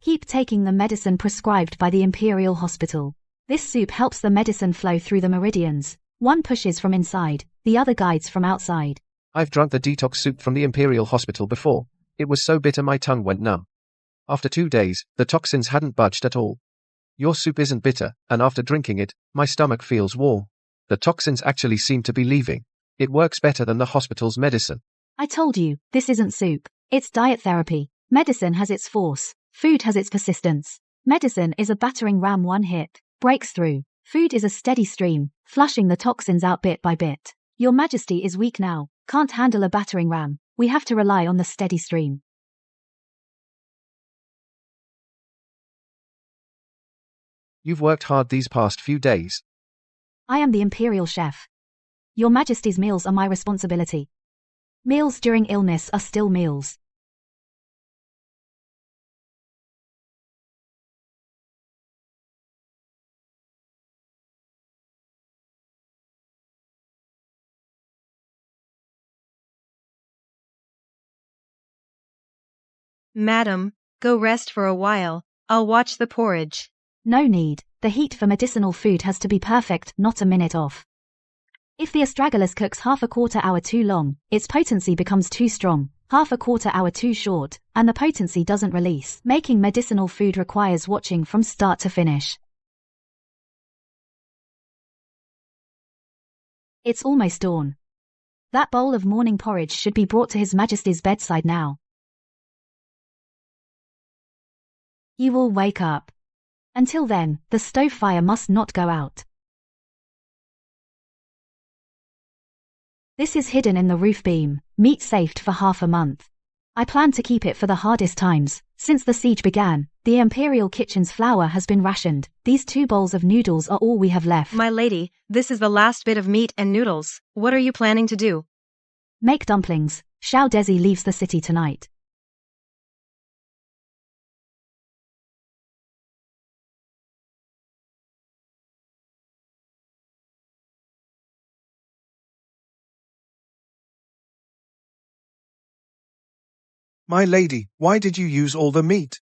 Keep taking the medicine prescribed by the Imperial Hospital. This soup helps the medicine flow through the meridians. One pushes from inside, the other guides from outside. I've drunk the detox soup from the Imperial Hospital before. It was so bitter my tongue went numb. After 2 days, the toxins hadn't budged at all. Your soup isn't bitter, and after drinking it, my stomach feels warm. The toxins actually seem to be leaving. It works better than the hospital's medicine. I told you, this isn't soup. It's diet therapy. Medicine has its force. Food has its persistence. Medicine is a battering ram, one hit, breaks through. Food is a steady stream, flushing the toxins out bit by bit. Your Majesty is weak now, can't handle a battering ram. We have to rely on the steady stream. You've worked hard these past few days. I am the Imperial Chef. Your Majesty's meals are my responsibility. Meals during illness are still meals. Madam, go rest for a while. I'll watch the porridge. No need. The heat for medicinal food has to be perfect, not a minute off. If the astragalus cooks half a quarter hour too long, its potency becomes too strong, half a quarter hour too short, and the potency doesn't release. Making medicinal food requires watching from start to finish. It's almost dawn. That bowl of morning porridge should be brought to His Majesty's bedside now. You will wake up. Until then, the stove fire must not go out. This is hidden in the roof beam, meat safed for half a month. I plan to keep it for the hardest times. Since the siege began, the Imperial kitchen's flour has been rationed. These 2 bowls of noodles are all we have left. My lady, this is the last bit of meat and noodles. What are you planning to do? Make dumplings. Xiao Desi leaves the city tonight. My lady, why did you use all the meat?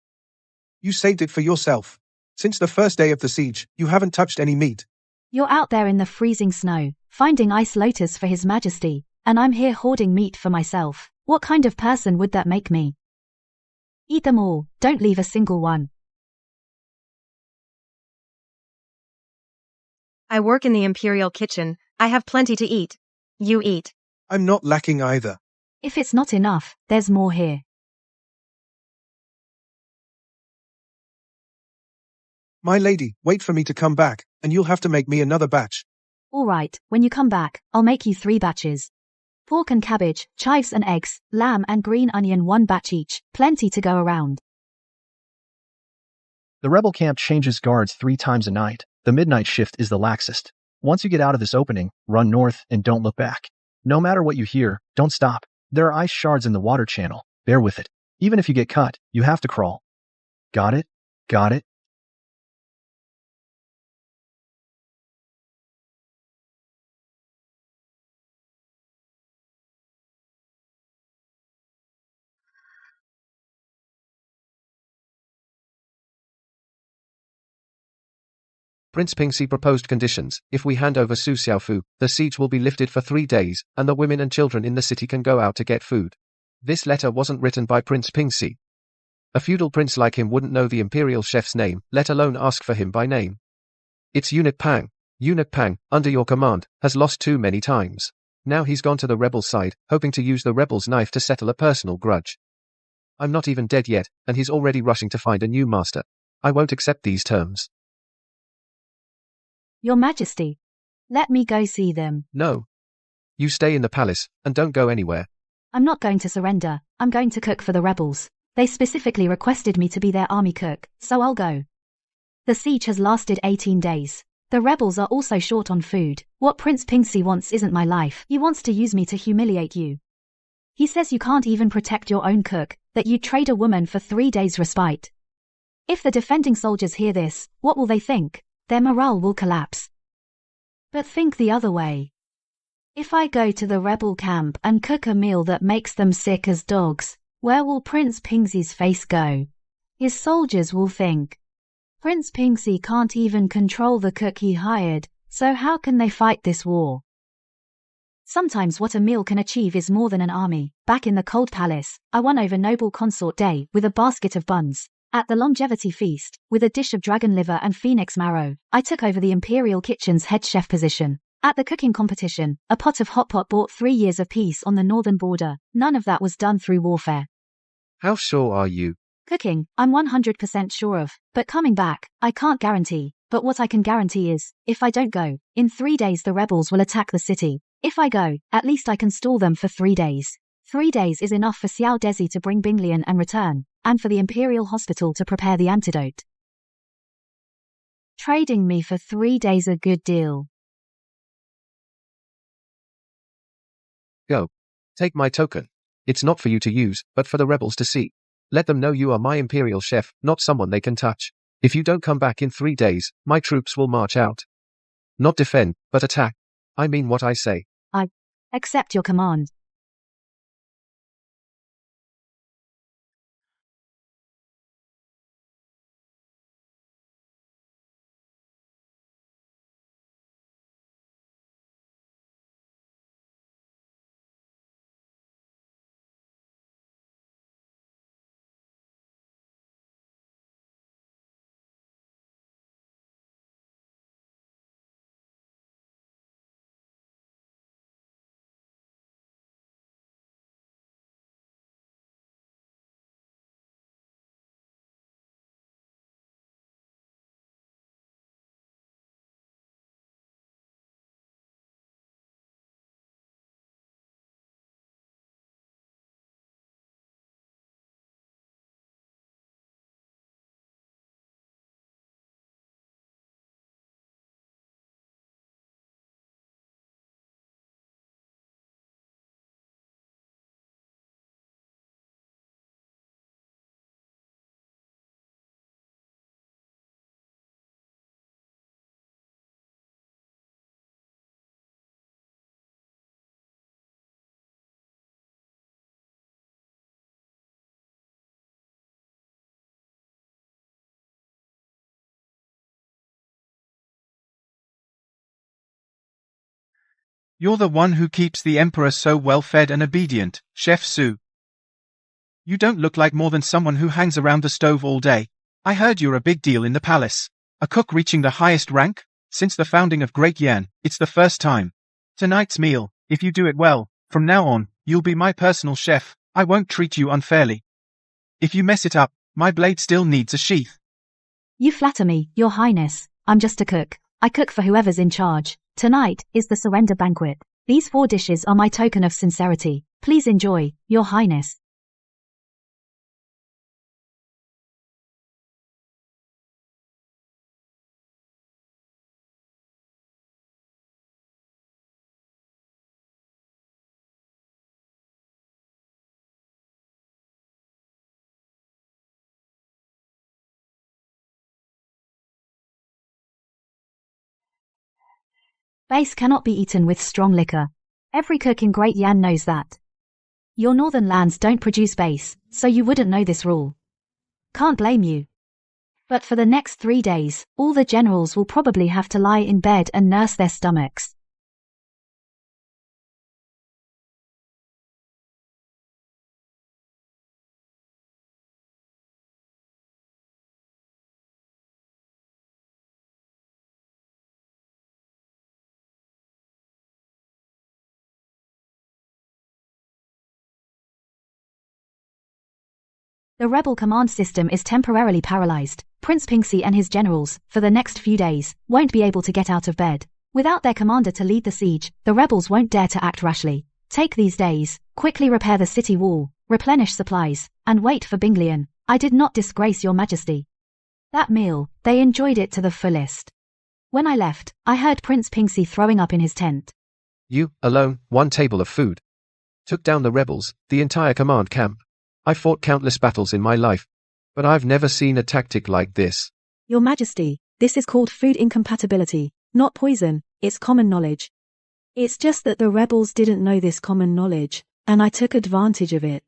You saved it for yourself. Since the first day of the siege, you haven't touched any meat. You're out there in the freezing snow, finding ice lotus for His Majesty, and I'm here hoarding meat for myself. What kind of person would that make me? Eat them all, don't leave a single one. I work in the Imperial kitchen. I have plenty to eat. You eat. I'm not lacking either. If it's not enough, there's more here. My lady, wait for me to come back, and you'll have to make me another batch. All right, when you come back, I'll make you 3 batches. Pork and cabbage, chives and eggs, lamb and green onion 1 batch each, plenty to go around. The rebel camp changes guards 3 times a night. The midnight shift is the laxest. Once you get out of this opening, run north and don't look back. No matter what you hear, don't stop. There are ice shards in the water channel. Bear with it. Even if you get cut, you have to crawl. Got it? Got it? Prince Pingxi proposed conditions. If we hand over Su Xiaofu, the siege will be lifted for 3 days, and the women and children in the city can go out to get food. This letter wasn't written by Prince Pingxi. A feudal prince like him wouldn't know the imperial chef's name, let alone ask for him by name. It's Eunuch Pang. Eunuch Pang, under your command, has lost too many times. Now he's gone to the rebels' side, hoping to use the rebels' knife to settle a personal grudge. I'm not even dead yet, and he's already rushing to find a new master. I won't accept these terms. Your Majesty, let me go see them. No. You stay in the palace, and don't go anywhere. I'm not going to surrender. I'm going to cook for the rebels. They specifically requested me to be their army cook, so I'll go. The siege has lasted 18 days. The rebels are also short on food. What Prince Pingxi wants isn't my life. He wants to use me to humiliate you. He says you can't even protect your own cook, that you trade a woman for 3 days' respite. If the defending soldiers hear this, what will they think? Their morale will collapse. But think the other way. If I go to the rebel camp and cook a meal that makes them sick as dogs, where will Prince Pingxi's face go? His soldiers will think, Prince Pingxi can't even control the cook he hired, so how can they fight this war? Sometimes what a meal can achieve is more than an army. Back in the Cold Palace, I won over Noble Consort Day with a basket of buns. At the Longevity Feast, with a dish of dragon liver and phoenix marrow, I took over the Imperial Kitchen's head chef position. At the cooking competition, a pot of hot pot bought 3 years of peace on the northern border. None of that was done through warfare. How sure are you? Cooking, I'm 100% sure of, but coming back, I can't guarantee. But what I can guarantee is, if I don't go, in 3 days the rebels will attack the city. If I go, at least I can stall them for 3 days. 3 days is enough for Xiao Desi to bring Binglian and return, and for the Imperial Hospital to prepare the antidote. Trading me for 3 days a good deal. Go. Take my token. It's not for you to use, but for the rebels to see. Let them know you are my imperial chef, not someone they can touch. If you don't come back in 3 days, my troops will march out. Not defend, but attack. I mean what I say. I accept your command. You're the one who keeps the Emperor so well fed and obedient, Chef Su. You don't look like more than someone who hangs around the stove all day. I heard you're a big deal in the palace. A cook reaching the highest rank? Since the founding of Great Yan, it's the first time. Tonight's meal, if you do it well, from now on, you'll be my personal chef. I won't treat you unfairly. If you mess it up, my blade still needs a sheath. You flatter me, Your Highness. I'm just a cook. I cook for whoever's in charge. Tonight is the surrender banquet. These 4 dishes are my token of sincerity. Please enjoy, Your Highness. Base cannot be eaten with strong liquor. Every cook in Great Yan knows that. Your northern lands don't produce base, so you wouldn't know this rule. Can't blame you. But for the next 3 days, all the generals will probably have to lie in bed and nurse their stomachs. The rebel command system is temporarily paralyzed. Prince Pingsy and his generals, for the next few days, won't be able to get out of bed. Without their commander to lead the siege, the rebels won't dare to act rashly. Take these days, quickly repair the city wall, replenish supplies, and wait for Binglian. I did not disgrace your majesty. That meal, they enjoyed it to the fullest. When I left, I heard Prince Pingsy throwing up in his tent. You, alone, 1 table of food. Took down the rebels, the entire command camp. I fought countless battles in my life, but I've never seen a tactic like this. Your Majesty, this is called food incompatibility, not poison, it's common knowledge. It's just that the rebels didn't know this common knowledge, and I took advantage of it.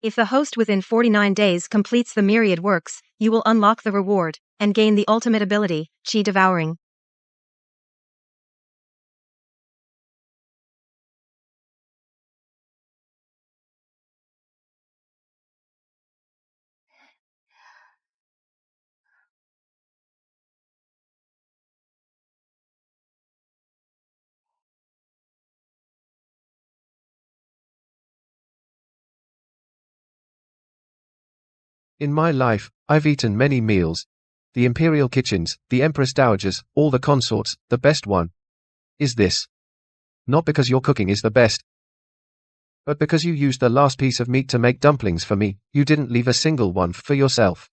If the host within 49 days completes the myriad works, you will unlock the reward and gain the ultimate ability, Chi Devouring. In my life, I've eaten many meals. The imperial kitchens, the empress dowagers, all the consorts, the best one is this. Not because your cooking is the best, but because you used the last piece of meat to make dumplings for me, you didn't leave a single one for yourself.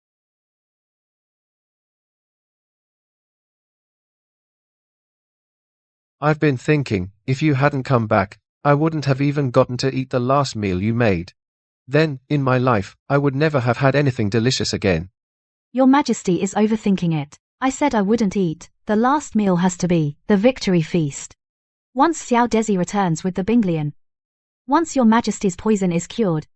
I've been thinking, if you hadn't come back, I wouldn't have even gotten to eat the last meal you made. Then, in my life, I would never have had anything delicious again. Your Majesty is overthinking it. I said I wouldn't eat. The last meal has to be the victory feast. Once Xiao Desi returns with the Binglian. Once your Majesty's poison is cured.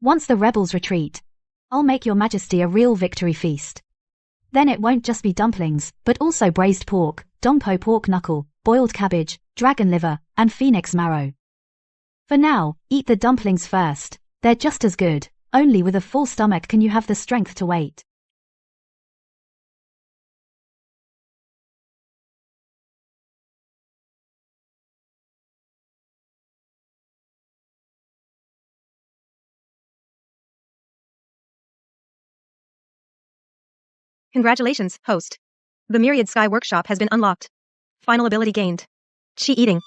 Once the rebels retreat. I'll make your Majesty a real victory feast. Then it won't just be dumplings, but also braised pork, dongpo pork knuckle, boiled cabbage, dragon liver, and phoenix marrow. For now, eat the dumplings first. They're just as good. Only with a full stomach can you have the strength to wait. Congratulations, host. The Myriad Sky Workshop has been unlocked. Final ability gained. Chi Eating.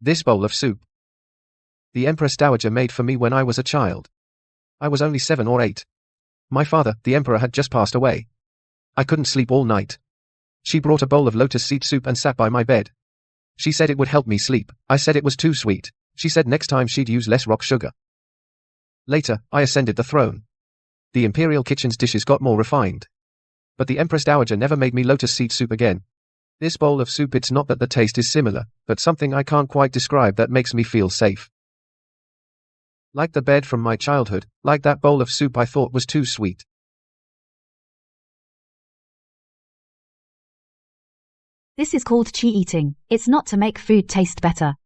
This bowl of soup. The Empress Dowager made for me when I was a child. I was only 7 or 8. My father, the Emperor, had just passed away. I couldn't sleep all night. She brought a bowl of lotus seed soup and sat by my bed. She said it would help me sleep. I said it was too sweet. She said next time she'd use less rock sugar. Later, I ascended the throne. The Imperial Kitchen's dishes got more refined. But the Empress Dowager never made me lotus seed soup again. This bowl of soup, it's not that the taste is similar, but something I can't quite describe that makes me feel safe. Like the bed from my childhood, like that bowl of soup I thought was too sweet. This is called chi eating. It's not to make food taste better.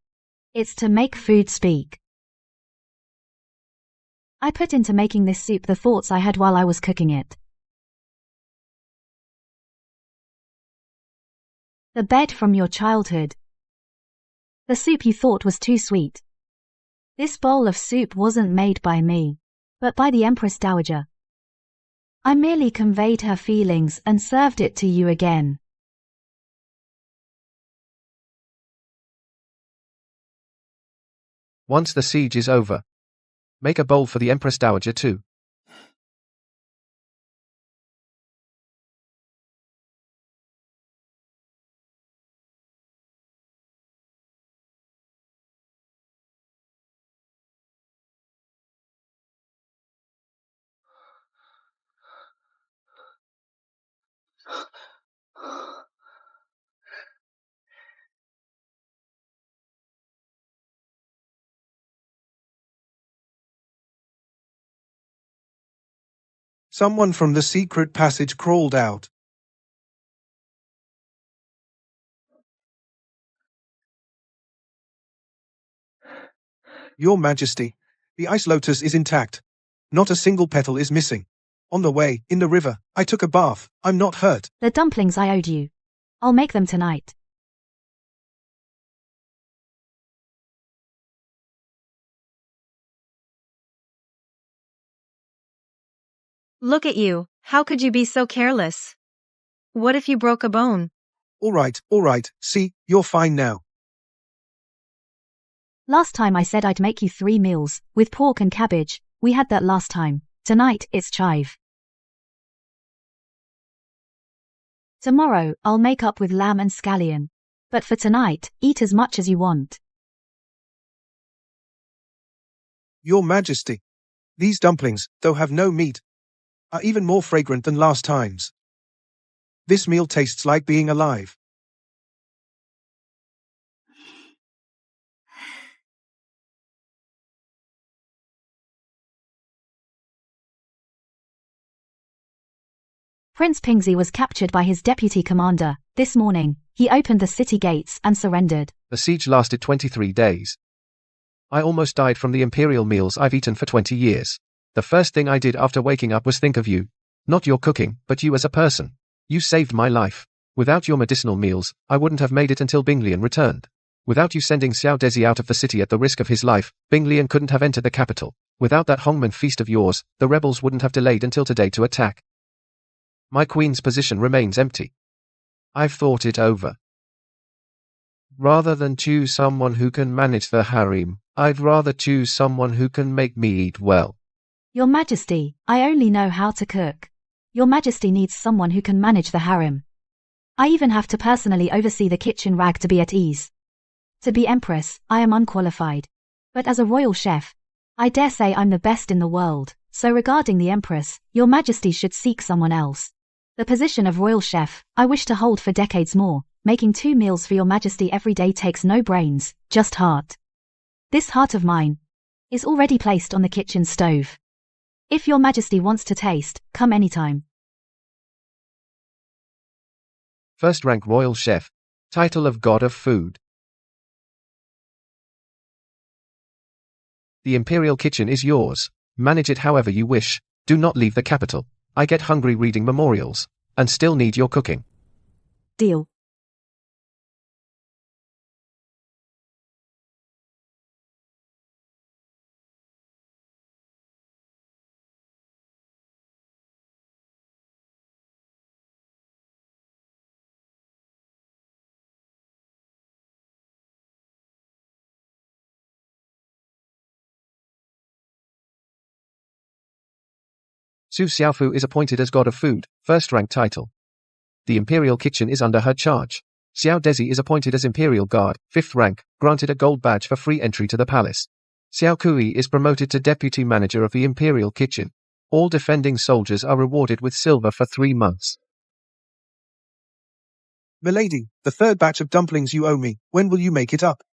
It's to make food speak. I put into making this soup the thoughts I had while I was cooking it. The bed from your childhood. The soup you thought was too sweet. This bowl of soup wasn't made by me, but by the Empress Dowager. I merely conveyed her feelings and served it to you again. Once the siege is over, make a bowl for the Empress Dowager too. Someone from the secret passage crawled out. Your Majesty, the ice lotus is intact. Not a single petal is missing. On the way, in the river, I took a bath. I'm not hurt. The dumplings I owed you. I'll make them tonight. Look at you. How could you be so careless? What if you broke a bone? All right. See, you're fine now. Last time I said I'd make you 3 meals, with pork and cabbage. We had that last time. Tonight, it's chive. Tomorrow, I'll make up with lamb and scallion. But for tonight, eat as much as you want. Your Majesty, these dumplings, though have no meat, are even more fragrant than last time's. This meal tastes like being alive. Prince Pingxi was captured by his deputy commander. This morning, he opened the city gates and surrendered. The siege lasted 23 days. I almost died from the imperial meals I've eaten for 20 years. The first thing I did after waking up was think of you. Not your cooking, but you as a person. You saved my life. Without your medicinal meals, I wouldn't have made it until Binglian returned. Without you sending Xiao Dezi out of the city at the risk of his life, Binglian couldn't have entered the capital. Without that Hongman feast of yours, the rebels wouldn't have delayed until today to attack. My queen's position remains empty. I've thought it over. Rather than choose someone who can manage the harem, I'd rather choose someone who can make me eat well. Your Majesty, I only know how to cook. Your Majesty needs someone who can manage the harem. I even have to personally oversee the kitchen rag to be at ease. To be Empress, I am unqualified. But as a royal chef, I dare say I'm the best in the world, so regarding the Empress, Your Majesty should seek someone else. The position of royal chef, I wish to hold for decades more. Making 2 meals for Your Majesty every day takes no brains, just heart. This heart of mine is already placed on the kitchen stove. If Your Majesty wants to taste, come anytime. First rank royal chef. Title of God of Food. The imperial kitchen is yours. Manage it however you wish. Do not leave the capital. I get hungry reading memorials, and still need your cooking. Deal. Su Xiaofu is appointed as God of Food, first rank title. The imperial kitchen is under her charge. Xiao Dezi is appointed as Imperial Guard, 5th rank, granted a gold badge for free entry to the palace. Xiao Kui is promoted to Deputy Manager of the Imperial Kitchen. All defending soldiers are rewarded with silver for 3 months. Milady, the third batch of dumplings you owe me, when will you make it up?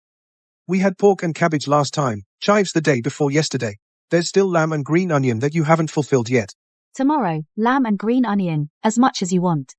We had pork and cabbage last time, chives the day before yesterday. There's still lamb and green onion that you haven't fulfilled yet. Tomorrow, lamb and green onion, as much as you want.